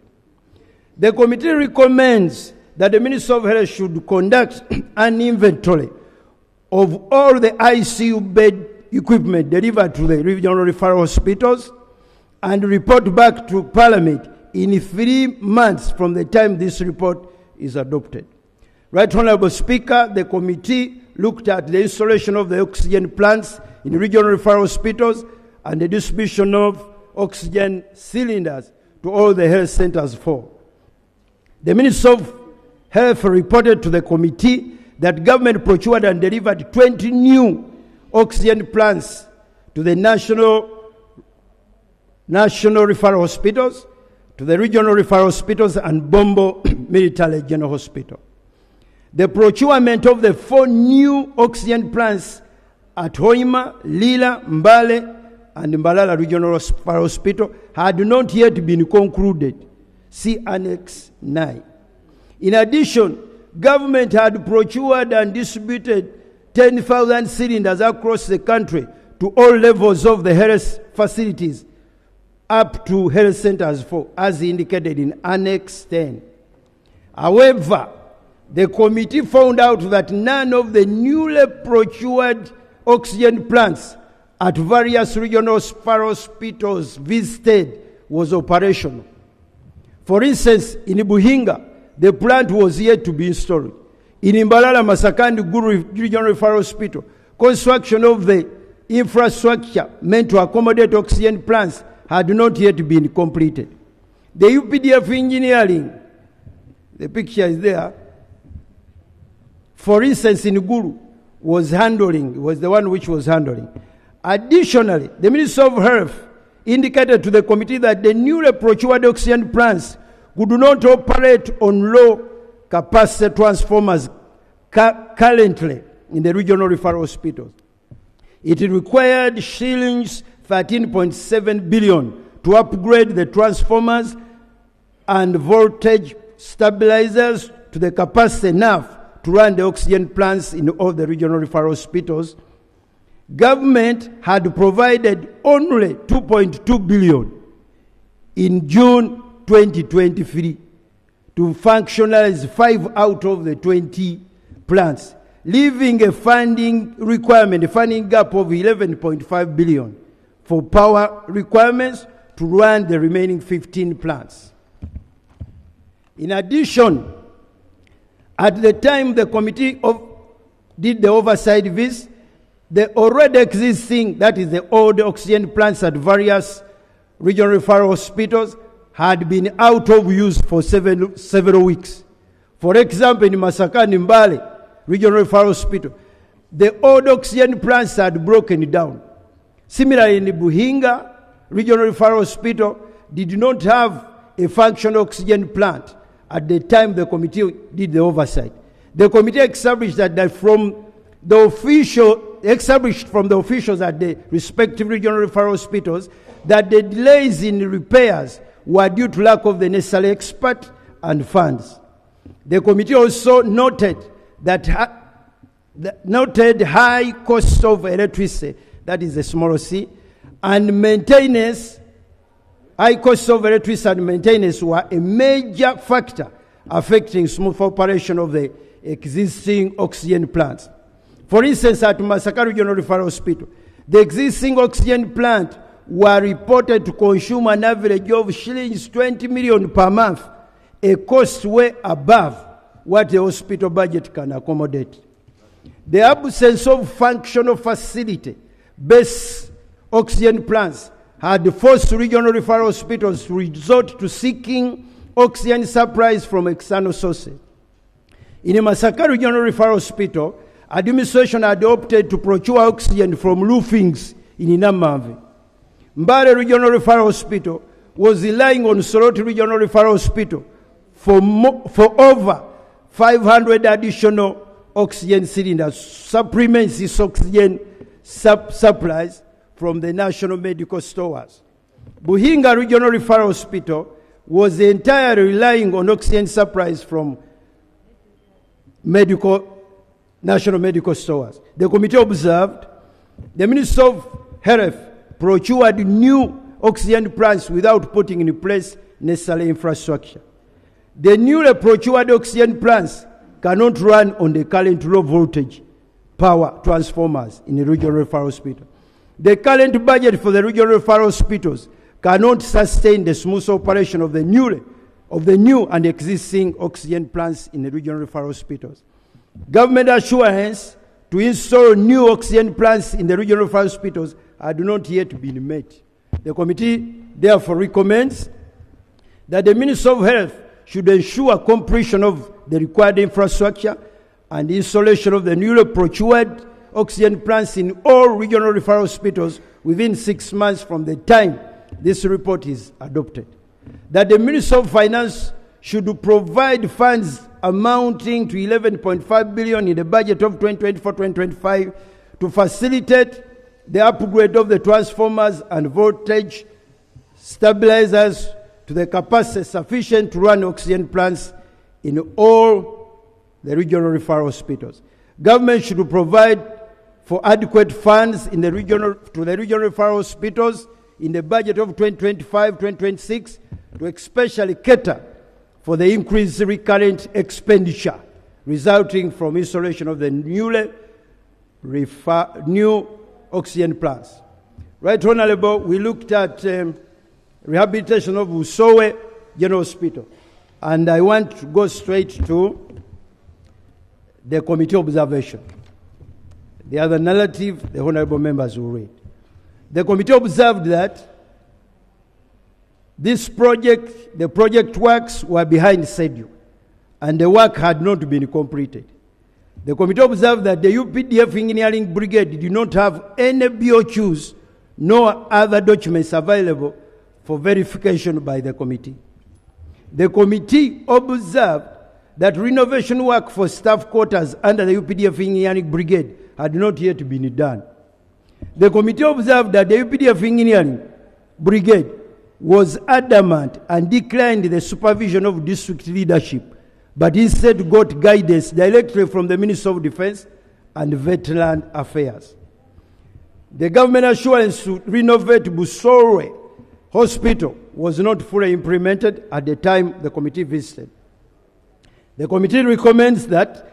[SPEAKER 15] The committee recommends that the Minister of Health should conduct an inventory of all the ICU bed equipment delivered to the regional referral hospitals and report back to Parliament in 3 months from the time this report is adopted. Right Honorable Speaker, the committee looked at the installation of the oxygen plants in regional referral hospitals and the distribution of oxygen cylinders to all the health centers for. The Minister of Health reported to the committee that government procured and delivered 20 new oxygen plants to the national referral hospitals, to the regional referral hospitals, and Bombo Military General Hospital. The procurement of the 4 new oxygen plants at Hoima, Lila, Mbale, and Mbalala Regional Referral Hospital had not yet been concluded. See Annex 9. In addition, government had procured and distributed 10,000 cylinders across the country to all levels of the health facilities up to health centers for, as indicated in Annex 10. However, the committee found out that none of the newly procured oxygen plants at various regional hospitals visited was operational. For instance, in Buhinga, the plant was yet to be installed. In Mbalala, Masakandi Guru Regional Referral Hospital, construction of the infrastructure meant to accommodate oxygen plants had not yet been completed. The UPDF engineering, the picture is there, for instance, in Guru, was the one which was handling. Additionally, the Minister of Health indicated to the committee that the newly procured oxygen plants would not operate on low-capacity transformers currently in the regional referral hospitals. It required shillings 13.7 billion to upgrade the transformers and voltage stabilizers to the capacity enough to run the oxygen plants in all the regional referral hospitals. Government had provided only 2.2 billion in June 2023 to functionalize 5 out of the 20 plants, leaving a funding gap of 11.5 billion for power requirements to run the remaining 15 plants. In addition, at the time the committee did the oversight visit, the already existing, that is the old oxygen plants at various regional referral hospitals, had been out of use for several weeks. For example, in Masaka and Mbale Regional Referral Hospital, the old oxygen plants had broken down. Similarly, in Buhinga Regional Referral Hospital did not have a functional oxygen plant at the time the committee did the oversight. The committee established from the officials at the respective regional referral hospitals that the delays in repairs were due to lack of the necessary expert and funds. The committee also noted high costs of electricity, that is the small c, and maintenance. High costs of electricity and maintenance were a major factor affecting smooth operation of the existing oxygen plants. For instance, at Masaka Regional Referral Hospital, the existing oxygen plant were reported to consume an average of shillings 20 million per month a cost way above what the hospital budget can accommodate. The absence of functional facility-based oxygen plants had forced regional referral hospitals to resort to seeking oxygen supplies from external sources. In Masaka Regional Referral Hospital, administration had opted to procure oxygen from roofings in Inamavi. Mbale Regional Referral Hospital was relying on Soroti Regional Referral Hospital for over 500 additional oxygen cylinders, supplements this oxygen supplies from the national medical stores. Buhinga Regional Referral Hospital was entirely relying on oxygen supplies from national medical stores. The committee observed the Minister of Health procured new oxygen plants without putting in place necessary infrastructure. The newly procured oxygen plants cannot run on the current low voltage power transformers in the regional referral hospital. The current budget for the regional referral hospitals cannot sustain the smooth operation of the new and existing oxygen plants in the regional referral hospitals. Government assurance to install new oxygen plants in the regional referral hospitals had not yet been met. The committee therefore recommends that the Minister of Health should ensure completion of the required infrastructure and installation of the newly procured oxygen plants in all regional referral hospitals within 6 months from the time this report is adopted. That the Minister of Finance should provide funds amounting to 11.5 billion in the budget of 2024-2025 to facilitate the upgrade of the transformers and voltage stabilizers to the capacity sufficient to run oxygen plants in all the regional referral hospitals. Government should provide for adequate funds to the regional referral hospitals in the budget of 2025-2026 to especially cater for the increased recurrent expenditure resulting from installation of the new oxygen plants. Right Honorable, we looked at rehabilitation of Usowe General Hospital, and I want to go straight to the committee observation. The other narrative, the honorable members will read. The committee observed that the project works were behind schedule, and the work had not been completed. The committee observed that the UPDF Engineering Brigade did not have any BOQs nor other documents available for verification by the committee. The committee observed that renovation work for staff quarters under the UPDF Engineering Brigade had not yet been done. The committee observed that the UPDF Engineering Brigade was adamant and declined the supervision of district leadership, but instead got guidance directly from the Minister of Defense and Veteran Affairs. The government assurance to renovate Busore Hospital was not fully implemented at the time the committee visited. The committee recommends that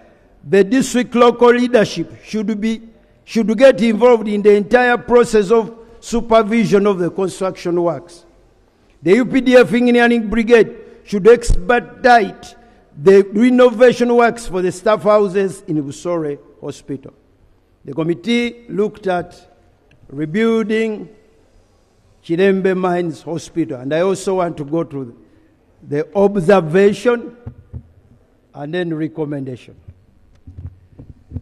[SPEAKER 15] the district local leadership should get involved in the entire process of supervision of the construction works. The UPDF Engineering Brigade should expedite the renovation works for the staff houses in Busore Hospital. The committee looked at rebuilding Chirembe Mines Hospital, and I also want to go to the observation and then recommendation.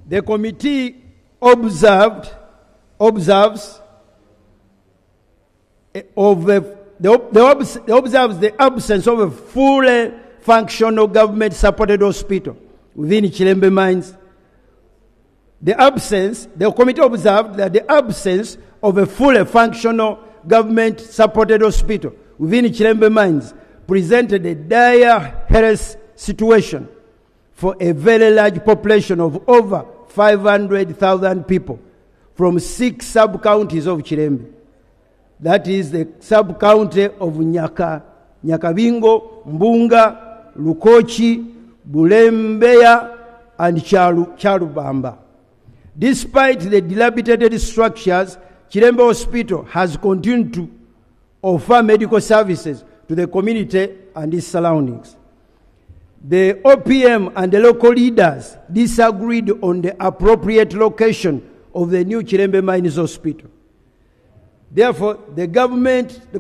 [SPEAKER 15] The committee observes the absence of a fully functional government-supported hospital within Chirembe Mines. The committee observed that the absence of a fully functional government-supported hospital within Chirembe Mines presented a dire health situation for a very large population of over 500,000 people from 6 sub-counties of Chirembe. That is the sub-county of Nyakabingo, Mbunga, Lukochi, Bulembeya, and Charubamba. Despite the dilapidated structures, Chirembe Hospital has continued to offer medical services to the community and its surroundings. The OPM and the local leaders disagreed on the appropriate location of the new Chirembe Mines Hospital. Therefore, the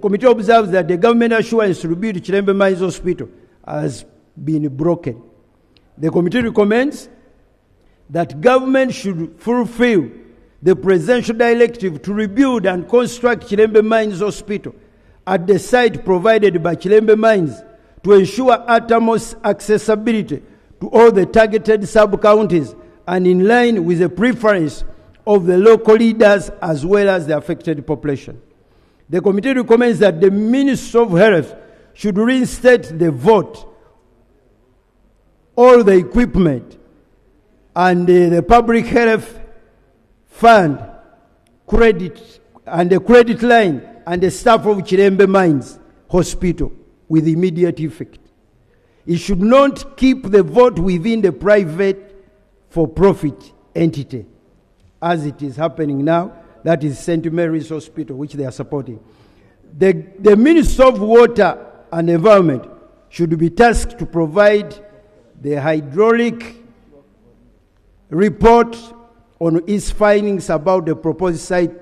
[SPEAKER 15] committee observes that the government assurance to rebuild Chirembe Mines Hospital has been broken. The committee recommends that government should fulfill the presidential directive to rebuild and construct Chirembe Mines Hospital at the site provided by Chirembe Mines to ensure utmost accessibility to all the targeted sub-counties and in line with the preference of the local leaders as well as the affected population. The committee recommends that the Minister of Health should reinstate the vote, all the equipment, and the public health fund credit and the credit line and the staff of Chirembe Mines Hospital with immediate effect. It should not keep the vote within the private for-profit entity, as it is happening now. That is St. Mary's Hospital, which they are supporting. The Minister of Water and Environment should be tasked to provide the hydraulic report on its findings about the proposed site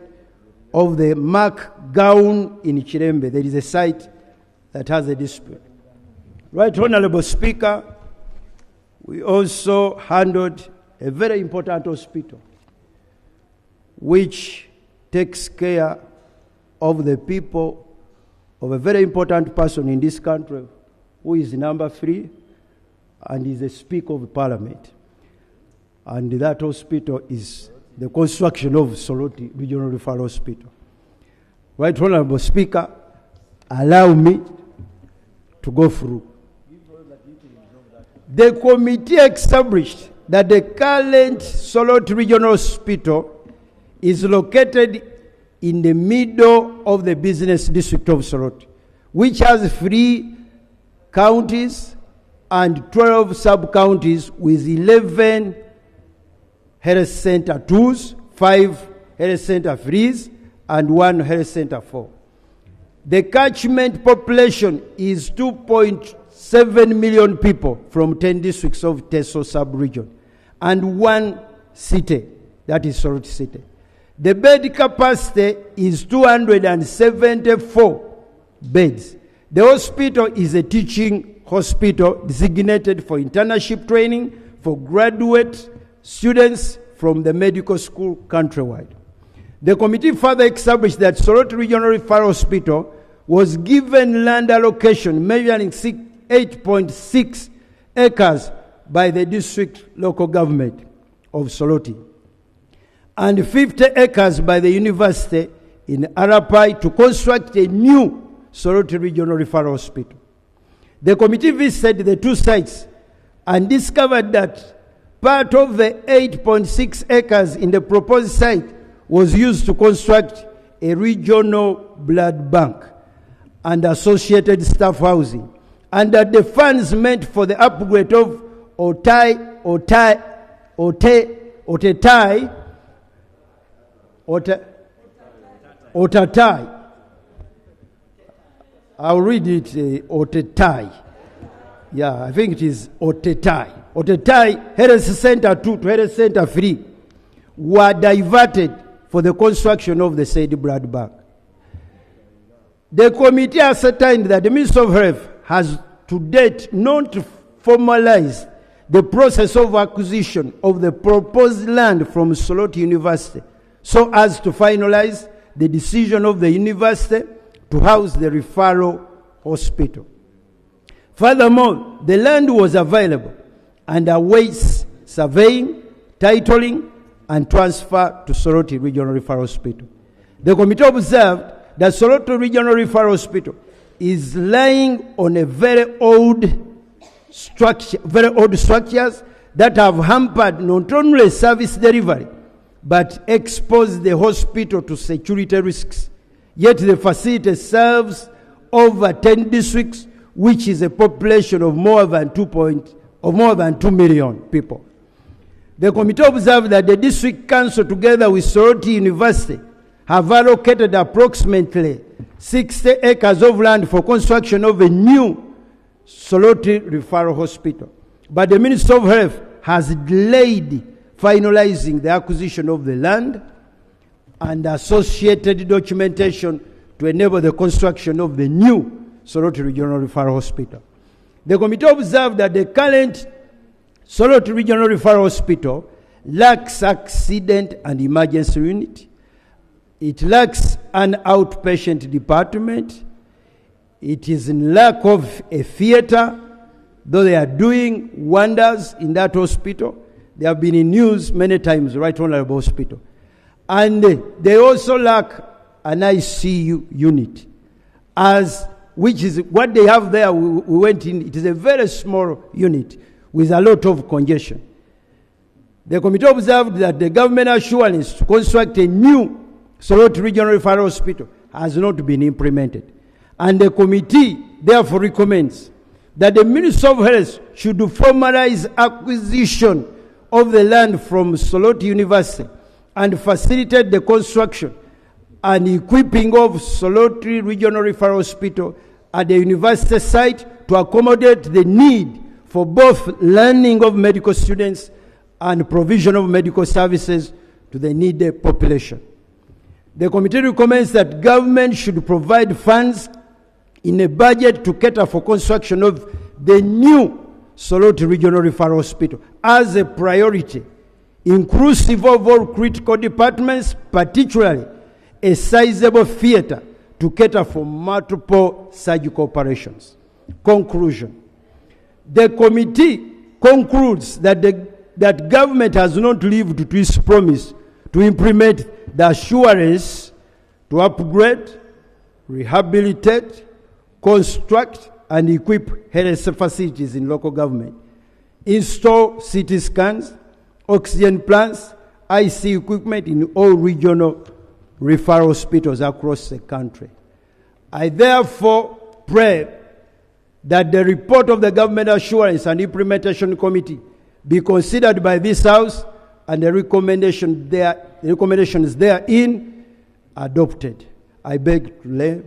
[SPEAKER 15] of the Mark Gown in Chirembe. There is a site that has a dispute. Right Honorable Speaker, we also handled a very important hospital which takes care of the people of a very important person in this country who is number 3 and is a Speaker of Parliament. And that hospital is the construction of Soroti Regional Referral Hospital. Right Honorable Speaker, allow me to go through. The committee established that the current Soroti Regional Hospital is located in the middle of the business district of Soroti, which has 3 counties and 12 sub-counties with 11 health center 2s, 5 health center 3s, and 1 health center 4. The catchment population is 2.7 million people from 10 districts of Teso sub-region and 1 city, that is Soroti City. The bed capacity is 274 beds. The hospital is a teaching hospital designated for internship training for graduate students from the medical school countrywide. The committee further established that Soroti Regional Referral Hospital was given land allocation measuring 8.6 acres by the district local government of Soroti and 50 acres by the university in Arapai to construct a new Soroti Regional Referral Hospital. The committee visited the 2 sites and discovered that part of the 8.6 acres in the proposed site was used to construct a regional blood bank and associated staff housing, and that the funds meant for the upgrade of Otetai, I'll read it, Otetai. Yeah, I think it is Otetai. Otetai, Health Center 2 to Health Center 3 were diverted for the construction of the said blood bank. The committee ascertained that the Minister of Health has to date not formalized the process of acquisition of the proposed land from Soroti University so as to finalize the decision of the university to house the referral hospital. Furthermore, the land was available and awaits surveying, titling, and transfer to Soroti Regional Referral Hospital. The committee observed that Soroti Regional Referral Hospital is lying on a very old structures that have hampered not only service delivery, but exposed the hospital to security risks. Yet the facility serves over 10 districts, which is a population of more than 2 million people. The committee observed that the district council, together with Soroti University, have allocated approximately 60 acres of land for construction of a new Soloti Referral Hospital. But the Minister of Health has delayed finalizing the acquisition of the land and associated documentation to enable the construction of the new Soloti Regional Referral Hospital. The committee observed that the current Soloti Regional Referral Hospital lacks accident and emergency unit. It lacks an outpatient department. It is in lack of a theater, though they are doing wonders in that hospital. They have been in news many times, Right Honorable Hospital. And they also lack an ICU unit, which is what they have there. We went in, it is a very small unit with a lot of congestion. The committee observed that the government assurance to construct a new Soloti Regional Referral Hospital has not been implemented. And the committee therefore recommends that the Minister of Health should formalize acquisition of the land from Soloti University and facilitate the construction and equipping of Soloti Regional Referral Hospital at the university site to accommodate the need for both learning of medical students and provision of medical services to the needed population. The committee recommends that government should provide funds in a budget to cater for construction of the new Soloti Regional Referral Hospital as a priority, inclusive of all critical departments, particularly a sizable theater to cater for multiple surgical operations. Conclusion. The committee concludes that government has not lived to its promise to implement the assurance to upgrade, rehabilitate, construct, and equip health facilities in local government, install CT scans, oxygen plants, IC equipment in all regional referral hospitals across the country. I therefore pray that the report of the Government Assurance and Implementation Committee be considered by this House and the recommendations therein adopted. I beg to lay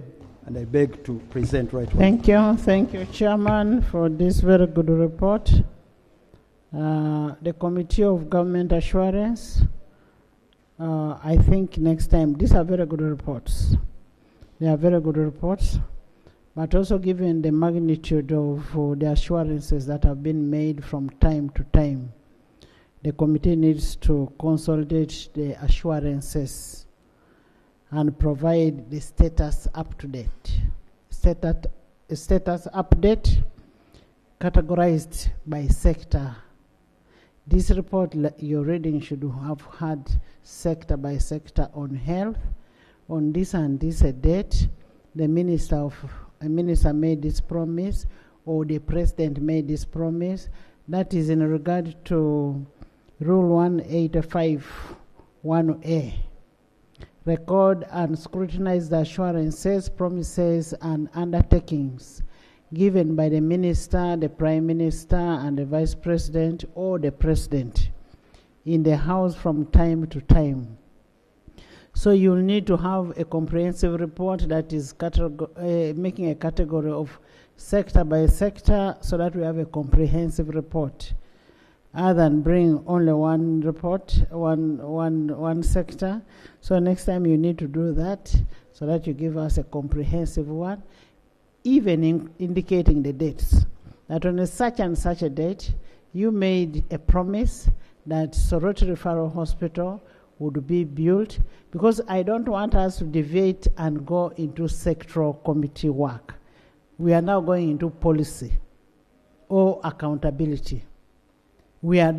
[SPEAKER 15] and I beg to present right now.
[SPEAKER 4] Thank you, Chairman, for this very good report. The Committee of Government Assurance, I think next time, these are very good reports. They are very good reports, but also given the magnitude of the assurances that have been made from time to time, the committee needs to consolidate the assurances and provide the status up to date. Status update categorized by sector. This report you're reading should have had sector by sector on health. On this and this date, the minister made this promise, or the president made this promise. That is in regard to Rule 185(1)A. Record and scrutinize the assurances, promises, and undertakings given by the minister, the prime minister, and the vice president, or the president in the House from time to time. So you'll need to have a comprehensive report that is making a category of sector by sector, so that we have a comprehensive report, other than bring only one report, one sector. So next time you need to do that, so that you give us a comprehensive one, even indicating the dates. That on such and such a date, you made a promise that Soloti Referral Hospital would be built, because I don't want us to deviate and go into sectoral committee work. We are now going into policy or accountability. We are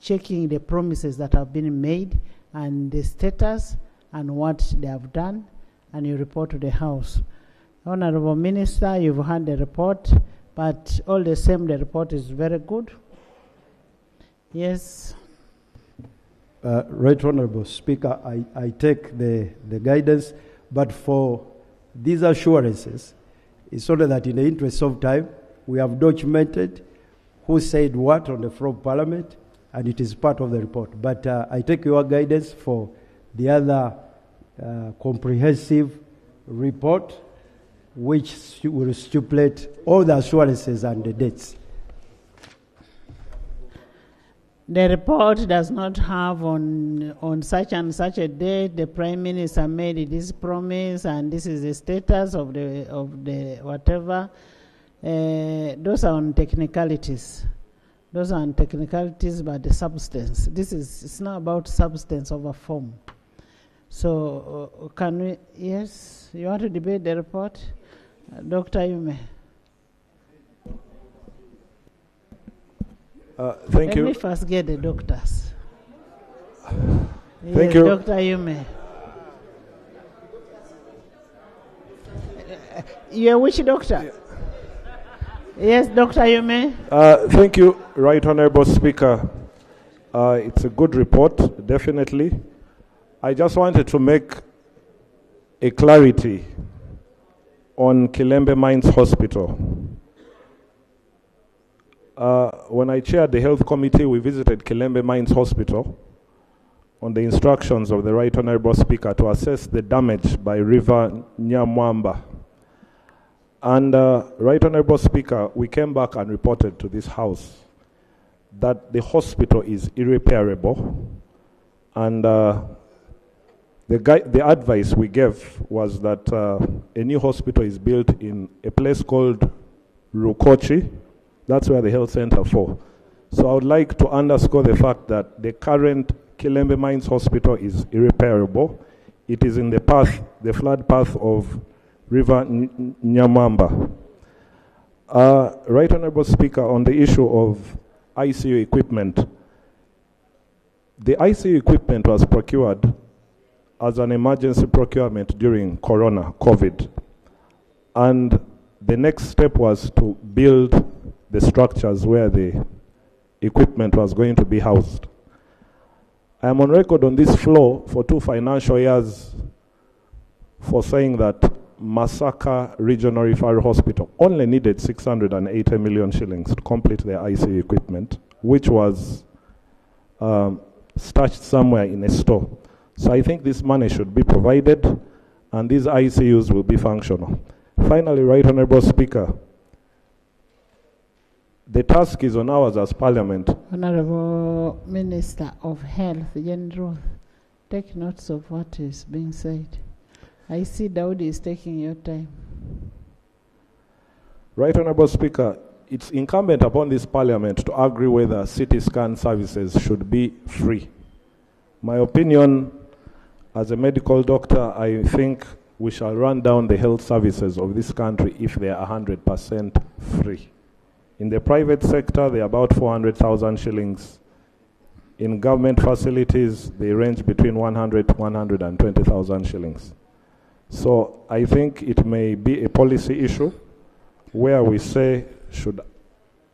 [SPEAKER 4] checking the promises that have been made and the status and what they have done, and you report to the House. Honorable Minister, you've had the report, but all the same, the report is very good. Yes.
[SPEAKER 15] Right Honorable Speaker, I take the guidance, but for these assurances, it's only that in the interest of time, we have documented who said what on the floor of Parliament, and it is part of the report. But I take your guidance for the other comprehensive report which will stipulate all the assurances and the dates.
[SPEAKER 4] The report does not have on such and such a date the Prime Minister made this promise and this is the status of the whatever. Those are on technicalities. Those are on technicalities, but the substance. It's not about substance over form. So can we? Yes, you want to debate the report, Dr. Yume?
[SPEAKER 16] Thank you.
[SPEAKER 4] Let me first get the doctors.
[SPEAKER 16] Thank you.
[SPEAKER 4] Dr. Yume. You're which doctor? Yes, Dr. Yume.
[SPEAKER 16] Thank you, Right Honorable Speaker. It's a good report, definitely. I just wanted to make a clarity on Kilembe Mines Hospital. When I chaired the health committee, we visited Kilembe Mines Hospital on the instructions of the Right Honorable Speaker to assess the damage by River Nyamwamba. And Right Honorable Speaker, we came back and reported to this House that the hospital is irreparable, and the advice we gave was that a new hospital is built in a place called Rukochi. That's where the health center for. So I would like to underscore the fact that the current Kilembe Mines Hospital is irreparable. It is in the path, the flood path of River Nyamwamba. Right Honorable Speaker, on the issue of ICU equipment, the ICU equipment was procured as an emergency procurement during COVID. And the next step was to build the structures where the equipment was going to be housed. I am on record on this floor for 2 financial years for saying that Masaka Regional Referral Hospital only needed 680 million shillings to complete their ICU equipment, which was stashed somewhere in a store. So I think this money should be provided and these ICUs will be functional. Finally, Right Honorable Speaker, the task is on ours as Parliament.
[SPEAKER 4] Honorable Minister of Health, General, take notes of what is being said. I see Daudi is taking your time.
[SPEAKER 16] Right Honorable Speaker, it's incumbent upon this Parliament to agree whether CT scan services should be free. My opinion, as a medical doctor, I think we shall run down the health services of this country if they are 100% free. In the private sector, they are about 400,000 shillings. In government facilities, they range between 100 to 120,000 shillings. So I think it may be a policy issue where we say, should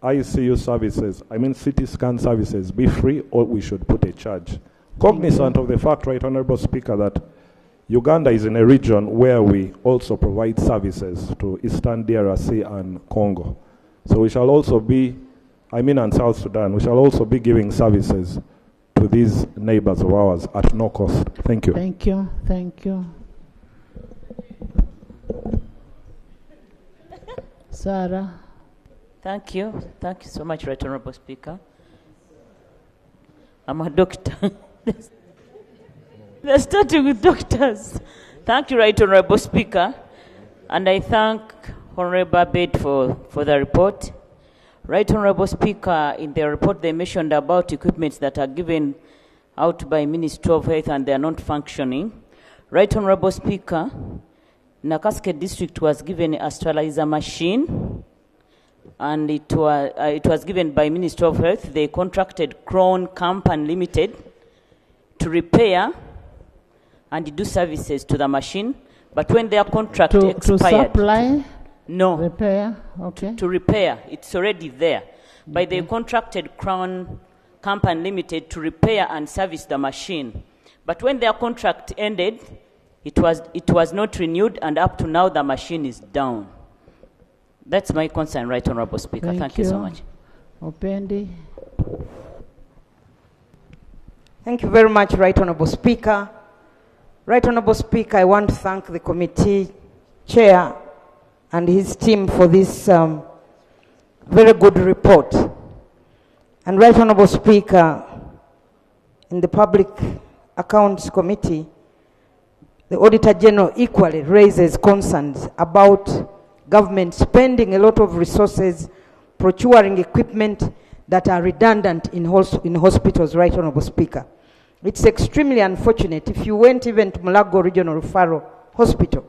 [SPEAKER 16] ICU services, CT scan services be free, or we should put a charge? Cognizant of the fact, Right Honorable Speaker, that Uganda is in a region where we also provide services to Eastern DRC and Congo. So we shall also be, and South Sudan, we shall also be giving services to these neighbors of ours at no cost. Thank you.
[SPEAKER 4] Thank you. Thank you. Sarah.
[SPEAKER 17] Thank you. Thank you so much, Right Honorable Speaker. I'm a doctor. Let's start with doctors. Thank you, Right Honorable Speaker. And I thank Honorable Abed for the report. Right Honorable Speaker, in the report they mentioned about equipments that are given out by Ministry of Health and they are not functioning. Right Honorable Speaker, Nakaske District was given a sterilizer machine and it was given by Ministry of Health. They contracted Crown Company Limited to repair and do services to the machine. But when their contract expired...
[SPEAKER 4] To supply?
[SPEAKER 17] No.
[SPEAKER 4] Repair? Okay.
[SPEAKER 17] To repair. It's already there. But they contracted Crown Company Limited to repair and service the machine. But when their contract ended, it was not renewed, and up to now the machine is down. That's my concern, Right Honorable Speaker. Thank you so much.
[SPEAKER 4] Opendi.
[SPEAKER 14] Thank you very much, Right Honorable Speaker. Right Honorable Speaker, I want to thank the committee chair and his team for this very good report. And Right Honorable Speaker, in the Public Accounts Committee, the Auditor General equally raises concerns about government spending a lot of resources procuring equipment that are redundant in hospitals, Right Honorable Speaker. It's extremely unfortunate. If you went even to Mulago Regional Referral Hospital,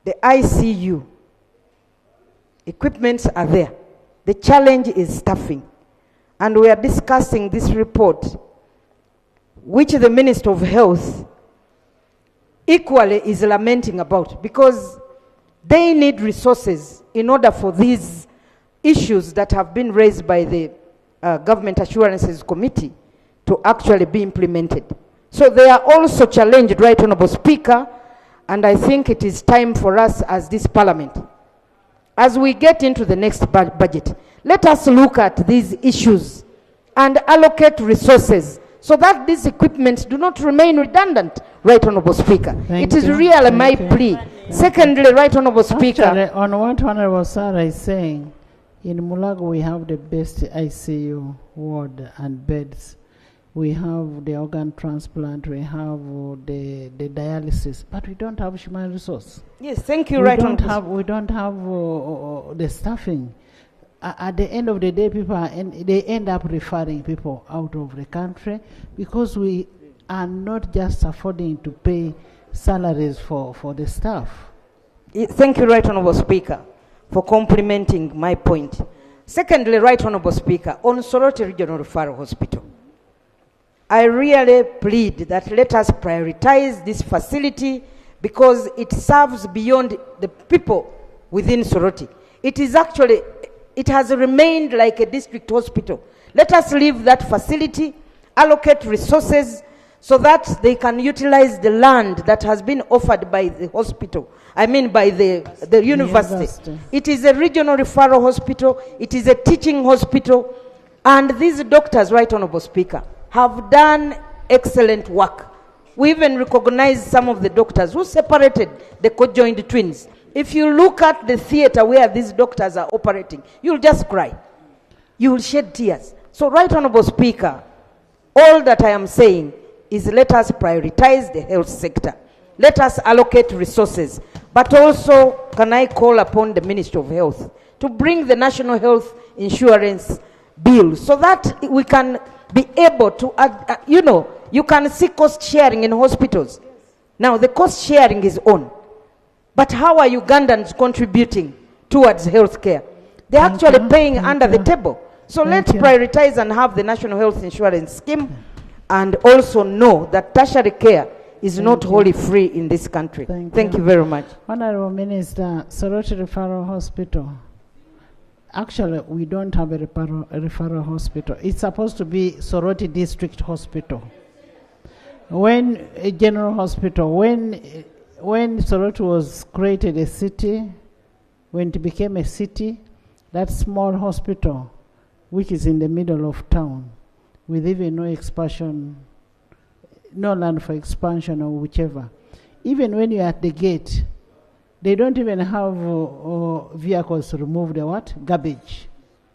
[SPEAKER 14] the ICU, equipments are there. The challenge is staffing. And we are discussing this report, which the Minister of Health equally is lamenting about, because they need resources in order for these issues that have been raised by the Government Assurances Committee to actually be implemented. So they are also challenged, Right Honorable Speaker, and I think it is time for us as this Parliament, as we get into the next budget, let us look at these issues and allocate resources so that these equipments do not remain redundant, Right Honorable Speaker. It is really my plea. Secondly, Right Honorable Speaker.
[SPEAKER 4] Actually, on what Honorable Sarah is saying, in Mulago we have the best ICU ward and beds. We have the organ transplant, we have the dialysis, but we don't have human resource.
[SPEAKER 14] Yes, thank you, Right Honorable.
[SPEAKER 4] We don't have the staffing. At the end of the day, they end up referring people out of the country because we are not just affording to pay salaries for the staff.
[SPEAKER 14] Thank you, Right Honorable Speaker, for complimenting my point. Secondly, Right Honorable Speaker, on Soroti Regional Referral Hospital, I really plead that let us prioritize this facility because it serves beyond the people within Soroti. It is actually, it has remained like a district hospital. Let us leave that facility, allocate resources so that they can utilize the land that has been offered by the hospital. I mean by the university. It is a regional referral hospital. It is a teaching hospital. And these doctors, Right Honorable Speaker, have done excellent work. We even recognize some of the doctors who separated the conjoined twins. If you look at the theater where these doctors are operating, you'll just cry. You will shed tears. So, Right Honorable Speaker, all that I am saying is let us prioritize the health sector. Let us allocate resources. But also, can I call upon the Ministry of Health to bring the National Health Insurance Bill so that we can be able to, you can see cost sharing in hospitals. Now, the cost sharing is on. But how are Ugandans contributing towards health care? They're actually paying under the table. So let's prioritize and have the National Health Insurance Scheme and also know that tertiary care is not wholly free in this country. Thank you very much.
[SPEAKER 4] Honorable Minister, Soroti Referral Hospital. Actually, we don't have a referral hospital. It's supposed to be Soroti District Hospital. When a general hospital, when Soroti was created a city, when it became a city, that small hospital, which is in the middle of town, with even no expansion, no land for expansion or whichever. Even when you're at the gate, they don't even have vehicles to remove the garbage.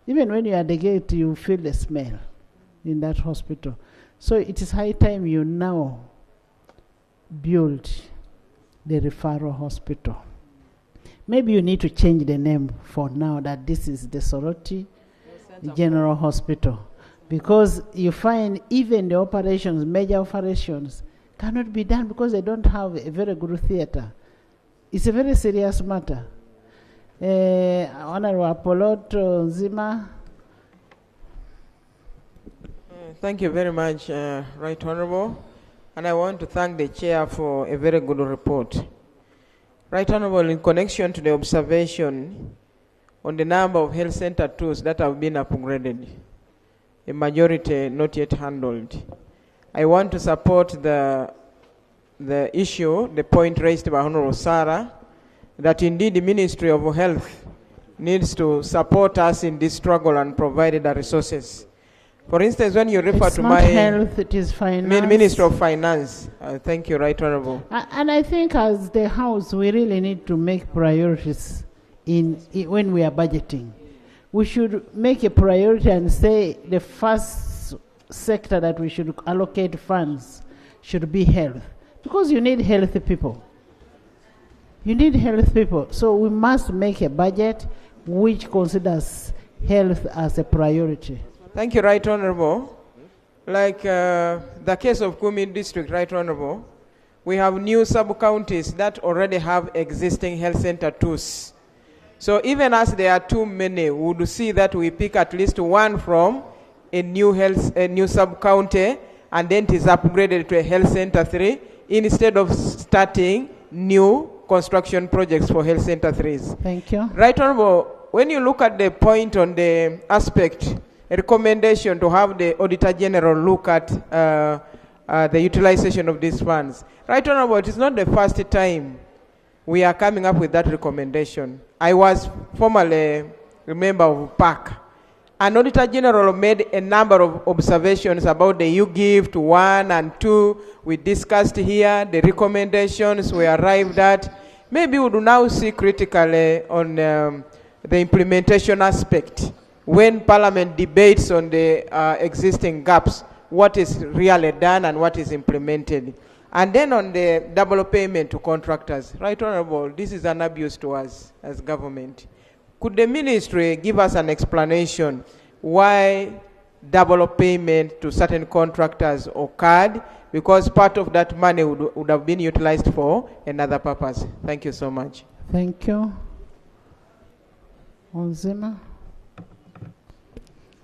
[SPEAKER 4] Even when you're at the gate, you feel the smell in that hospital. So it is high time you now build the referral hospital. Maybe you need to change the name for now that this is the Soroti General Hospital. Because you find even the operations, major operations, cannot be done because they don't have a very good theater. It's a very serious matter. Honorable Apollo Zima.
[SPEAKER 18] Thank you very much, Right Honorable. And I want to thank the Chair for a very good report. Right Honorable, in connection to the observation on the number of health center tools that have been upgraded, a majority not yet handled, I want to support the issue, the point raised by Honorable Sarah, that indeed the Ministry of Health needs to support us in this struggle and provide the resources. For instance, when you refer
[SPEAKER 4] It's
[SPEAKER 18] to
[SPEAKER 4] not
[SPEAKER 18] my
[SPEAKER 4] health, it is finance.
[SPEAKER 18] Minister of Finance, thank you, Right Honorable.
[SPEAKER 4] And I think as the House, we really need to make priorities when we are budgeting. We should make a priority and say the first sector that we should allocate funds should be health. Because you need healthy people. You need healthy people. So we must make a budget which considers health as a priority.
[SPEAKER 18] Thank you, Right Honorable. Like the case of Kumi District, Right Honorable, we have new sub-counties that already have existing health center tools. So even as there are too many, we would see that we pick at least one from a new sub-county, and then it is upgraded to a health center 3 instead of starting new construction projects for health center 3s.
[SPEAKER 4] Thank you.
[SPEAKER 18] Right Honorable, when you look at the point on the aspect, a recommendation to have the Auditor General look at the utilization of these funds. Right Honorable, it is not the first time we are coming up with that recommendation. I was formerly a member of PAC. An Auditor General made a number of observations about the U-Gift 1 and 2. We discussed here, the recommendations were arrived at. Maybe we do now see critically on the implementation aspect. When Parliament debates on the existing gaps, what is really done and what is implemented. And then on the double payment to contractors. Right Honorable, this is an abuse to us as government. Could the ministry give us an explanation why double payment to certain contractors occurred? Because part of that money would have been utilized for another purpose. Thank you so much.
[SPEAKER 4] Thank you. Onzima.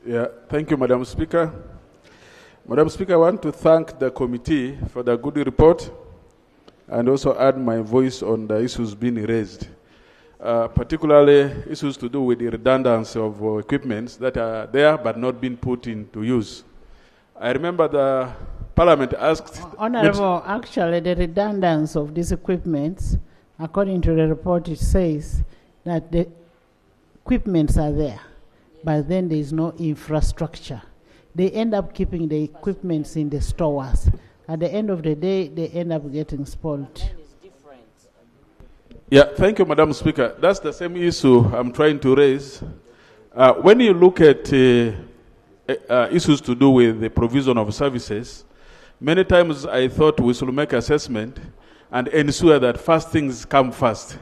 [SPEAKER 19] Yeah, thank you, Madam Speaker. Madam Speaker, I want to thank the committee for the good report and also add my voice on the issues being raised, particularly issues to do with the redundancy of equipments that are there but not being put into use. I remember the Parliament asked...
[SPEAKER 4] Honorable, actually the redundancy of these equipments, according to the report, it says that the equipments are there, but then there is no infrastructure. They end up keeping the equipments in the stores. At the end of the day, they end up getting spoiled.
[SPEAKER 19] Yeah, thank you, Madam Speaker. That's the same issue I'm trying to raise. When you look at issues to do with the provision of services, many times I thought we should make assessment and ensure that first things come first.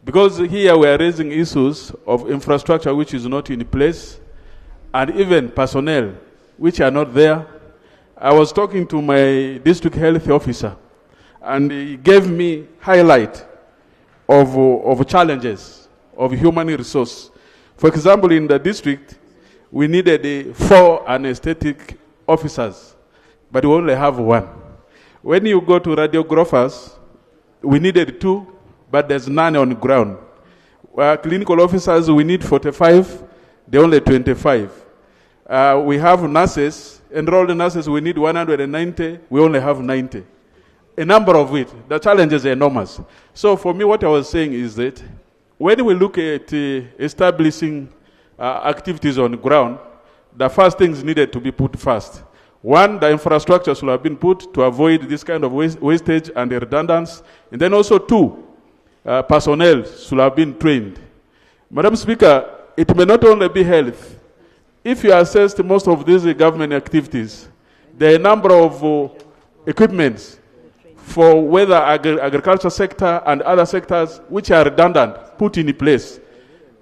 [SPEAKER 19] Because here we are raising issues of infrastructure which is not in place, and even personnel which are not there. I was talking to my district health officer, and he gave me highlight of challenges of human resource. For example, in the district, we needed 4 anesthetic officers, but we only have 1. When you go to radiographers, we needed 2, but there's none on the ground. Clinical officers, we need 45, they're only 25. We have nurses, enrolled nurses, we need 190, we only have 90. A number of it, the challenge is enormous. So for me, what I was saying is that when we look at establishing activities on the ground, the first things needed to be put first. 1, the infrastructure should have been put to avoid this kind of wastage and redundance. And then also 2, personnel should have been trained. Madam Speaker, it may not only be health. If you assessed most of these government activities, there are a number of equipments for whether agriculture sector and other sectors which are redundant, put in place.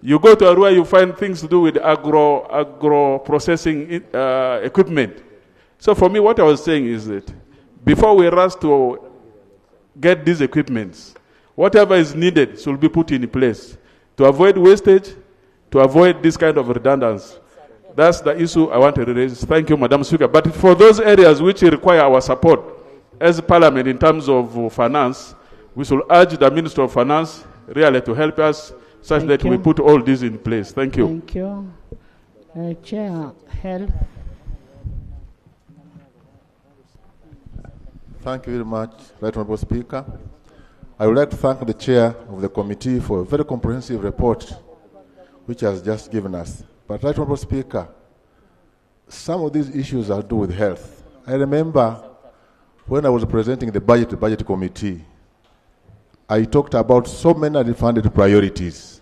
[SPEAKER 19] You go to Arua, you find things to do with agro processing equipment. So for me, what I was saying is that before we rush to get these equipments, whatever is needed should be put in place to avoid wastage, to avoid this kind of redundancy. That's the issue I wanted to raise. Thank you, Madam Speaker. But for those areas which require our support as Parliament in terms of finance, we should urge the Minister of Finance really to help us such that we put all this in place. Thank you.
[SPEAKER 4] Thank you. Chair, Health.
[SPEAKER 6] Thank you very much, Right Honourable Speaker. I would like to thank the Chair of the committee for a very comprehensive report which has just given us. But Right Honourable Speaker,
[SPEAKER 20] some of these issues are to do with health. I remember when I was presenting the budget committee, I talked about so many unfunded priorities.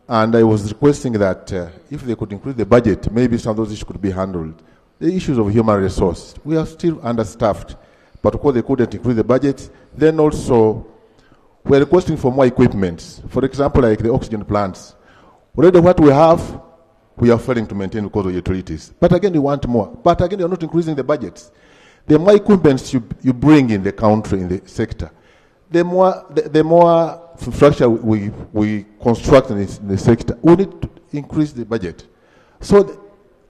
[SPEAKER 20] And I was requesting that if they could increase the budget, maybe some of those issues could be handled. The issues of human resource, we are still understaffed, but of course they couldn't increase the budget. Then also, we're requesting for more equipment. For example, like the oxygen plants. Already what we have, we are failing to maintain because of utilities. But again, we want more. But again, you're not increasing the budgets. The more equipment you bring in the country, in the sector, the more infrastructure we construct in the sector, we need to increase the budget. So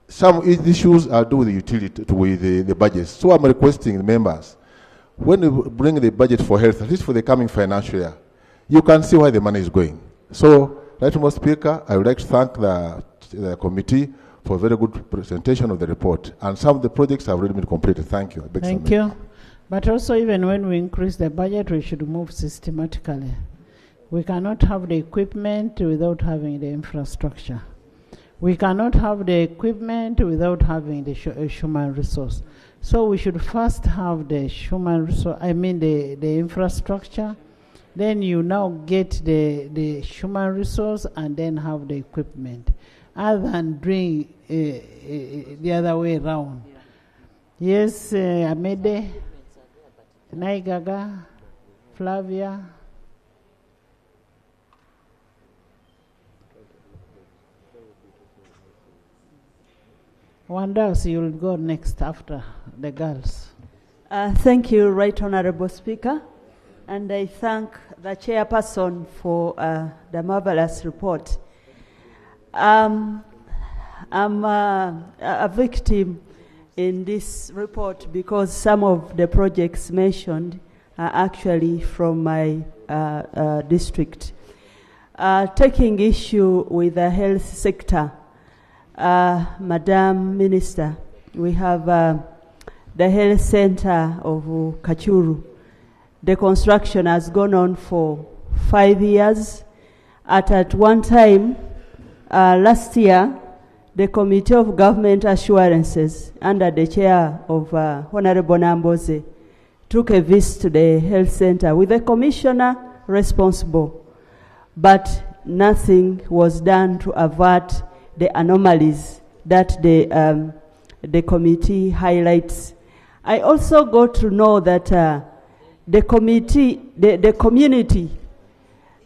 [SPEAKER 20] some issues are due with the utility, with the budgets. So I'm requesting the members, when you bring the budget for health, at least for the coming financial year, you can see where the money is going. So, Right Honourable Speaker, I would like to thank the committee for a very good presentation of the report. And some of the projects have already been completed. Thank you.
[SPEAKER 4] Thank you. But also, even when we increase the budget, we should move systematically. We cannot have the equipment without having the infrastructure. We cannot have the equipment without having the human resource. So we should first have the human resource, the infrastructure. Then you now get the human resource and then have the equipment. Other than doing the other way around. Yes, Amede, Naigaga, Flavia. Wonders, you'll go next after the girls.
[SPEAKER 21] Thank you, Right Honourable Speaker. And I thank the chairperson for the marvelous report. I'm a victim in this report because some of the projects mentioned are actually from my district. Taking issue with the health sector, Madam Minister, we have the health center of Kachuru. The construction has gone on for 5 years. At one time, last year, the Committee of Government Assurances, under the chair of Honorable Namboze, took a visit to the health center with a commissioner responsible, but nothing was done to avert the anomalies that the committee highlights. I also got to know that the community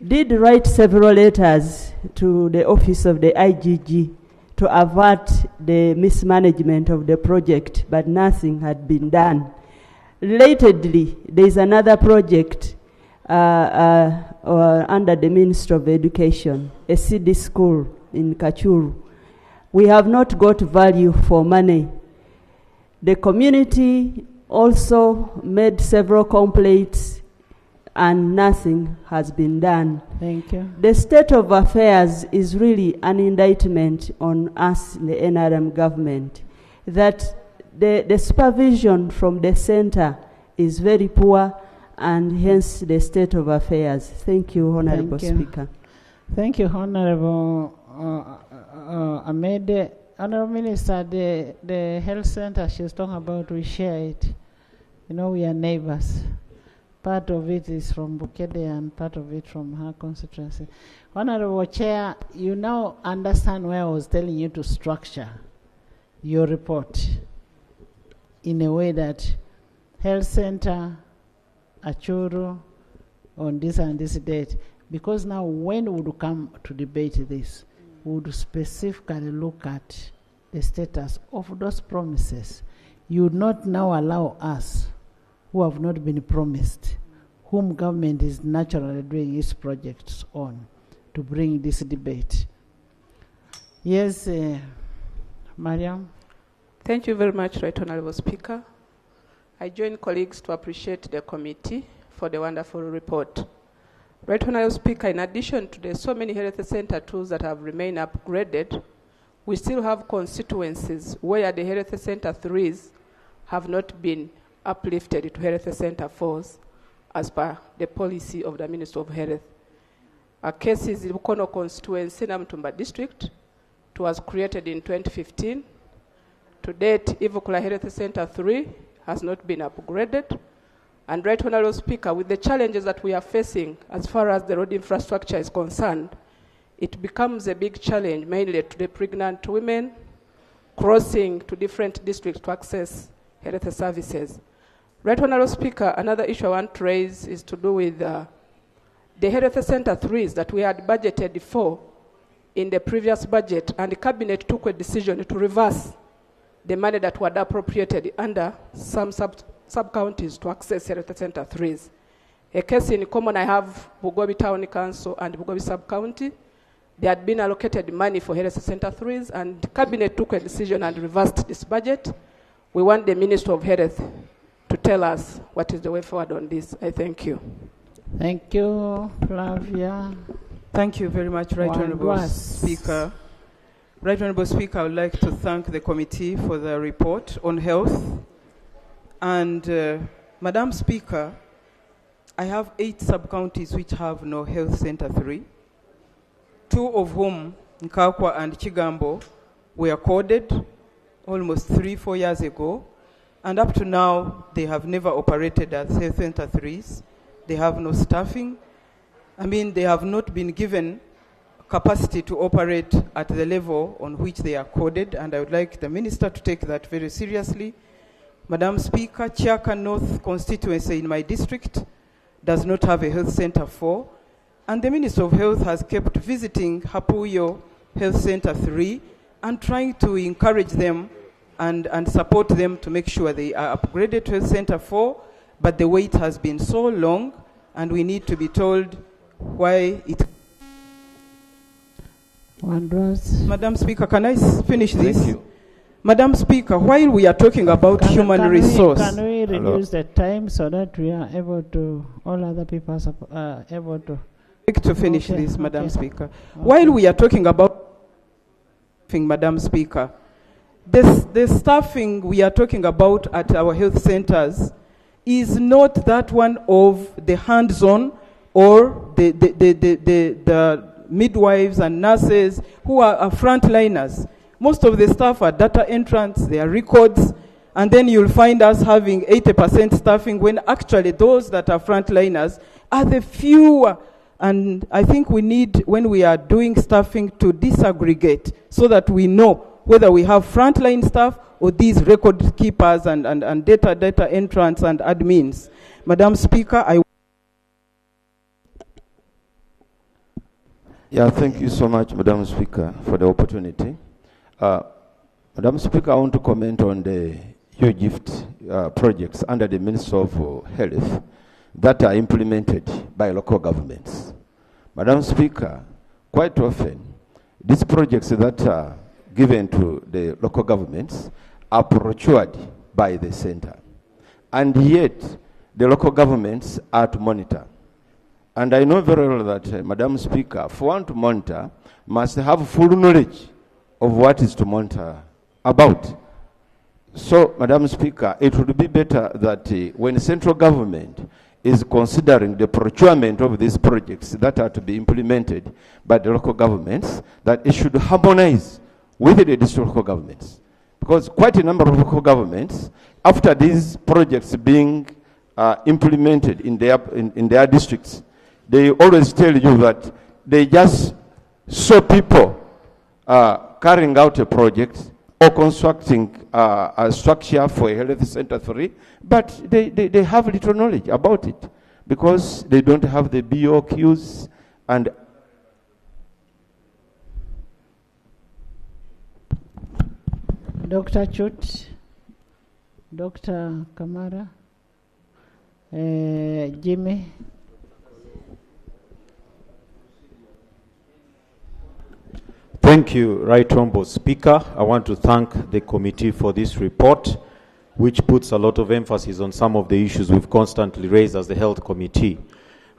[SPEAKER 21] did write several letters to the office of the IGG to avert the mismanagement of the project, but nothing had been done. Relatedly, there is another project under the Ministry of Education, a CD school in Kachuru. We have not got value for money. The community also made several complaints and nothing has been done.
[SPEAKER 4] Thank you.
[SPEAKER 21] The state of affairs is really an indictment on us, the NRM government, that the supervision from the center is very poor and hence the state of affairs. Thank you, Honorable Speaker.
[SPEAKER 4] Thank you, Honorable Ahmed. Honorable Minister, the health center she's talking about, we share it. You know, we are neighbors. Part of it is from Bukede and part of it from her constituency. Honorable Chair, you now understand where I was telling you to structure your report in a way that health center, Achuru, on this and this date. Because now when we would come to debate this, we would specifically look at the status of those promises. You would not now allow us, who have not been promised, whom government is naturally doing its projects on, to bring this debate. Yes, Mariam.
[SPEAKER 22] Thank you very much, Right Honourable Speaker. I join colleagues to appreciate the committee for the wonderful report. Right Honourable Speaker, in addition to the so many health center tools that have remained upgraded, we still have constituencies where the health center 3s have not been uplifted to health center 4s as per the policy of the Ministry of Health. A case is the Bukono constituency in Namtumba district. It was created in 2015 To date, Ivukula Health Center 3 has not been upgraded. And Right Honorable Speaker, with the challenges that we are facing as far as the road infrastructure is concerned, it becomes a big challenge, mainly to the pregnant women crossing to different districts to access health services. Right Honorable Speaker, another issue I want to raise is to do with the health center 3s that we had budgeted for in the previous budget, and the cabinet took a decision to reverse the money that was appropriated under some sub-counties to access health center 3s. A case in common, I have Bugobi Town Council and Bugobi Sub-County. They had been allocated money for health center 3s, and the cabinet took a decision and reversed this budget. We want the Minister of Health to tell us what is the way forward on this. I thank you.
[SPEAKER 4] Thank you, Flavia.
[SPEAKER 2] Thank you very much, Right Honourable Speaker. Right Honourable Speaker, I would like to thank the committee for the report on health. And Madam Speaker, I have 8 sub-counties which have no health center 3. 2 of whom, Nkakwa and Chigambo, were coded almost 3-4 years ago. And up to now, they have never operated as health center 3s. They have no staffing. I mean, they have not been given capacity to operate at the level on which they are coded, and I would like the Minister to take that very seriously. Madam Speaker, Chiaka North constituency in my district does not have a health center 4, and the Minister of Health has kept visiting Hapuyo Health Center 3 and trying to encourage them and support them to make sure they are upgraded to Health Center 4, but the wait has been so long, and we need to be told why it... Madam Speaker, can I finish this?
[SPEAKER 7] Thank you.
[SPEAKER 2] Madam Speaker, while we are talking about human resource...
[SPEAKER 4] Can we reduce the time so that we are able to, all other people are able to...
[SPEAKER 2] To finish this, Madam Speaker. While we are talking about Madam Speaker, the staffing we are talking about at our health centers is not that one of the hands-on or the midwives and nurses who are frontliners. Most of the staff are data entrants, they are records, and then you'll find us having 80% staffing when actually those that are frontliners are the fewer. And I think we need, when we are doing staffing, to disaggregate so that we know whether we have frontline staff or these record keepers and data entrants and admins. Madam Speaker,
[SPEAKER 7] Yeah, thank you so much, Madam Speaker, for the opportunity. Madam Speaker, I want to comment on the UGIFT projects under the Ministry of Health that are implemented by local governments. Madam Speaker, quite often, these projects that are given to the local governments are procured by the center. And yet, the local governments are to monitor. And I know very well that, Madam Speaker, for one to monitor, must have full knowledge of what is to monitor about. So, Madam Speaker, it would be better that when central government is considering the procurement of these projects that are to be implemented by the local governments, that it should harmonize with the district local governments. Because quite a number of local governments, after these projects being implemented in their districts, they always tell you that they just saw people carrying out a project or constructing a structure for a health center 3, but they have little knowledge about it because they don't have the BOQs and
[SPEAKER 4] Dr. Chut, Dr. Kamara, Jimmy.
[SPEAKER 23] Thank you, Right Honourable Speaker. I want to thank the committee for this report, which puts a lot of emphasis on some of the issues we've constantly raised as the Health Committee.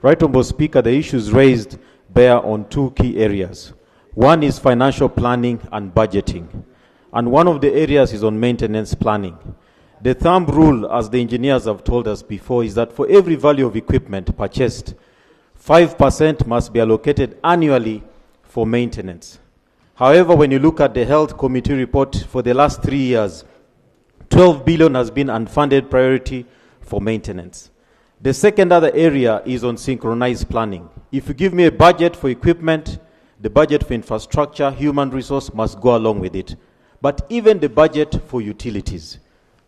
[SPEAKER 23] Right Honourable Speaker, the issues raised bear on 2 key areas. One is financial planning and budgeting, and one of the areas is on maintenance planning. The thumb rule, as the engineers have told us before, is that for every value of equipment purchased, 5% must be allocated annually for maintenance. However, when you look at the Health Committee report for the last 3 years, 12 billion has been unfunded priority for maintenance. The second other area is on synchronized planning. If you give me a budget for equipment, the budget for infrastructure, human resource must go along with it. But even the budget for utilities.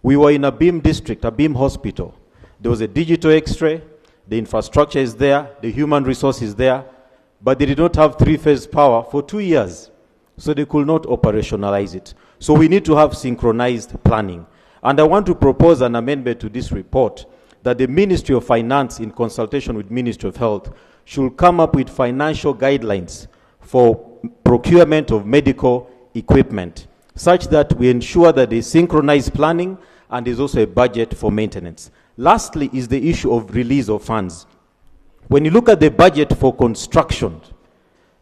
[SPEAKER 23] We were in a beam district, a beam hospital. There was a digital x-ray, the infrastructure is there, the human resource is there, but they did not have three-phase power for 2 years. So they could not operationalize it. So we need to have synchronized planning. And I want to propose an amendment to this report that the Ministry of Finance, in consultation with Ministry of Health, should come up with financial guidelines for procurement of medical equipment, such that we ensure that there's synchronized planning and there's also a budget for maintenance. Lastly is the issue of release of funds. When you look at the budget for construction,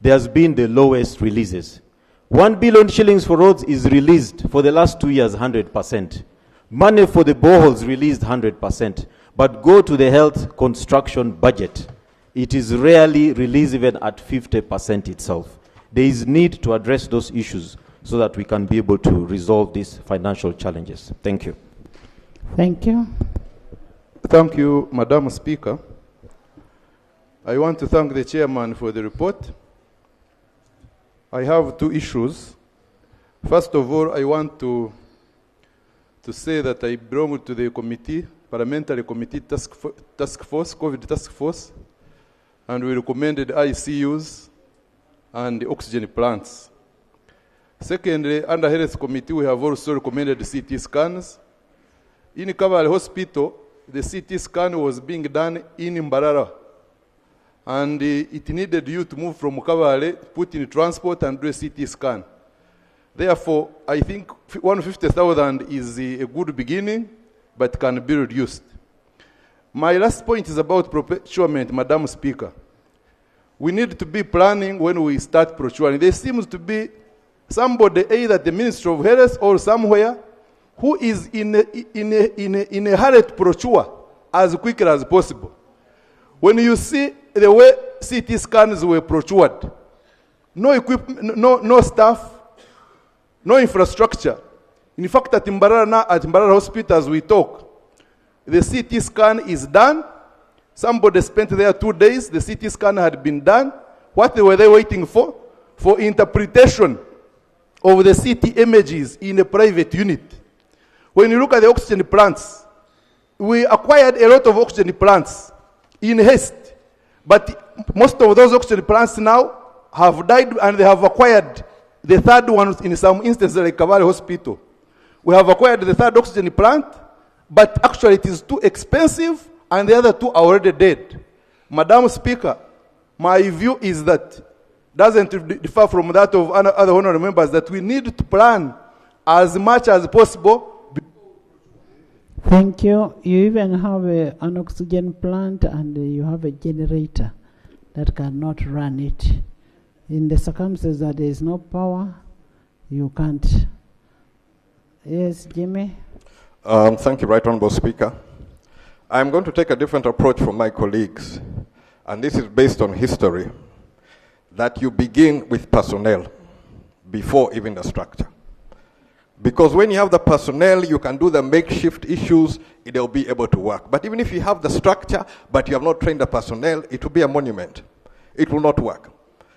[SPEAKER 23] there has been the lowest releases. 1 billion shillings for roads is released for the last 2 years, 100%. Money for the boreholes released 100%. But go to the health construction budget. It is rarely released even at 50% itself. There is need to address those issues so that we can be able to resolve these financial challenges. Thank you.
[SPEAKER 4] Thank you.
[SPEAKER 8] Thank you, Madam Speaker. I want to thank the chairman for the report. I have two issues. First of all, I want to say that I belong to the committee, parliamentary committee task force, COVID task force, and we recommended ICUs and the oxygen plants. Secondly, under health committee, we have also recommended CT scans. In Kabale Hospital, the CT scan was being done in Mbarara. And it needed you to move from Kabale, put in transport and do a CT scan. Therefore, I think 150,000 is a good beginning, but can be reduced. My last point is about procurement, Madam Speaker. We need to be planning when we start procuring. There seems to be somebody, either the Ministry of Health or somewhere, who is in a hurry to procure as quickly as possible. When you see the way CT scans were procured, no equipment, no staff, no infrastructure. In fact, at Mbarara Hospital, as we talk, the CT scan is done. Somebody spent there 2 days. The CT scan had been done. What were they waiting for? For interpretation of the CT images in a private unit. When you look at the oxygen plants, we acquired a lot of oxygen plants in haste. But most of those oxygen plants now have died, and they have acquired the third one in some instances, like Kabale Hospital. We have acquired the third oxygen plant, but actually it is too expensive, and the other two are already dead. Madam Speaker, my view is that doesn't differ from that of other honorable members, that we need to plan as much as possible.
[SPEAKER 4] Thank you. You even have an oxygen plant, and you have a generator that cannot run it. In the circumstances that there is no power, you can't. Yes, Jimmy?
[SPEAKER 9] Thank you, Right Honourable Speaker. I'm going to take a different approach from my colleagues, and this is based on history, that you begin with personnel before even the structure. Because when you have the personnel, you can do the makeshift issues, it'll be able to work. But even if you have the structure, but you have not trained the personnel, it will be a monument. It will not work.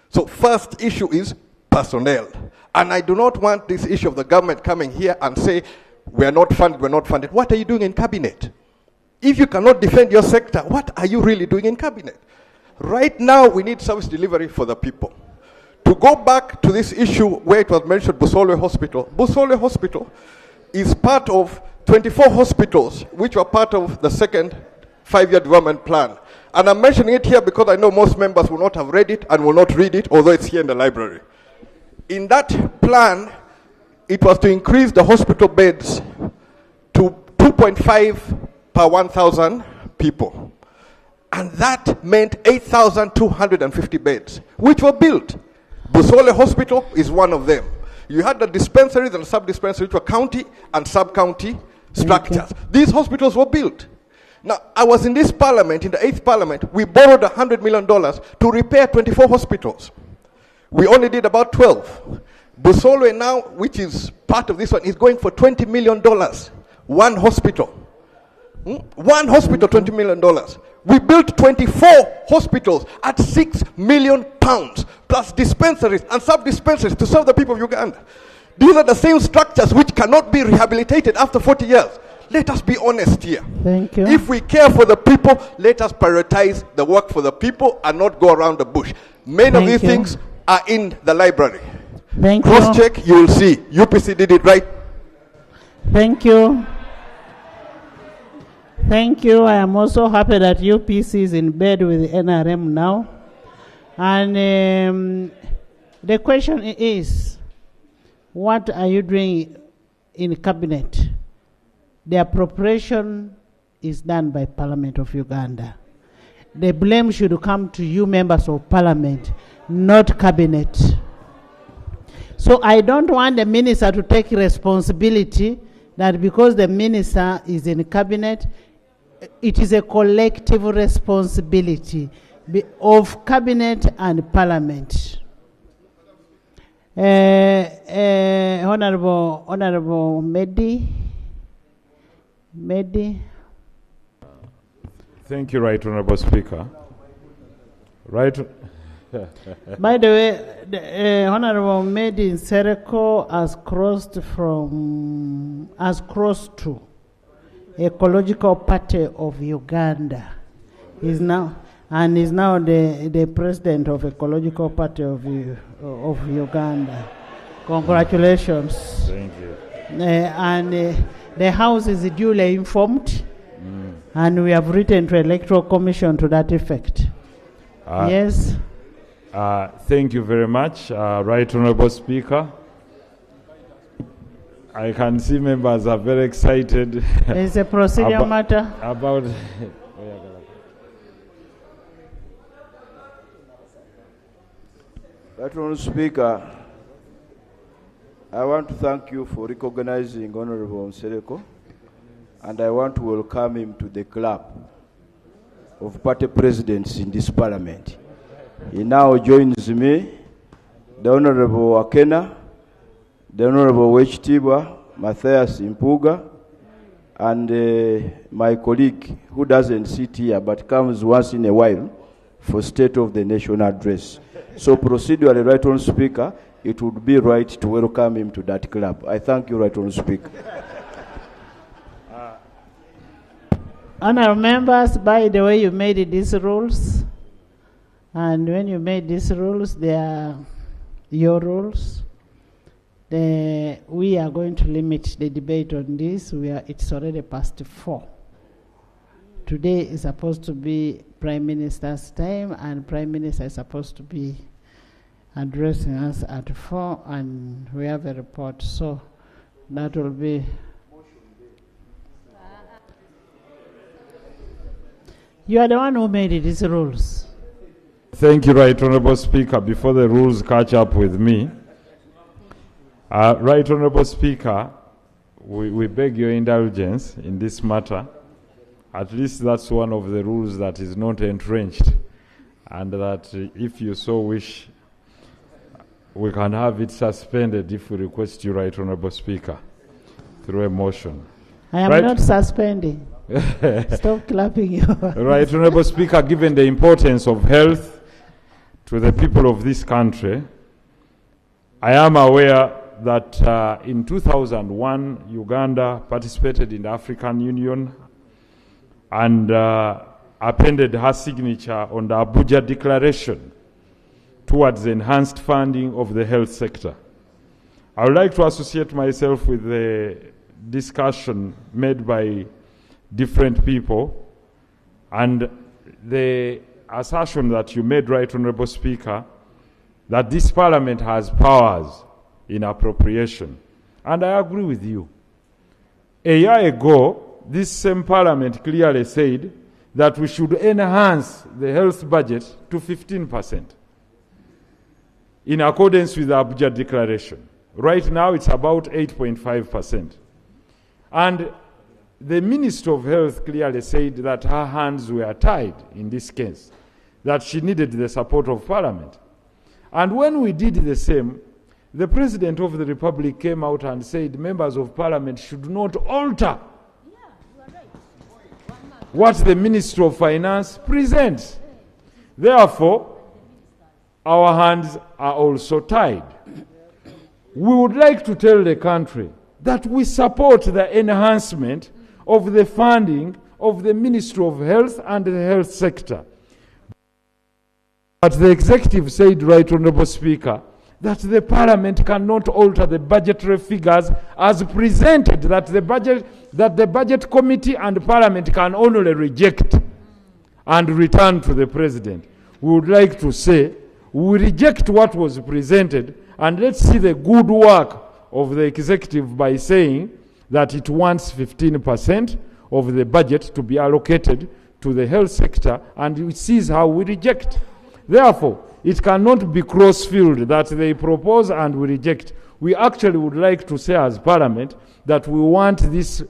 [SPEAKER 9] So first issue is personnel. And I do not want this issue of the government coming here and say, we're not funded, we're not funded. What are you doing in cabinet? If you cannot defend your sector, what are you really doing in cabinet? Right now, we need service delivery for the people. To go back to this issue where it was mentioned, Busole Hospital. Busole Hospital is part of 24 hospitals which were part of the second 5-year development plan. And I'm mentioning it here because I know most members will not have read it and will not read it, although it's here in the library. In that plan, it was to increase the hospital beds to 2.5 per 1,000 people. And that meant 8,250 beds, which were built. Busole Hospital is one of them. You had the dispensaries and sub-dispensaries, which were county and sub-county structures. Okay. These hospitals were built. Now, I was in this parliament, in the 8th parliament, we borrowed $100 million to repair 24 hospitals. We only did about 12. Busole now, which is part of this one, is going for $20 million One hospital. One hospital, $20 million. We built 24 hospitals at £6 million, plus dispensaries and sub-dispensaries to serve the people of Uganda. These are the same structures which cannot be rehabilitated after 40 years. Let us be honest here.
[SPEAKER 4] Thank you.
[SPEAKER 9] If we care for the people, let us prioritize the work for the people and not go around the bush. Many of these things are in the library.
[SPEAKER 4] Thank you.
[SPEAKER 9] Cross-check, you will see. UPC did it right.
[SPEAKER 4] Thank you. Thank you. I am also happy that UPC is in bed with the NRM now. And the question is, what are you doing in cabinet? The appropriation is done by Parliament of Uganda. The blame should come to you, members of Parliament, not cabinet. So I don't want the minister to take responsibility that because the minister is in cabinet, it is a collective responsibility of cabinet and Parliament. Honorable Medi.
[SPEAKER 5] Thank you, Right Honorable Speaker. Right.
[SPEAKER 4] By the way, the Honorable Medi Nsereko has crossed to Ecological Party of Uganda. Is now the president of Ecological Party of Uganda. Congratulations.
[SPEAKER 5] Thank you.
[SPEAKER 4] The House is duly informed, and we have written to Electoral Commission to that effect. Yes.
[SPEAKER 5] Thank you very much, Right Honorable Speaker. I can see members are very excited.
[SPEAKER 4] It's a procedural matter.
[SPEAKER 5] About
[SPEAKER 10] Right Honorable Speaker, I want to thank you for recognizing Honorable Nsereko, and I want to welcome him to the club of party presidents in this parliament. He now joins me, the Honorable Akena, the Honorable Wechitiba, Matthias Impuga, and my colleague who doesn't sit here but comes once in a while for State of the Nation address. So procedurally, Right Honorable Speaker, it would be right to welcome him to that club. I thank you, Right Honorable Speaker.
[SPEAKER 4] Honorable members, by the way, you made these rules, and when you made these rules, they are your rules. We are going to limit the debate on this. It's already past 4. Today is supposed to be Prime Minister's time, and Prime Minister is supposed to be addressing us at 4, and we have a report. So that will be. You are the one who made these rules.
[SPEAKER 5] Thank you, Right Honorable Speaker. Before the rules catch up with me, Right Honorable Speaker, we beg your indulgence in this matter. At least that's one of the rules that is not entrenched, and that if you so wish, we can have it suspended if we request you, Right Honorable Speaker, through a motion.
[SPEAKER 4] I am not suspending. Stop clapping you.
[SPEAKER 5] Right Honorable Speaker, given the importance of health to the people of this country, I am aware that in 2001, Uganda participated in the African Union and appended her signature on the Abuja Declaration towards enhanced funding of the health sector. I would like to associate myself with the discussion made by different people and the assertion that you made, Right Honorable Speaker, that this Parliament has powers in appropriation. And I agree with you. A year ago, this same Parliament clearly said that we should enhance the health budget to 15% in accordance with the Abuja Declaration. Right now, it's about 8.5%. And the Minister of Health clearly said that her hands were tied in this case, that she needed the support of Parliament. And when we did the same, the President of the Republic came out and said members of Parliament should not alter what the Ministry of Finance presents. Therefore, our hands are also tied. We would like to tell the country that we support the enhancement of the funding of the Ministry of Health and the health sector. But the executive said, Right Honourable Speaker, that the Parliament cannot alter the budgetary figures as presented, that the budget committee and Parliament can only reject and return to the President. We would like to say, we reject what was presented, and let's see the good work of the executive by saying that it wants 15% of the budget to be allocated to the health sector, and it sees how we reject. Therefore, it cannot be cross-field that they propose and we reject. We actually would like to say as Parliament that we want the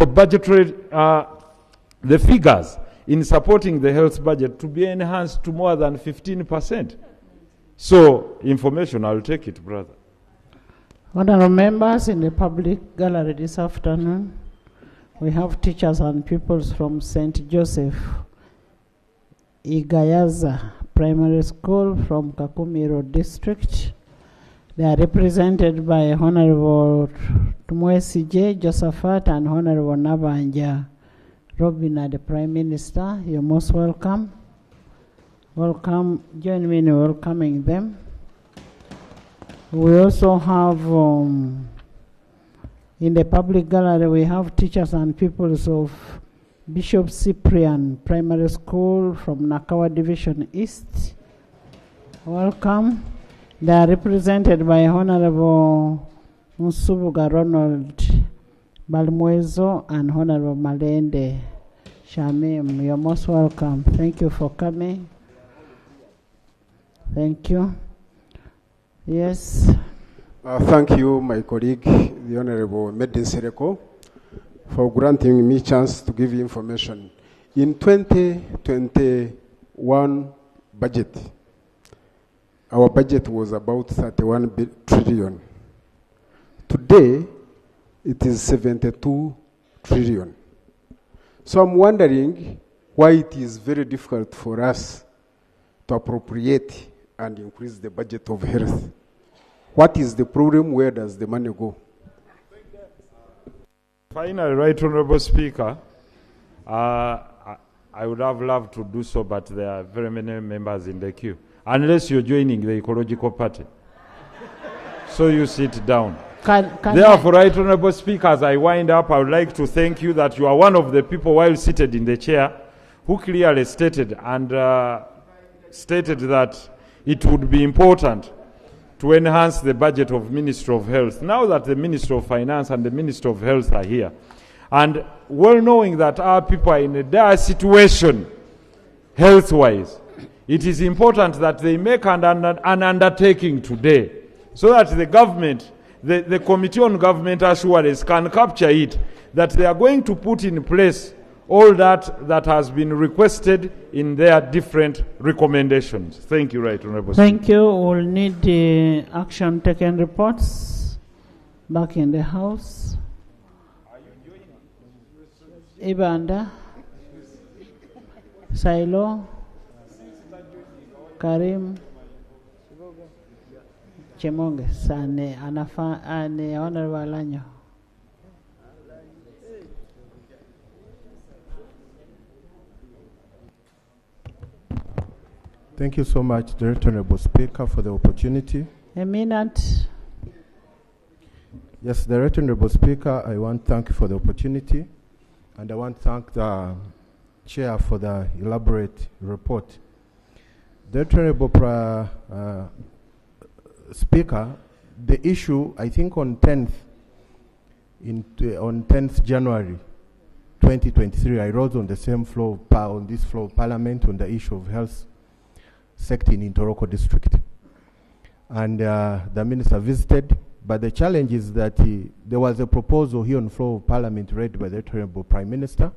[SPEAKER 5] budgetary, the figures in supporting the health budget to be enhanced to more than 15%. So, information, I'll take it, brother.
[SPEAKER 4] Honorable members, in the public gallery this afternoon, we have teachers and pupils from St. Joseph Igayaza Primary School from Kakumiro District. They are represented by Honorable Tumwesi J. Josephat and Honorable Nabanja Robina, the Prime Minister. You're most welcome. Welcome. Join me in welcoming them. We also have, in the public gallery, we have teachers and pupils of Bishop Cyprian Primary School from Nakawa Division East. Welcome. They are represented by Honorable Musubuga Ronald Balmwezo and Honorable Malende Shamim. You're most welcome. Thank you for coming. Thank you. Yes.
[SPEAKER 11] Thank you, my colleague, the Honorable Medin Sereko, for granting me chance to give you information. In 2021 budget, our budget was about 31 trillion. Today, it is 72 trillion. So I'm wondering why it is very difficult for us to appropriate and increase the budget of health. What is the problem? Where does the money go?
[SPEAKER 5] Finally, Right Honourable Speaker, I would have loved to do so, but there are very many members in the queue. Unless you're joining the Ecological Party. So you sit down. Therefore, Right Honourable Speaker, as I wind up, I would like to thank you that you are one of the people while seated in the chair who clearly stated that it would be important to enhance the budget of Ministry of Health. Now that the Ministry of Finance and the Ministry of Health are here, and well knowing that our people are in a dire situation health-wise, it is important that they make an undertaking today so that the government, the Committee on Government Assurance can capture it, that they are going to put in place all that has been requested in their different recommendations. Thank you, Right Honourable Speaker.
[SPEAKER 4] Thank you. We'll need the action taken reports back in the House. Ibanda, Sailo, Karim, Chemonge, Sane, Anafa, and Honourable Alanyo.
[SPEAKER 12] Thank you so much, the Honourable Speaker, for the opportunity.
[SPEAKER 4] A minute.
[SPEAKER 12] Yes, the Honourable Speaker, I want to thank you for the opportunity, and I want to thank the Chair for the elaborate report. The Honourable Speaker, the issue, I think on 10th January 2023, I rose on the same floor, on this floor of Parliament on the issue of health sector in Toroko district. And the minister visited, but the challenge is that there was a proposal here on the floor of Parliament read by the Honourable Prime Minister,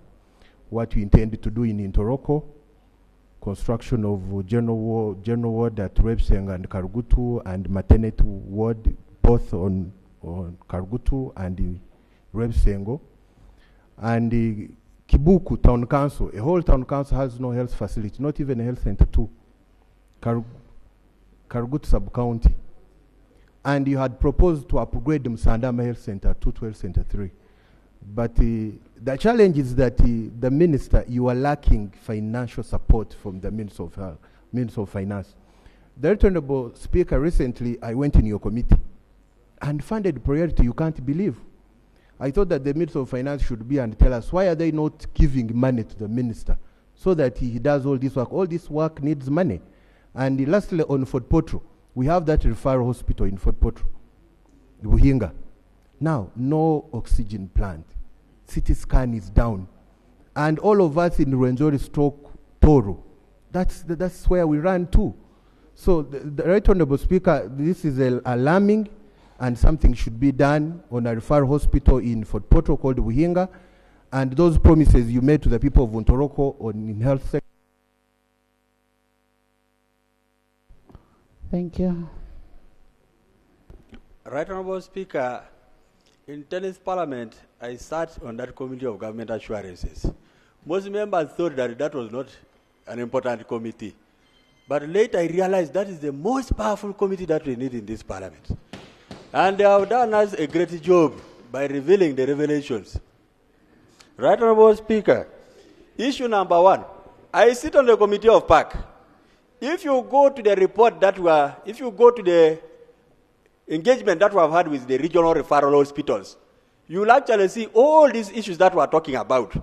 [SPEAKER 12] what we intended to do in Toroko, construction of general ward at Rebseng and Karugutu, and maternity ward both on Karugutu and Rebsengo. And Kibuku Town Council, a whole town council has no health facility, not even a health center too. Karugut sub-county. And you had proposed to upgrade the Msandama Health Center to Health Center 3. But the challenge is that the minister, you are lacking financial support from the Minister of Health, Minister of Finance. The Honorable Speaker, recently I went in your committee and funded priority you can't believe. I thought that the Minister of Finance should be and tell us why are they not giving money to the minister so that he does all this work. All this work needs money. And lastly, on Fort Potro, we have that referral hospital in Fort Potro, Buhinga. Now, no oxygen plant. CT scan is down. And all of us in Rwenzori stroke Toro, that's where we run to. So, the Right Honorable Speaker, this is alarming, and something should be done on a referral hospital in Fort Potro called Buhinga, and those promises you made to the people of Ontoroko in health sector.
[SPEAKER 4] Thank you.
[SPEAKER 1] Right Honorable Speaker, in tennis parliament, I sat on that committee of government assurances. Most members thought that that was not an important committee. But later I realized that is the most powerful committee that we need in this parliament. And they have done us a great job by revealing the revelations. Right Honorable Speaker, issue number 1, I sit on the committee of PAC. If you go to the report if you go to the engagement that we have had with the regional referral hospitals, you will actually see all these issues that we are talking about.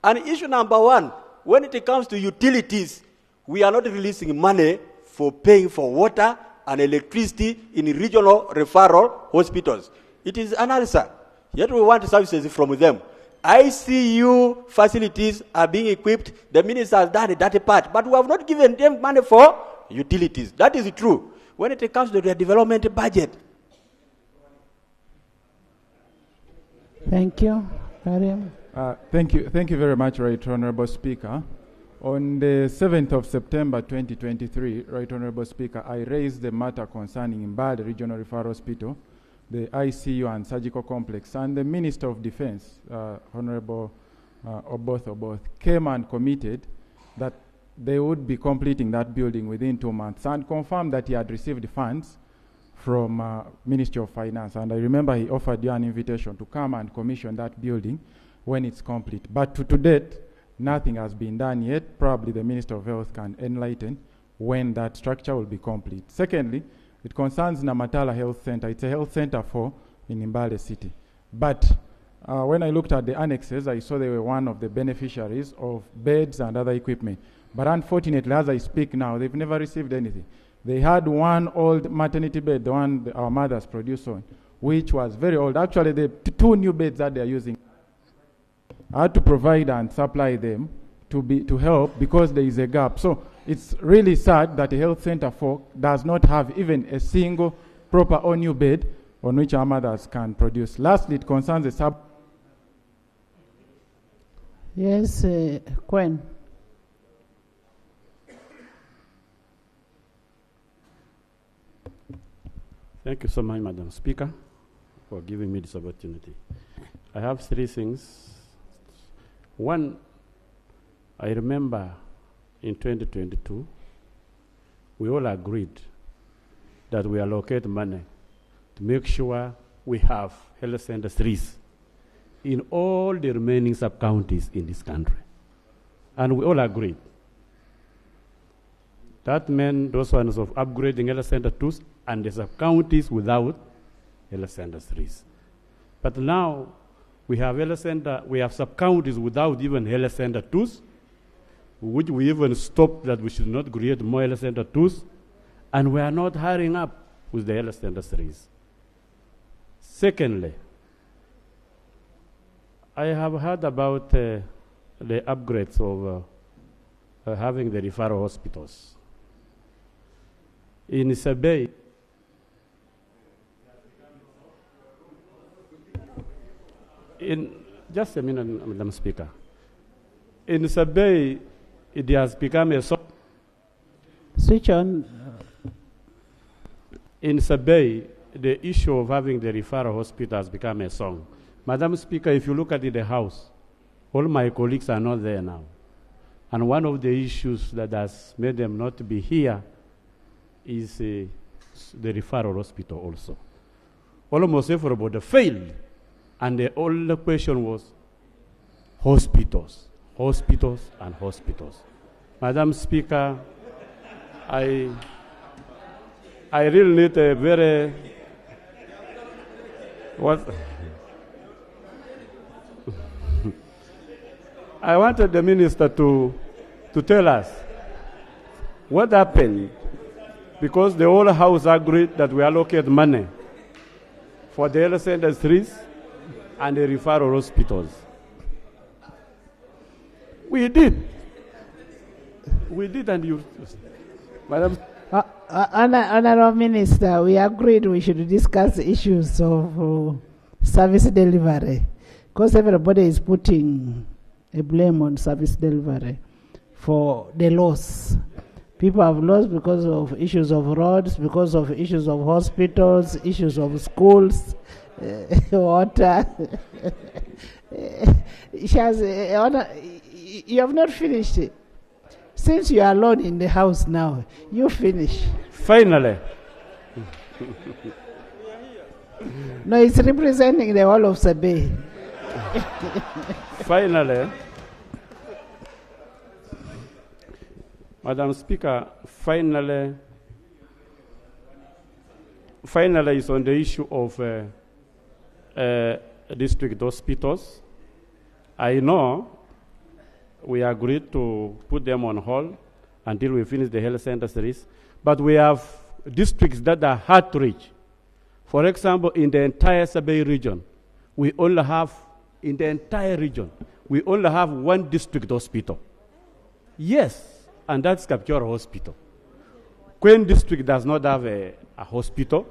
[SPEAKER 1] And issue number 1, when it comes to utilities, we are not releasing money for paying for water and electricity in regional referral hospitals. It is an answer. Yet we want services from them. ICU facilities are being equipped. The minister has done that part. But we have not given them money for utilities. That is true. When it comes to their development budget.
[SPEAKER 4] Thank you. Karim.
[SPEAKER 3] Thank you very much, Right Honorable Speaker. On the 7th of September 2023, Right Honorable Speaker, I raised the matter concerning Mbale Regional Referral Hospital, the ICU and surgical complex, and the Minister of Defense, Honorable Oboth, came and committed that they would be completing that building within 2 months and confirmed that he had received funds from Ministry of Finance. And I remember he offered you an invitation to come and commission that building when it's complete. But to date, nothing has been done yet. Probably the Minister of Health can enlighten when that structure will be complete. Secondly, it concerns Namatala Health Center. It's a health center in Mbale City. But when I looked at the annexes, I saw they were one of the beneficiaries of beds and other equipment. But unfortunately, as I speak now, they've never received anything. They had one old maternity bed, the one our mothers produced on, which was very old. Actually, the 2 new beds that they're using, I had to provide and supply them to help because there is a gap. So it's really sad that the health center does not have even a single proper or new bed on which our mothers can produce. Lastly, it concerns the
[SPEAKER 4] Yes, Gwen.
[SPEAKER 13] Thank you so much, Madam Speaker, for giving me this opportunity. I have 3 things. One, I remember in 2022, we all agreed that we allocate money to make sure we have health center 3s in all the remaining sub-counties in this country. And we all agreed. That meant those ones of upgrading health center 2s and the sub-counties without health center 3s. But now, we have sub-counties without even health center 2s, which we even stopped that we should not create more health center 2s, and we are not hurrying up with the health center 3s. Secondly, I have heard about the upgrades of having the referral hospitals. In Sabay, just a minute, Madam Speaker. In Sabay, it has become a song.
[SPEAKER 4] Switch on.
[SPEAKER 13] In Sabay, the issue of having the referral hospital has become a song. Madam Speaker, if you look at the House All my colleagues are not there now. And one of the issues that has made them not be here is the referral hospital also. Almost everybody failed. And the only question was hospitals, hospitals, and hospitals. Madam Speaker, I really need a very, I wanted the minister to tell us what happened, because the whole house agreed that we allocate money for the health industries and the referral hospitals. We did, and you, Madam.
[SPEAKER 4] Honorable Minister, we agreed we should discuss issues of service delivery, because everybody is putting a blame on service delivery for the loss. People have lost because of issues of roads, because of issues of hospitals, issues of schools, water. You have not finished it. Since you are alone in the house now, you finish.
[SPEAKER 13] Finally.
[SPEAKER 4] No, it's representing the whole of Sabay.
[SPEAKER 13] Finally, Madam Speaker, finally is on the issue of district hospitals. I know we agreed to put them on hold until we finish the health industries, but we have districts that are hard to reach. For example, in the entire Sabay region, we only have one district hospital. Yes, and that's Kapchora Hospital. Queen district does not have a hospital.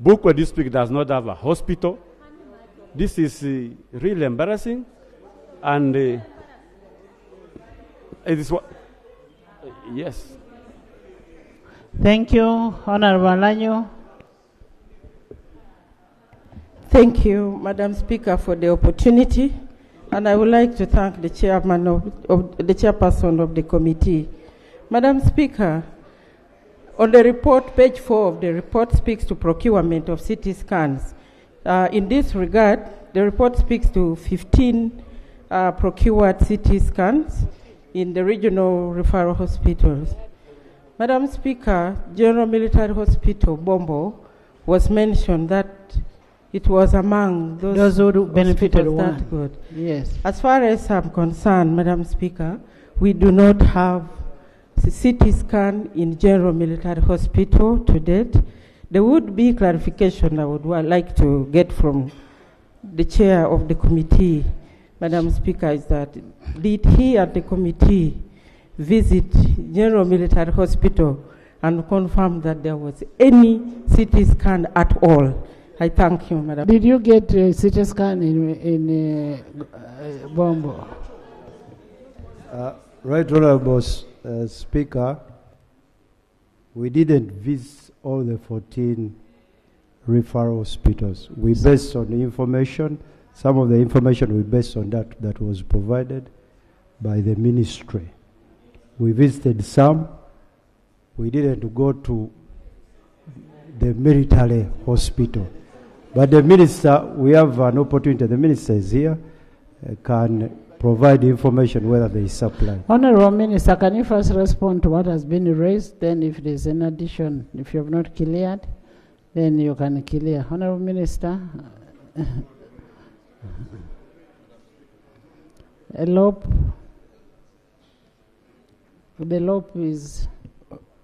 [SPEAKER 13] Bukwa district does not have a hospital. This is really embarrassing, and it is what. Yes.
[SPEAKER 4] Thank you, Honorable Lanyo.
[SPEAKER 15] Thank you, Madam Speaker, for the opportunity, and I would like to thank the chairman the chairperson of the committee. Madam Speaker, on the report, page 4 of the report speaks to procurement of CT scans. In this regard, the report speaks to 15 procured CT scans in the regional referral hospitals. Madam Speaker, General Military Hospital, Bombo, was mentioned that it was among those
[SPEAKER 4] who benefited
[SPEAKER 15] that good.
[SPEAKER 4] Yes.
[SPEAKER 15] As far as I'm concerned, Madam Speaker, we do not have the CT scan in General Military Hospital to date. There would be clarification I would like to get from the chair of the committee, Madam Speaker, is that did he and the committee visit General Military Hospital and confirm that there was any CT scan at all? I thank you, Madam.
[SPEAKER 4] Did you get a CT scan in Bombo?
[SPEAKER 16] Right Honorable Speaker, we didn't visit all the 14 referral hospitals. We based on the information, some of the information we based on that was provided by the ministry. We visited some. We didn't go to the military hospital. But the minister, we have an opportunity, the minister is here, can provide information whether there is supply.
[SPEAKER 4] Honorable Minister, can you first respond to what has been raised? Then if there's an addition, if you have not cleared, then you can clear. Honorable Minister. Elope. The Elope is...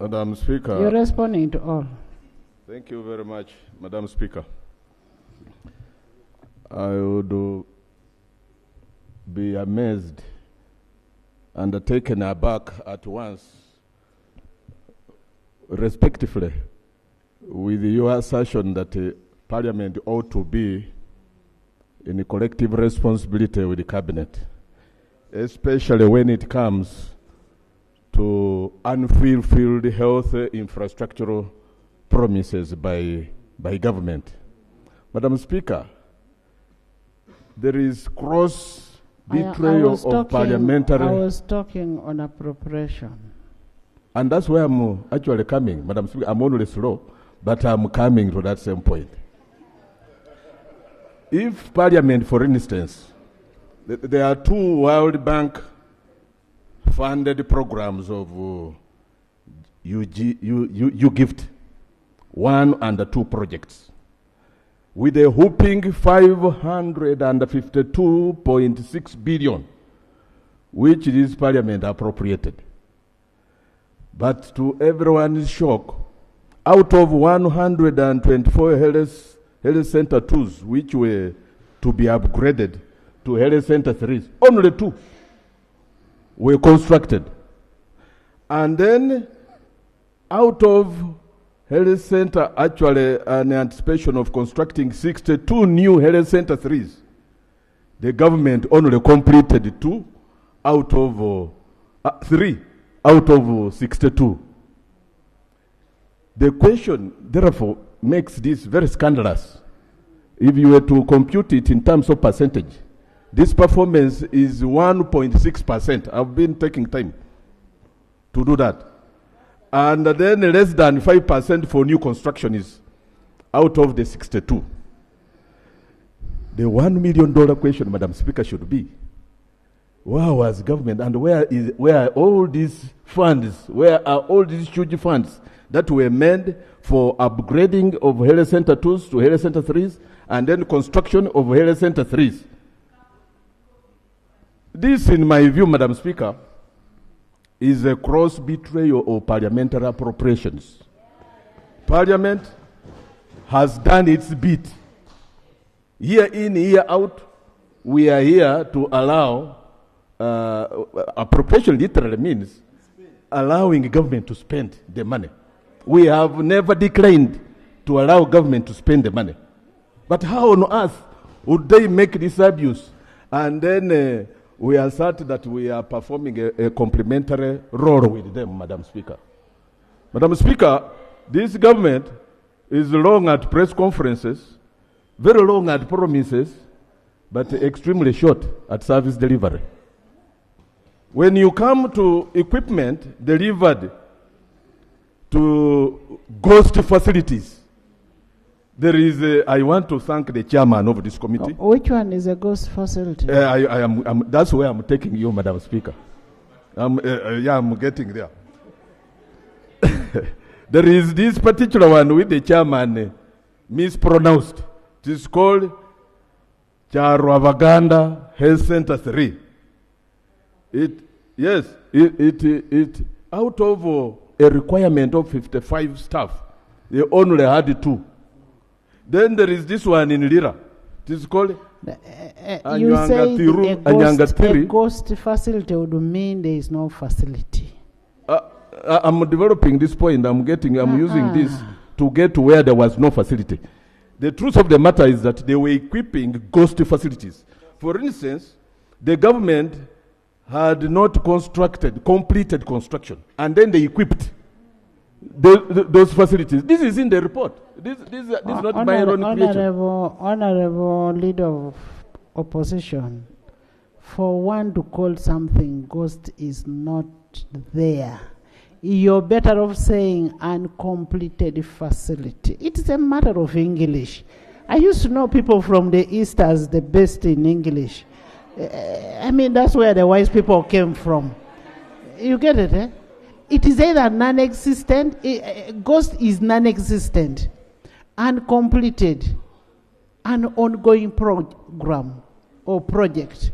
[SPEAKER 20] Madam Speaker.
[SPEAKER 4] You're responding to all.
[SPEAKER 20] Thank you very much, Madam Speaker. I would be amazed and taken aback at once, respectively, with your assertion that Parliament ought to be in a collective responsibility with the Cabinet, especially when it comes to unfulfilled health infrastructural promises by government. Madam Speaker, there is gross betrayal of parliamentary.
[SPEAKER 4] I was talking on appropriation.
[SPEAKER 20] And that's where I'm actually coming, Madam Speaker. I'm only slow, but I'm coming to that same point. If Parliament, for instance, there are 2 World Bank funded programs of gift, 1 and 2 projects, with a whopping 552.6 billion, which this Parliament appropriated. But to everyone's shock, out of 124 health center 2s, which were to be upgraded to health center 3s, only 2 were constructed. And then out of health center, actually an anticipation of constructing 62 new health center 3s, the government only completed 2 out of 3 out of 62. The question, therefore, makes this very scandalous. If you were to compute it in terms of percentage, this performance is 1.6%. I've been taking time to do that. And then less than 5% for new construction is out of the 62. The $1 million question, Madam Speaker, should be, where was government and where are all these funds, where are all these huge funds that were made for upgrading of health center 2s to health center 3s and then construction of health center 3s? This, in my view, Madam Speaker, is a gross betrayal of parliamentary appropriations. Parliament has done its bit. Year in, year out, we are here to allow appropriation literally means allowing government to spend the money. We have never declined to allow government to spend the money. But how on earth would they make this abuse? And then we assert that we are performing a complementary role with them, Madam Speaker. Madam Speaker, this government is long at press conferences, very long at promises, but extremely short at service delivery. When you come to equipment delivered to ghost facilities, there is I want to thank the chairman of this committee.
[SPEAKER 4] Which one is a ghost facility?
[SPEAKER 20] That's where I'm taking you, Madam Speaker. I'm getting there. There is this particular one with the chairman mispronounced. It is called Uganda Health Center 3. It out of a requirement of 55 staff, they only had 2. Then there is this one in Lira. It is called
[SPEAKER 4] you say a ghost facility would mean there is no facility.
[SPEAKER 20] I'm developing this point. I'm using this to get to where there was no facility. The truth of the matter is that they were equipping ghost facilities. For instance, the government had not completed construction, and then they equipped those facilities. This is in the report. This is not my own creation.
[SPEAKER 4] Honorable Leader of Opposition, for one to call something ghost is not there. You're better off saying uncompleted facility. It is a matter of English. I used to know people from the East as the best in English. I mean, that's where the wise people came from. You get it, eh? It is either non-existent, ghost is non-existent, uncompleted, an ongoing program or project.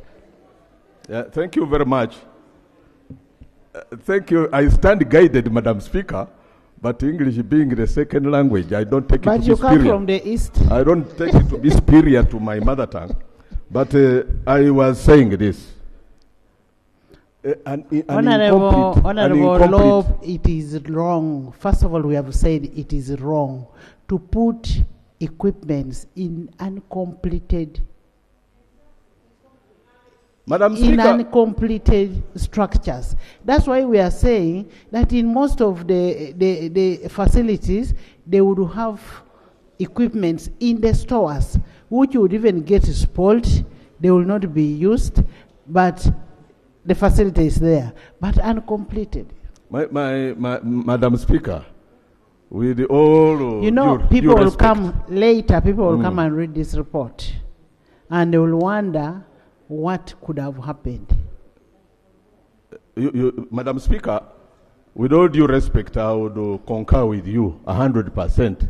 [SPEAKER 20] Thank you very much. Thank you. I stand guided, Madam Speaker, but English being the second language, I don't take it to be superior.
[SPEAKER 4] But you come from the East.
[SPEAKER 20] I don't take it to be superior to my mother tongue. But I was saying this.
[SPEAKER 4] Honorable Law, it is wrong. First of all, we have said it is wrong to put equipments in uncompleted uncompleted structures. That's why we are saying that in most of the facilities, they would have equipments in the stores, which would even get spoiled. They will not be used. but the facility is there, but uncompleted.
[SPEAKER 20] Madam Speaker, with all
[SPEAKER 4] You know, people will come later, people will come and read this report, and they will wonder what could have happened.
[SPEAKER 20] Madam Speaker, with all due respect, I would concur with you 100%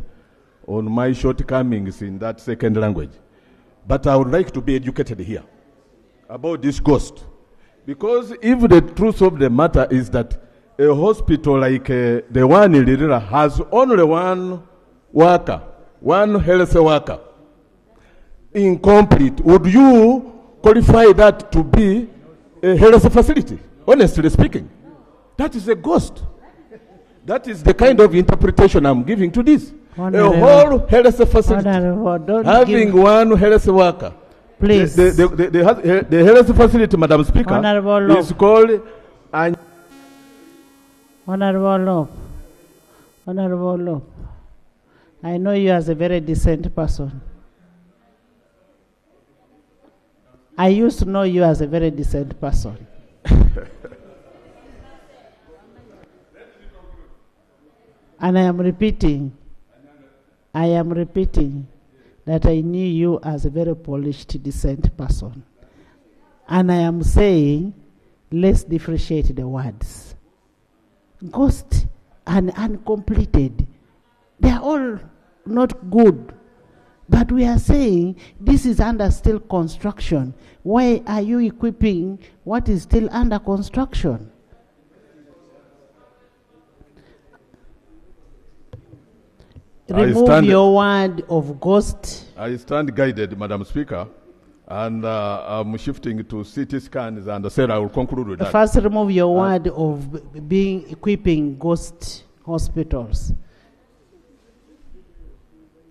[SPEAKER 20] on my shortcomings in that second language. But I would like to be educated here about this ghost. Because if the truth of the matter is that a hospital like the one in Lirira has only one worker, one health worker, incomplete, would you qualify that to be a health facility? Honestly speaking, that is a ghost. That is the kind of interpretation I'm giving to this. A whole health facility having one health worker.
[SPEAKER 4] Please.
[SPEAKER 20] The health facility, Madam Speaker, is called...
[SPEAKER 4] Honorable Lop, I know you as a very decent person. I used to know you as a very decent person. And I am repeating that I knew you as a very polished, decent person. And I am saying, let's differentiate the words. Ghost and uncompleted, they are all not good. But we are saying this is under still construction. Why are you equipping what is still under construction? Remove your word of ghost.
[SPEAKER 20] I stand guided, Madam Speaker, and I'm shifting to CT scans, and said I will conclude with that.
[SPEAKER 4] First, remove your word of equipping ghost hospitals.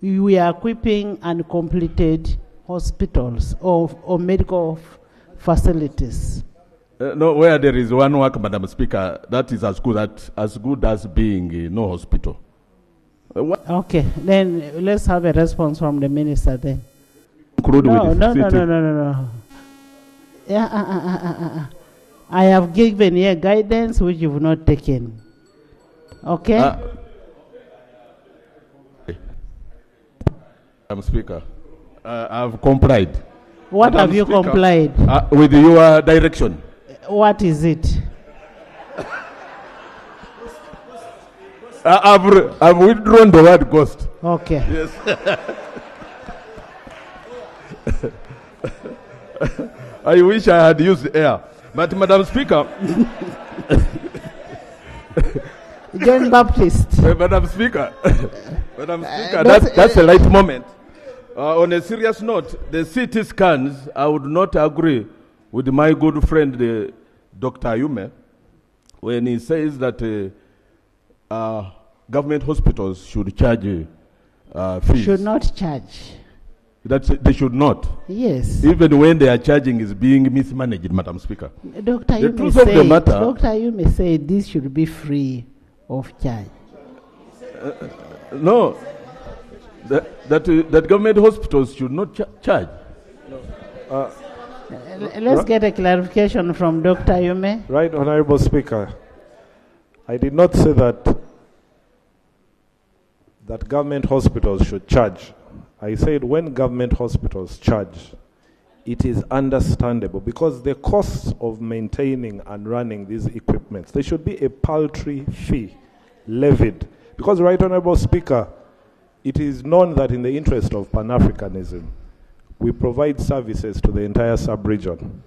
[SPEAKER 4] We are equipping uncompleted hospitals or medical facilities.
[SPEAKER 20] No, where there is one work, Madam Speaker, that is as good as being no hospital.
[SPEAKER 4] Okay, then let's have a response from the minister then. No. Yeah, I have given you guidance which you've not taken. Okay?
[SPEAKER 20] Madam Speaker, I've complied.
[SPEAKER 4] What have you complied?
[SPEAKER 20] With your direction.
[SPEAKER 4] What is it?
[SPEAKER 20] I've withdrawn the word ghost.
[SPEAKER 4] Okay.
[SPEAKER 20] Yes. I wish I had used air. But Madam Speaker.
[SPEAKER 4] John Baptist.
[SPEAKER 20] Madam Speaker. That's a light moment. On a serious note, the CT scans, I would not agree with my good friend, Dr. Ayume, when he says that government hospitals should charge fees.
[SPEAKER 4] Should not charge.
[SPEAKER 20] They should not.
[SPEAKER 4] Yes.
[SPEAKER 20] Even when they are charging is being mismanaged, Madam Speaker.
[SPEAKER 4] Dr. You may say this should be free of charge.
[SPEAKER 20] No. That government hospitals should not charge.
[SPEAKER 4] Let's get a clarification from Dr. Yume.
[SPEAKER 14] Right, Honorable Speaker. I did not say that government hospitals should charge. I said when government hospitals charge, it is understandable because the costs of maintaining and running these equipments, there should be a paltry fee levied. Because, Right Honorable Speaker, it is known that in the interest of Pan-Africanism, we provide services to the entire sub-region.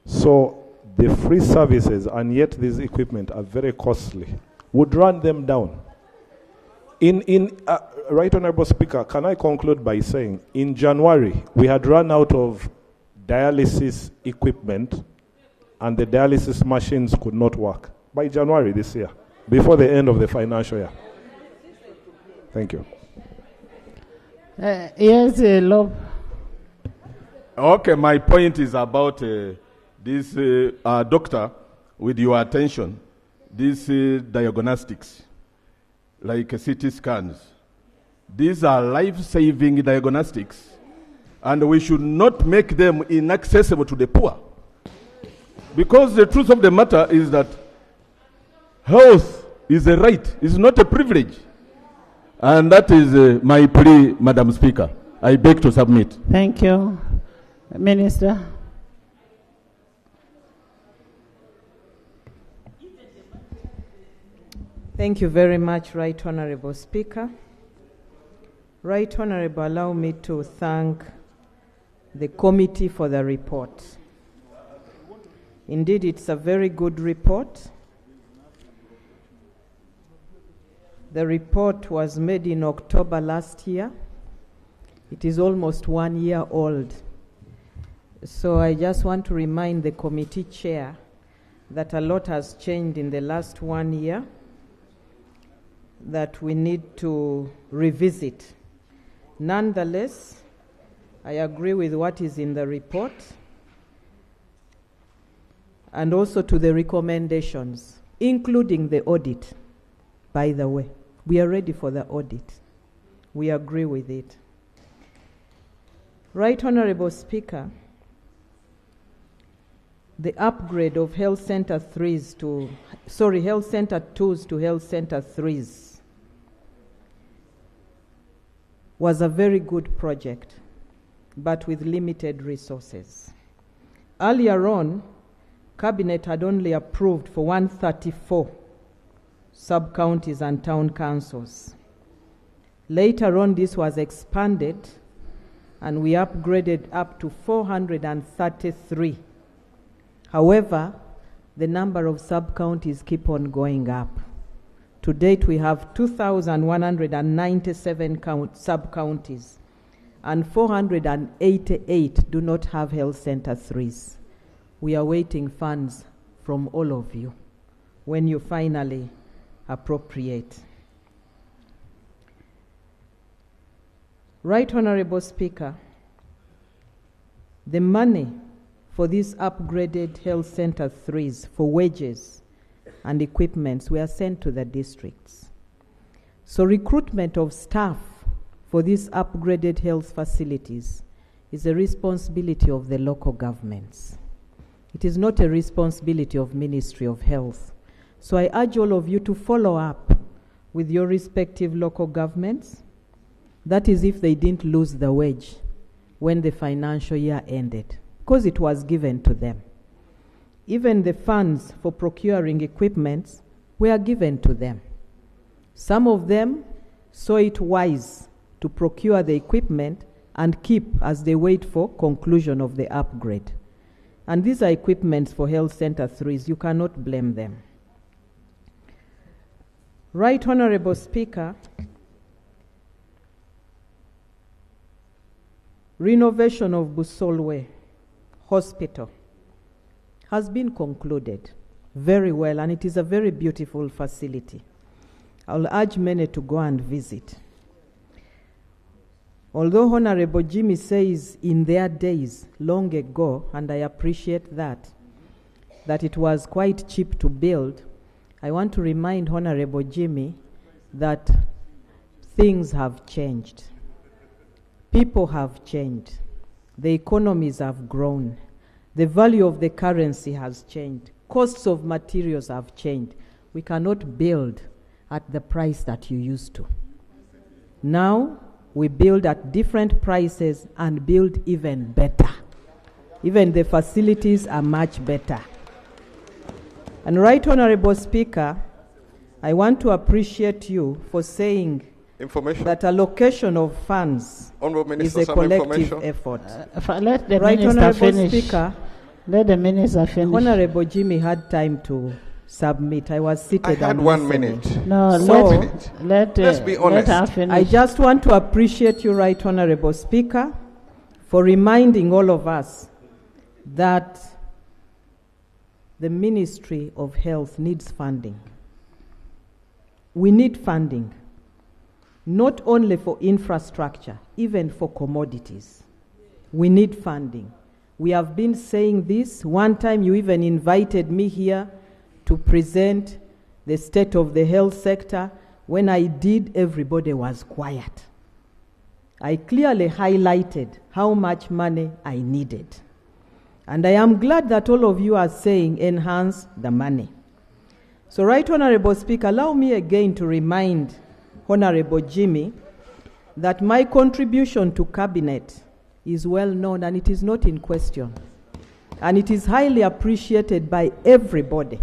[SPEAKER 14] So the free services, and yet these equipment are very costly, would run them down. Right Honorable Speaker, can I conclude by saying, in January, we had run out of dialysis equipment and the dialysis machines could not work. By January this year, before the end of the financial year. Thank you.
[SPEAKER 4] Yes, Lob.
[SPEAKER 20] Okay, my point is about this doctor, with your attention, these diagnostics, like CT scans. These are life-saving diagnostics, and we should not make them inaccessible to the poor.
[SPEAKER 17] Because the truth of the matter is that health is a right, it's not a privilege. And that is my plea, Madam Speaker. I beg to submit.
[SPEAKER 4] Thank you. Minister.
[SPEAKER 18] Thank you very much, Right Honorable Speaker. Right Honorable, allow me to thank the committee for the report. Indeed, it's a very good report. The report was made in October last year. It is almost 1 year old. So I just want to remind the committee chair that a lot has changed in the last 1 year that we need to revisit. Nonetheless, I agree with what is in the report and also to the recommendations, including the audit, by the way. We are ready for the audit. We agree with it. Right Honorable Speaker, the upgrade of Health Center 2s to Health Center 3s was a very good project, but with limited resources. Earlier on, Cabinet had only approved for 134 sub-counties and town councils. Later on, this was expanded, and we upgraded up to 433. However, the number of sub-counties keep on going up. To date, we have 2,197 sub-counties, and 488 do not have Health Center 3s. We are waiting funds from all of you when you finally appropriate. Right Honorable Speaker, the money for these upgraded Health Center 3s for wages and equipments were sent to the districts. So recruitment of staff for these upgraded health facilities is a responsibility of the local governments. It is not a responsibility of Ministry of Health. So I urge all of you to follow up with your respective local governments. That is if they didn't lose the wage when the financial year ended, because it was given to them. Even the funds for procuring equipment were given to them. Some of them saw it wise to procure the equipment and keep as they wait for conclusion of the upgrade. And these are equipments for Health Center 3s. You cannot blame them. Right Honorable Speaker, renovation of Busolwe Hospital has been concluded very well, and it is a very beautiful facility. I'll urge many to go and visit. Although Honorable Jimmy says in their days, long ago, and I appreciate that it was quite cheap to build, I want to remind Honorable Jimmy that things have changed. People have changed. The economies have grown. The value of the currency has changed. Costs of materials have changed. We cannot build at the price that you used to. Now, we build at different prices and build even better. Even the facilities are much better. And Right Honorable Speaker, I want to appreciate you for saying that allocation of funds is a collective effort.
[SPEAKER 4] Let the
[SPEAKER 18] Right
[SPEAKER 4] Minister
[SPEAKER 18] Honorable
[SPEAKER 4] finish.
[SPEAKER 18] Speaker,
[SPEAKER 4] Let the Minister finish.
[SPEAKER 18] Honorable Jimmy had time to submit. I was seated.
[SPEAKER 9] I had
[SPEAKER 18] and
[SPEAKER 9] 1
[SPEAKER 18] listening.
[SPEAKER 9] minute.
[SPEAKER 4] No,
[SPEAKER 18] So,
[SPEAKER 9] Let's be honest.
[SPEAKER 4] Let her finish.
[SPEAKER 18] I just want to appreciate you, Right Honorable Speaker, for reminding all of us that the Ministry of Health needs funding. We need funding, not only for infrastructure, even for commodities. We need funding. We have been saying this. One time you even invited me here to present the state of the health sector. When I did, everybody was quiet. I clearly highlighted how much money I needed. And I am glad that all of you are saying enhance the money. So, Right Honorable Speaker, allow me again to remind Honorable Jimmy that my contribution to Cabinet is well known and it is not in question. And it is highly appreciated by everybody,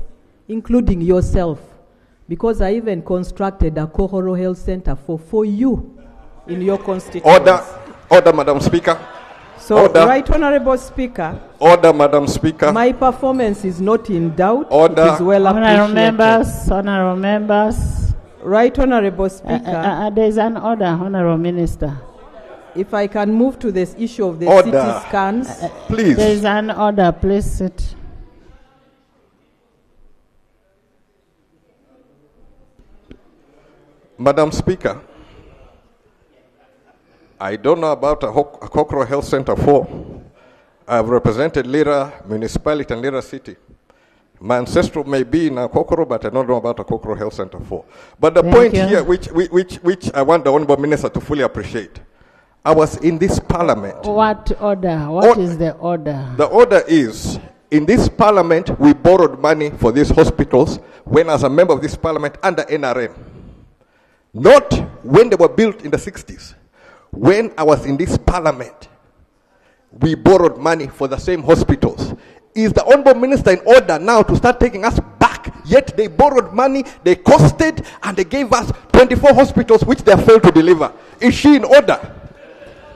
[SPEAKER 18] including yourself, because I even constructed a Kohoro Health Center for you in your constituency.
[SPEAKER 9] Order, Madam Speaker.
[SPEAKER 18] So,
[SPEAKER 9] Order.
[SPEAKER 18] Right Honorable Speaker.
[SPEAKER 9] Order, Madam Speaker.
[SPEAKER 18] My performance is not in doubt.
[SPEAKER 9] Order.
[SPEAKER 18] It is well appreciated.
[SPEAKER 4] Honorable members.
[SPEAKER 18] Right Honorable Speaker.
[SPEAKER 4] There is an order, Honorable Minister.
[SPEAKER 18] If I can move to this issue of the
[SPEAKER 9] Order.
[SPEAKER 18] CT scans.
[SPEAKER 9] Please.
[SPEAKER 4] There is an order, please sit.
[SPEAKER 9] Madam Speaker, I don't know about a Kokoro Health Center 4. I've represented Lira Municipality and Lira City. My ancestral may be in a Kokoro, but I don't know about a Kokoro Health Center 4. But the point here, which I want the Honorable Minister to fully appreciate, I was in this Parliament.
[SPEAKER 4] What order? What is the order?
[SPEAKER 9] The order is, in this Parliament, we borrowed money for these hospitals when as a member of this Parliament under NRM. Not when they were built in the 60s. When I was in this Parliament, we borrowed money for the same hospitals. Is the Honorable Minister in order now to start taking us back? Yet they borrowed money, they costed, and they gave us 24 hospitals which they failed to deliver. Is she in order?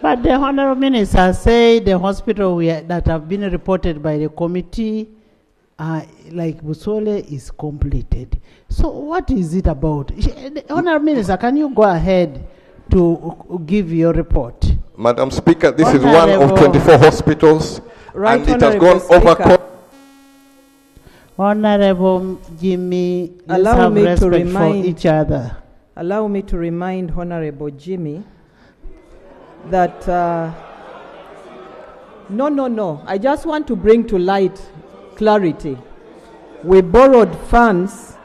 [SPEAKER 4] But the Honorable Minister said the hospital that have been reported by the committee, like Busole, is completed. So what is it about? Honorable Minister, can you go ahead to give your report?
[SPEAKER 9] Madam Speaker, this is one of 24 hospitals,
[SPEAKER 18] Right,
[SPEAKER 9] and it has
[SPEAKER 18] Honorable
[SPEAKER 9] gone over.
[SPEAKER 4] Honorable Jimmy, let's have respect for each other.
[SPEAKER 18] Allow me to remind Honorable Jimmy that no. I just want to bring to light clarity. We borrowed funds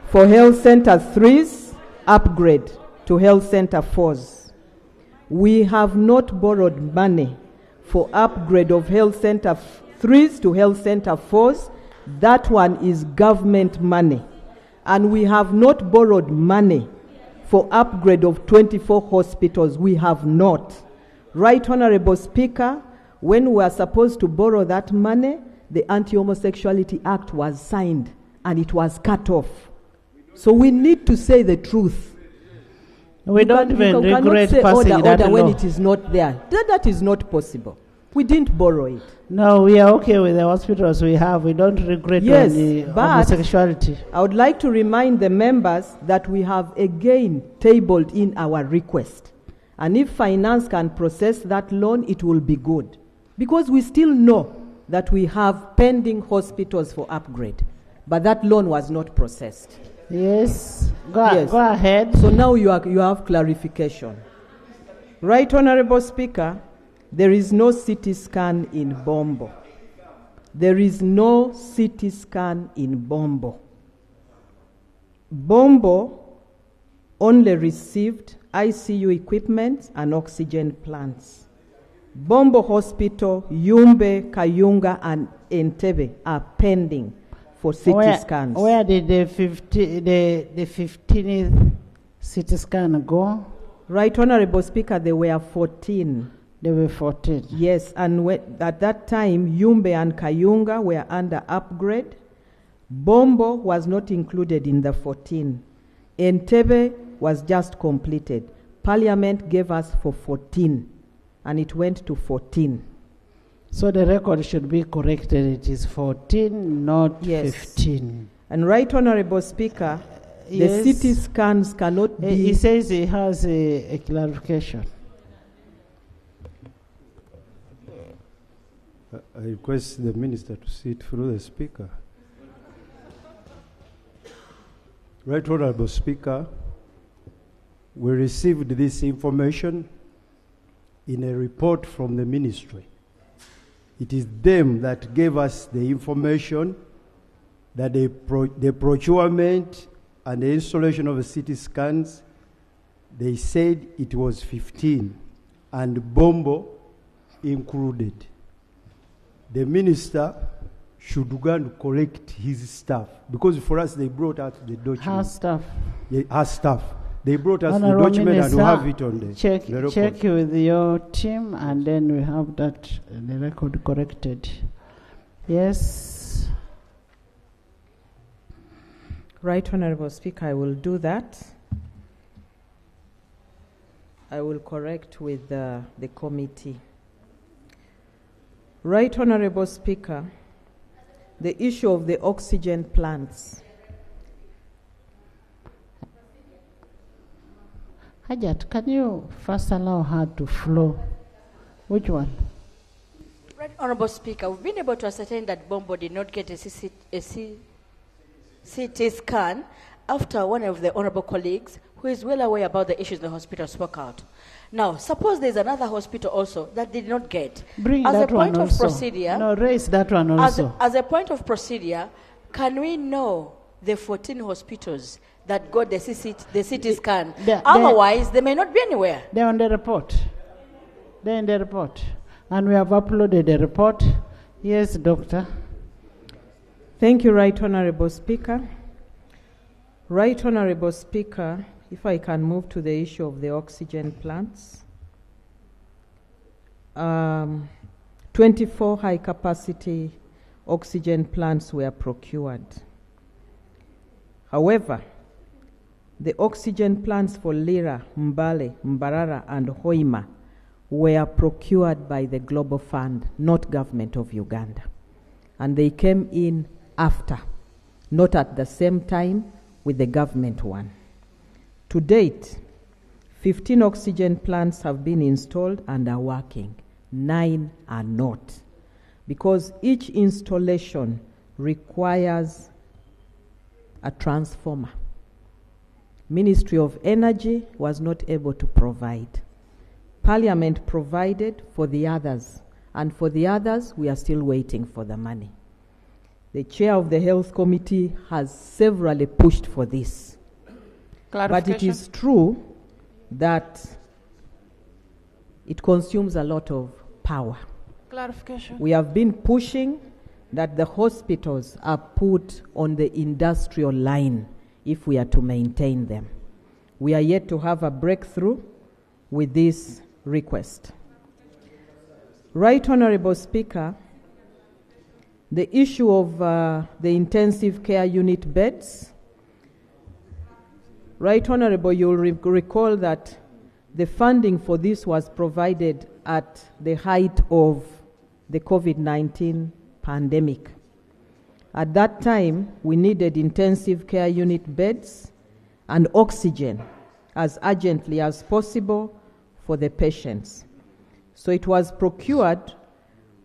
[SPEAKER 18] for Health Center 3's upgrade to Health Center 4's. We have not borrowed money for upgrade of Health Center 3's to Health Center 4's. That one is government money. And we have not borrowed money for upgrade of 24 hospitals. We have not. Right Honorable Speaker, when we are supposed to borrow that money, the Anti-Homosexuality Act was signed and it was cut off. So we need to say the truth.
[SPEAKER 4] We don't even regret passing that law.
[SPEAKER 18] When it is not there. That is not possible. We didn't borrow it.
[SPEAKER 4] No, we are okay with the hospitals we have. We don't regret any homosexuality.
[SPEAKER 18] I would like to remind the members that we have again tabled in our request. And if finance can process that loan, it will be good. Because we still know that we have pending hospitals for upgrade. But that loan was not processed.
[SPEAKER 4] Yes. Go ahead.
[SPEAKER 18] So now you have clarification. Right Honorable Speaker, there is no CT scan in Bombo. There is no CT scan in Bombo. Bombo only received ICU equipment and oxygen plants. Bombo Hospital, Yumbe, Kayunga, and Entebbe are pending for CT scans.
[SPEAKER 4] Where did the 15th CT scan go?
[SPEAKER 18] Right Honorable Speaker, there were 14.
[SPEAKER 4] There were 14.
[SPEAKER 18] Yes, and at that time, Yumbe and Kayunga were under upgrade. Bombo was not included in the 14. Entebbe was just completed. Parliament gave us for 14, and it went to 14.
[SPEAKER 4] So the record should be corrected. It is 14, not 15.
[SPEAKER 18] And Right Honorable Speaker, the CT scans cannot be...
[SPEAKER 4] He says he has a clarification.
[SPEAKER 16] I request the minister to sit through the speaker. Right Honorable Speaker, we received this information in a report from the ministry. It is them that gave us the information that the procurement and the installation of the CT scans, they said it was 15, and Bombo included. the minister should go and collect his staff, because for us they brought out the document.
[SPEAKER 4] Her staff.
[SPEAKER 16] Yeah, her staff. They brought us
[SPEAKER 4] Honorable
[SPEAKER 16] the document
[SPEAKER 4] Minister,
[SPEAKER 16] and we have it on the
[SPEAKER 4] check
[SPEAKER 16] record.
[SPEAKER 4] check with your team, and then we have that the record corrected. Yes.
[SPEAKER 18] Right, Honorable Speaker, I will do that. I will correct with the committee. Right, Honorable Speaker, the issue of the oxygen plants.
[SPEAKER 4] Hajat, can you first allow her to flow? Which one?
[SPEAKER 6] Right, Honorable Speaker, we've been able to ascertain that Bombo did not get a CT scan after one of the honorable colleagues who is well aware about the issues in the hospital spoke out. Now, suppose there's another hospital also that did not get.
[SPEAKER 4] Bring
[SPEAKER 6] as
[SPEAKER 4] that
[SPEAKER 6] a point
[SPEAKER 4] one
[SPEAKER 6] of
[SPEAKER 4] also.
[SPEAKER 6] procedure,
[SPEAKER 4] No, raise that one also.
[SPEAKER 6] As a point of procedure, can we know the 14 hospitals that got the CT scan? Otherwise, they may not be anywhere.
[SPEAKER 4] They're on the report. They're in the report. And we have uploaded the report. Yes, Doctor.
[SPEAKER 18] Thank you, Right Honorable Speaker. Right Honorable Speaker, if I can move to the issue of the oxygen plants. 24 high-capacity oxygen plants were procured. However, the oxygen plants for Lira, Mbale, Mbarara, and Hoima were procured by the Global Fund, not government of Uganda. And they came in after, not at the same time with the government one. To date, 15 oxygen plants have been installed and are working. 9 are not, because each installation requires a transformer. Ministry of Energy was not able to provide. Parliament provided for the others, and for the others, we are still waiting for the money. The chair of the Health Committee has severally pushed for this. But it is true that it consumes a lot of power.
[SPEAKER 6] Clarification.
[SPEAKER 18] We have been pushing that the hospitals are put on the industrial line if we are to maintain them. We are yet to have a breakthrough with this request. Right Honorable Speaker, the issue of the intensive care unit beds. Right Honorable, you'll recall that the funding for this was provided at the height of the COVID-19 pandemic. At that time, we needed intensive care unit beds and oxygen as urgently as possible for the patients. So it was procured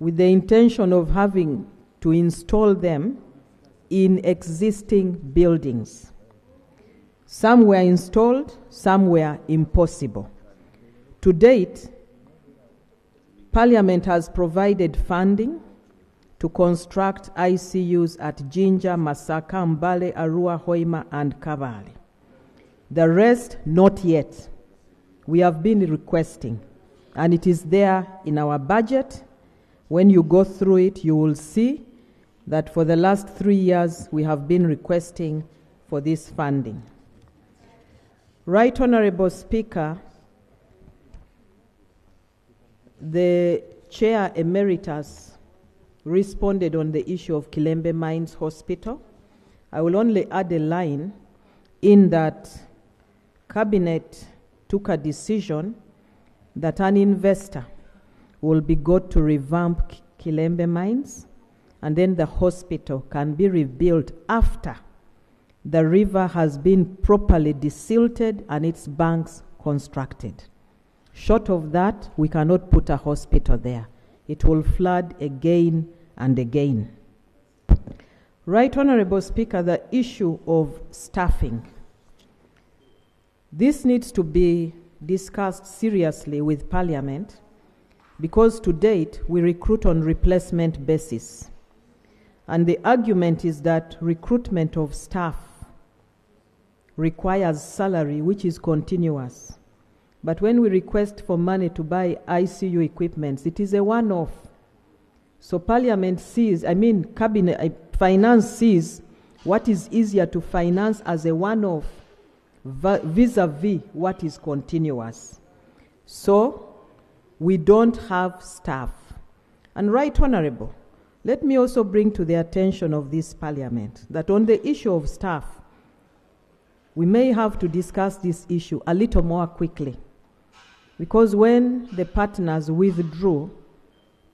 [SPEAKER 18] with the intention of having to install them in existing buildings. Some were installed, some were impossible. To date, Parliament has provided funding to construct ICUs at Jinja, Masaka, Mbale, Arua, Hoima, and Kabale. The rest, not yet. We have been requesting, and it is there in our budget. When you go through it, you will see that for the last 3 years, we have been requesting for this funding. Right Honorable Speaker, the Chair Emeritus responded on the issue of Kilembe Mines Hospital. I will only add a line in that Cabinet took a decision that an investor will be got to revamp Kilembe Mines, and then the hospital can be rebuilt after the river has been properly desilted and its banks constructed. Short of that, we cannot put a hospital there. It will flood again and again. Right Honorable Speaker, the issue of staffing. This needs to be discussed seriously with Parliament, because to date we recruit on replacement basis. And the argument is that recruitment of staff requires salary which is continuous. But when we request for money to buy ICU equipment, it is a one-off. So Parliament sees, Cabinet, Finance sees what is easier to finance as a one-off vis-a-vis what is continuous. So we don't have staff. And Right Honourable, let me also bring to the attention of this Parliament that on the issue of staff, we may have to discuss this issue a little more quickly. Because when the partners withdrew,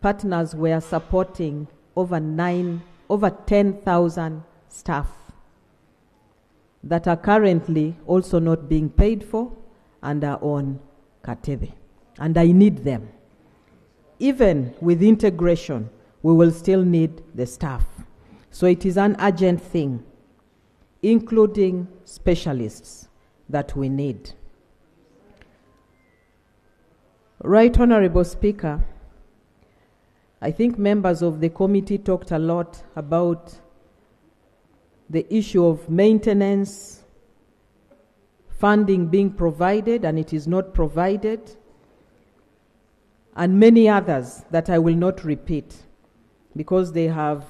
[SPEAKER 18] partners were supporting over 10,000 staff that are currently also not being paid for and are on Katebe. And I need them. Even with integration, we will still need the staff. So it is an urgent thing, including specialists, that we need. Right Honourable Speaker, I think members of the committee talked a lot about the issue of maintenance, funding being provided and it is not provided, and many others that I will not repeat because they have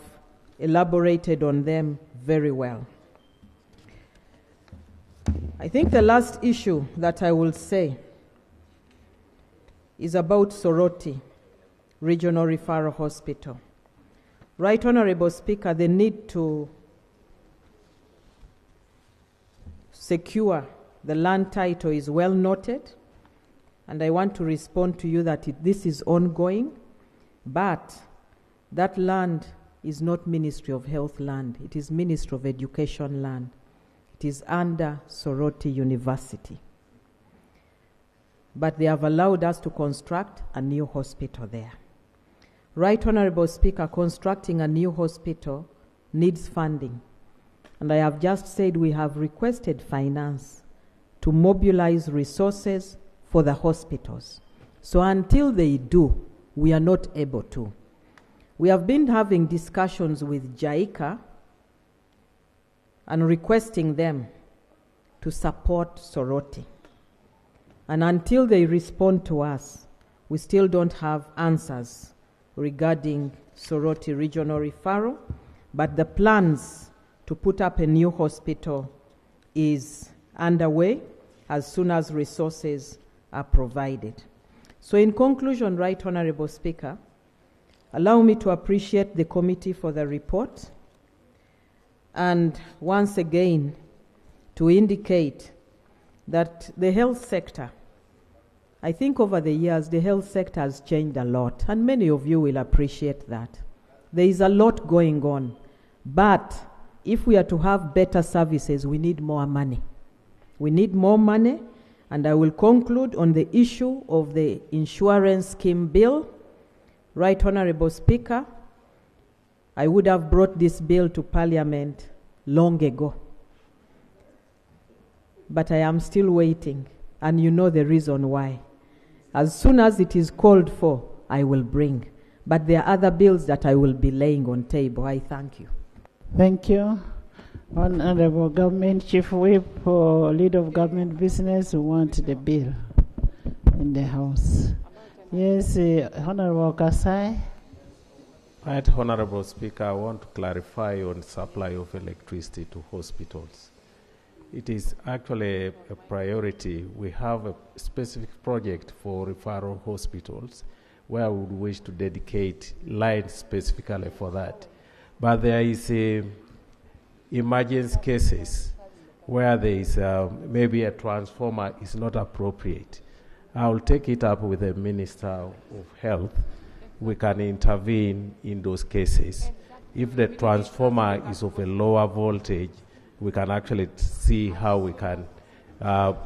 [SPEAKER 18] elaborated on them very well. I think the last issue that I will say is about Soroti Regional Referral Hospital. Right Honourable Speaker, the need to secure the land title is well noted, and I want to respond to you that this is ongoing, but that land is not Ministry of Health land. It is Ministry of Education land. It is under Soroti University. But they have allowed us to construct a new hospital there. Right Honourable Speaker, constructing a new hospital needs funding. And I have just said we have requested finance to mobilize resources for the hospitals. So until they do, we are not able to. We have been having discussions with JICA and requesting them to support Soroti. And until they respond to us, we still don't have answers regarding Soroti Regional Referral, but the plans to put up a new hospital is underway as soon as resources are provided. So in conclusion, Right Honourable Speaker, allow me to appreciate the committee for the report and once again to indicate that the health sector, I think over the years the health sector has changed a lot, and many of you will appreciate that. There is a lot going on, but if we are to have better services, we need more money. We need more money, and I will conclude on the issue of the insurance scheme bill. Right Honourable Speaker, I would have brought this bill to Parliament long ago. But I am still waiting, and you know the reason why. As soon as it is called for, I will bring. But there are other bills that I will be laying on table. I thank you.
[SPEAKER 4] Thank you. Honourable Government Chief Whip or Leader of Government Business who want the bill in the House. Yes, Honourable Kasai.
[SPEAKER 19] Right, Honourable Speaker, I want to clarify on supply of electricity to hospitals. It is actually a priority. We have a specific project for referral hospitals where we would wish to dedicate lines specifically for that. But there is emergency cases where there is maybe a transformer is not appropriate. I will take it up with the Minister of Health. We can intervene in those cases. If the transformer is of a lower voltage, we can actually see how we can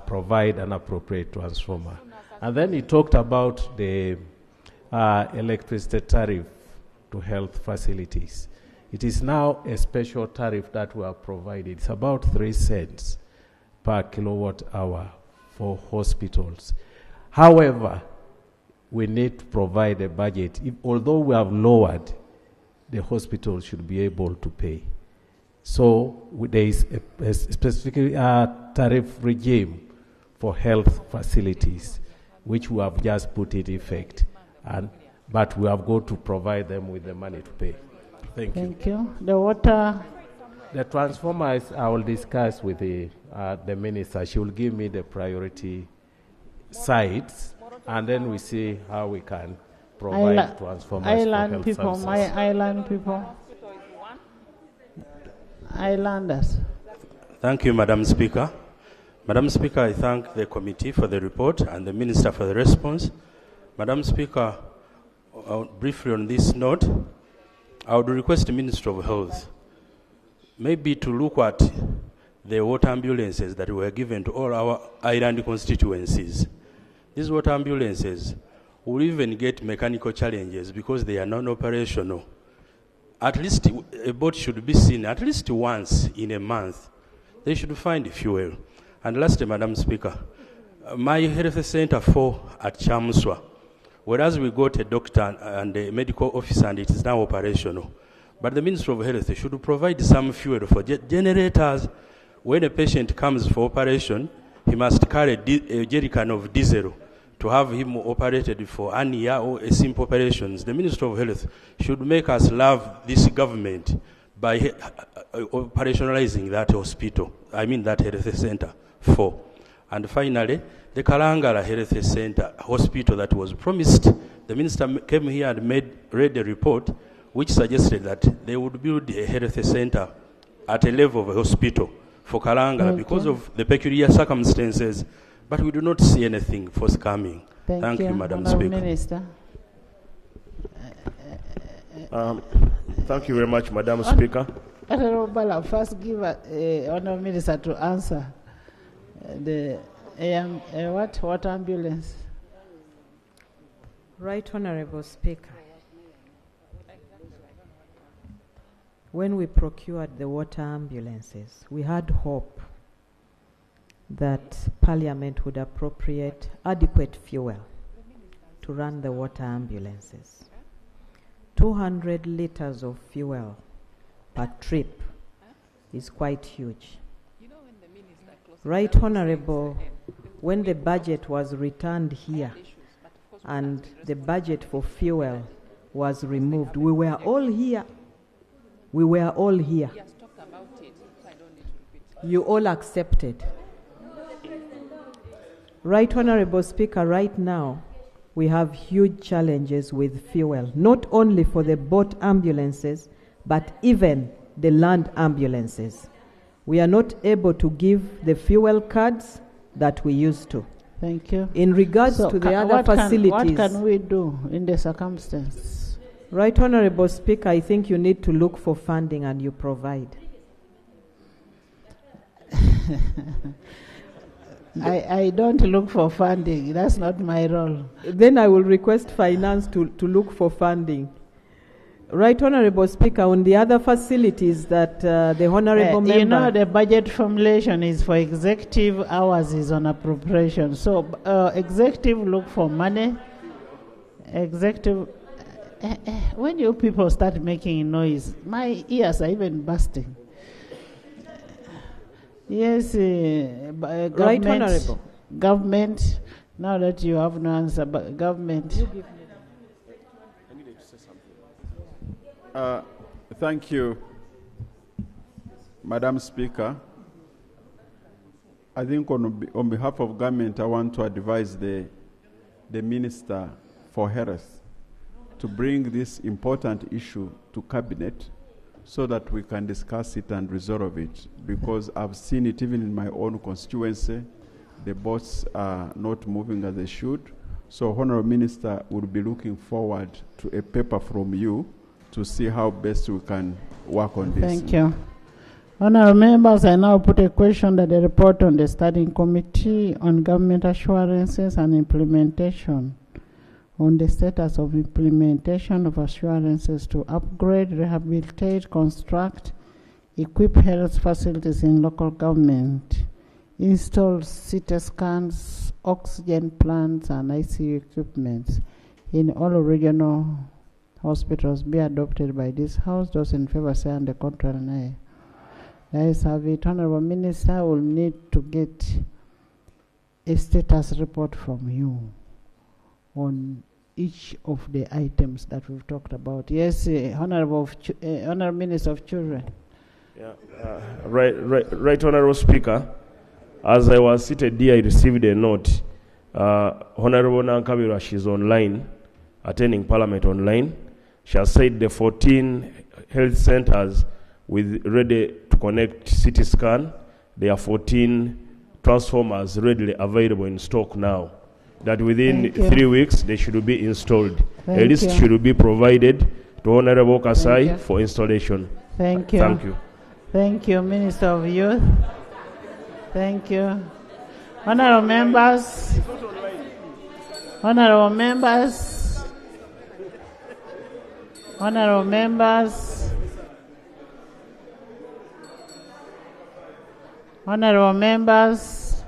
[SPEAKER 19] provide an appropriate transformer. And then he talked about the electricity tariff to health facilities. It is now a special tariff that we have provided. It's about 3 cents per kilowatt hour for hospitals. However, we need to provide a budget. Although we have lowered, the hospitals should be able to pay. So there is a specific tariff regime for health facilities, which we have just put in effect. but we have got to provide them with the money to pay. Thank you.
[SPEAKER 4] Thank you. The water.
[SPEAKER 19] The transformers, I will discuss with the minister. She will give me the priority sites, and then we see how we can provide transformers
[SPEAKER 4] island
[SPEAKER 19] for health
[SPEAKER 4] people,
[SPEAKER 19] services.
[SPEAKER 4] my island people. Islanders.
[SPEAKER 2] Thank you, Madam Speaker. Madam Speaker, I thank the committee for the report and the Minister for the response. Madam Speaker, briefly on this note, I would request the Minister of Health maybe to look at the water ambulances that were given to all our island constituencies. These water ambulances will even get mechanical challenges because they are non-operational. At least a boat should be seen at least once in a month. They should find fuel. And lastly, Madam Speaker, my health center 4 at Chamswa, whereas we got a doctor and a medical officer and it is now operational. But the Ministry of Health should provide some fuel for generators. When a patient comes for operation, he must carry a jerrycan of diesel to have him operated for an year or a simple operations. The Ministry of Health should make us love this government by operationalizing that hospital, that health center 4. And finally, the Kalangala Health Center hospital that was promised, the minister came here and read a report which suggested that they would build a health center at a level of a hospital for Kalangala because of the peculiar circumstances, but we do not see anything forthcoming. Thank you, Madam Speaker.
[SPEAKER 4] Minister.
[SPEAKER 21] Thank you very much, Madam Speaker.
[SPEAKER 4] Honorable Bala, first give Honorable Minister to answer the what ambulance?
[SPEAKER 18] Right, Honorable Speaker. When we procured the water ambulances, we had hope that Parliament would appropriate adequate fuel to run the water ambulances. 200 liters of fuel per trip is quite huge. Right, Honorable, when the budget was returned here and the budget for fuel was removed, we were all here. We were all here. You all accepted. Right, Honorable Speaker, right now we have huge challenges with fuel, not only for the boat ambulances, but even the land ambulances. We are not able to give the fuel cards that we used to.
[SPEAKER 4] Thank you.
[SPEAKER 18] In regards to the other facilities.
[SPEAKER 4] What can we do in the circumstance?
[SPEAKER 18] Right, Honorable Speaker, I think you need to look for funding and you provide.
[SPEAKER 4] I don't look for funding. That's not my role.
[SPEAKER 18] Then I will request finance to look for funding. Right, Honorable Speaker, on the other facilities that the Honorable member...
[SPEAKER 4] You know, the budget formulation is for executive, ours is on appropriation. So executive look for money. Executive... when you people start making noise, my ears are even bursting. Yes, government,
[SPEAKER 18] Right, Honorable.
[SPEAKER 4] Government, now that you have no answer, but government.
[SPEAKER 3] Thank you, Madam Speaker. I think on behalf of government, I want to advise the Minister for Health to bring this important issue to Cabinet so that we can discuss it and resolve it, because I've seen it even in my own constituency. The boats are not moving as they should. So Honorable Minister will be looking forward to a paper from you to see how best we can work on this.
[SPEAKER 4] Thank you. Honorable members, I now put a question that the report on the Standing Committee on Government Assurances and Implementation on the status of implementation of assurances to upgrade, rehabilitate, construct, equip health facilities in local government, install CT scans, oxygen plants, and ICU equipment in all regional hospitals be adopted by this House. Those in favor say and the contrary nay. The ayes have it. Honorable Minister will need to get a status report from you on each of the items that we've talked about. Yes, Honorable Minister of Children.
[SPEAKER 21] Yeah, right, Honorable Speaker. As I was seated here, I received a note. Honorable Nankabirwa, she's online, attending Parliament online. She has said the 14 health centers with ready to connect CT scan. There are 14 transformers readily available in stock now. That within 3 weeks they should be installed. A list should be provided to Honorable Kasai for installation.
[SPEAKER 4] Thank you.
[SPEAKER 21] Thank you.
[SPEAKER 4] Thank you, Minister of Youth. Thank you. Honorable members. Honorable members. Honorable members. Honorable members.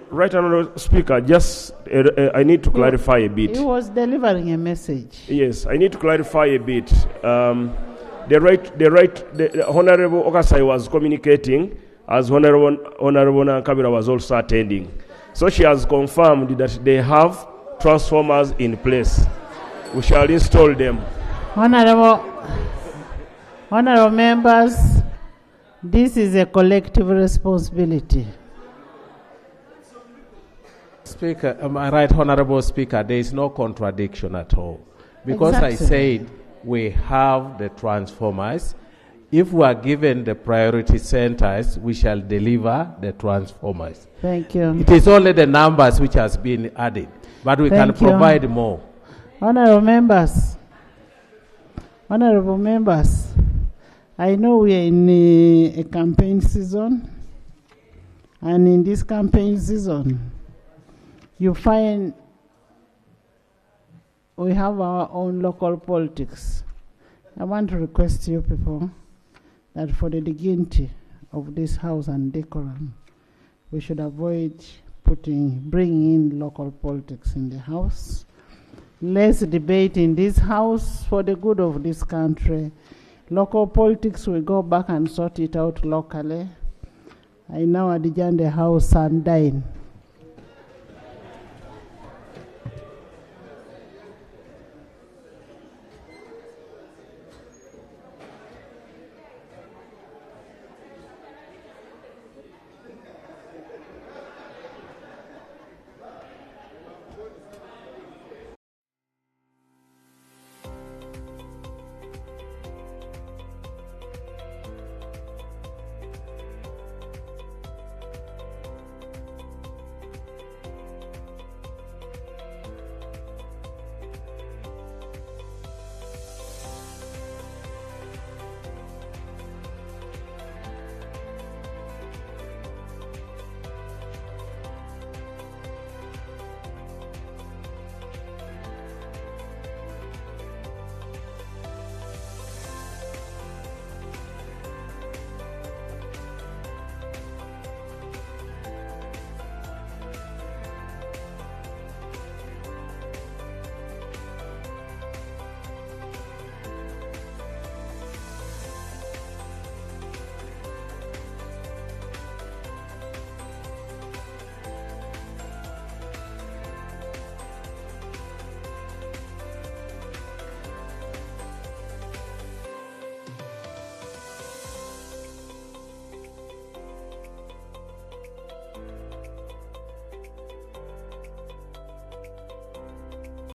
[SPEAKER 21] Right, Honorable Speaker, just I need to clarify a bit.
[SPEAKER 4] He was delivering a message.
[SPEAKER 21] Yes, I need to clarify a bit. The Honorable Okasai was communicating as Honorable Nankabirwa was also attending. So she has confirmed that they have transformers in place. We shall install them.
[SPEAKER 4] Honorable members, this is a collective responsibility.
[SPEAKER 19] Speaker, right, Honorable Speaker, there is no contradiction at all. Because I said we have the transformers. If we are given the priority centers, we shall deliver the transformers.
[SPEAKER 4] Thank you.
[SPEAKER 19] It is only the numbers which has been added, but we can provide more.
[SPEAKER 4] Honorable members, I know we are in a campaign season, and in this campaign season, you find we have our own local politics. I want to request you people that for the dignity of this house and decorum, we should avoid bringing in local politics in the house. Let's debate in this house for the good of this country. Local politics, we go back and sort it out locally. I know at the House and dine.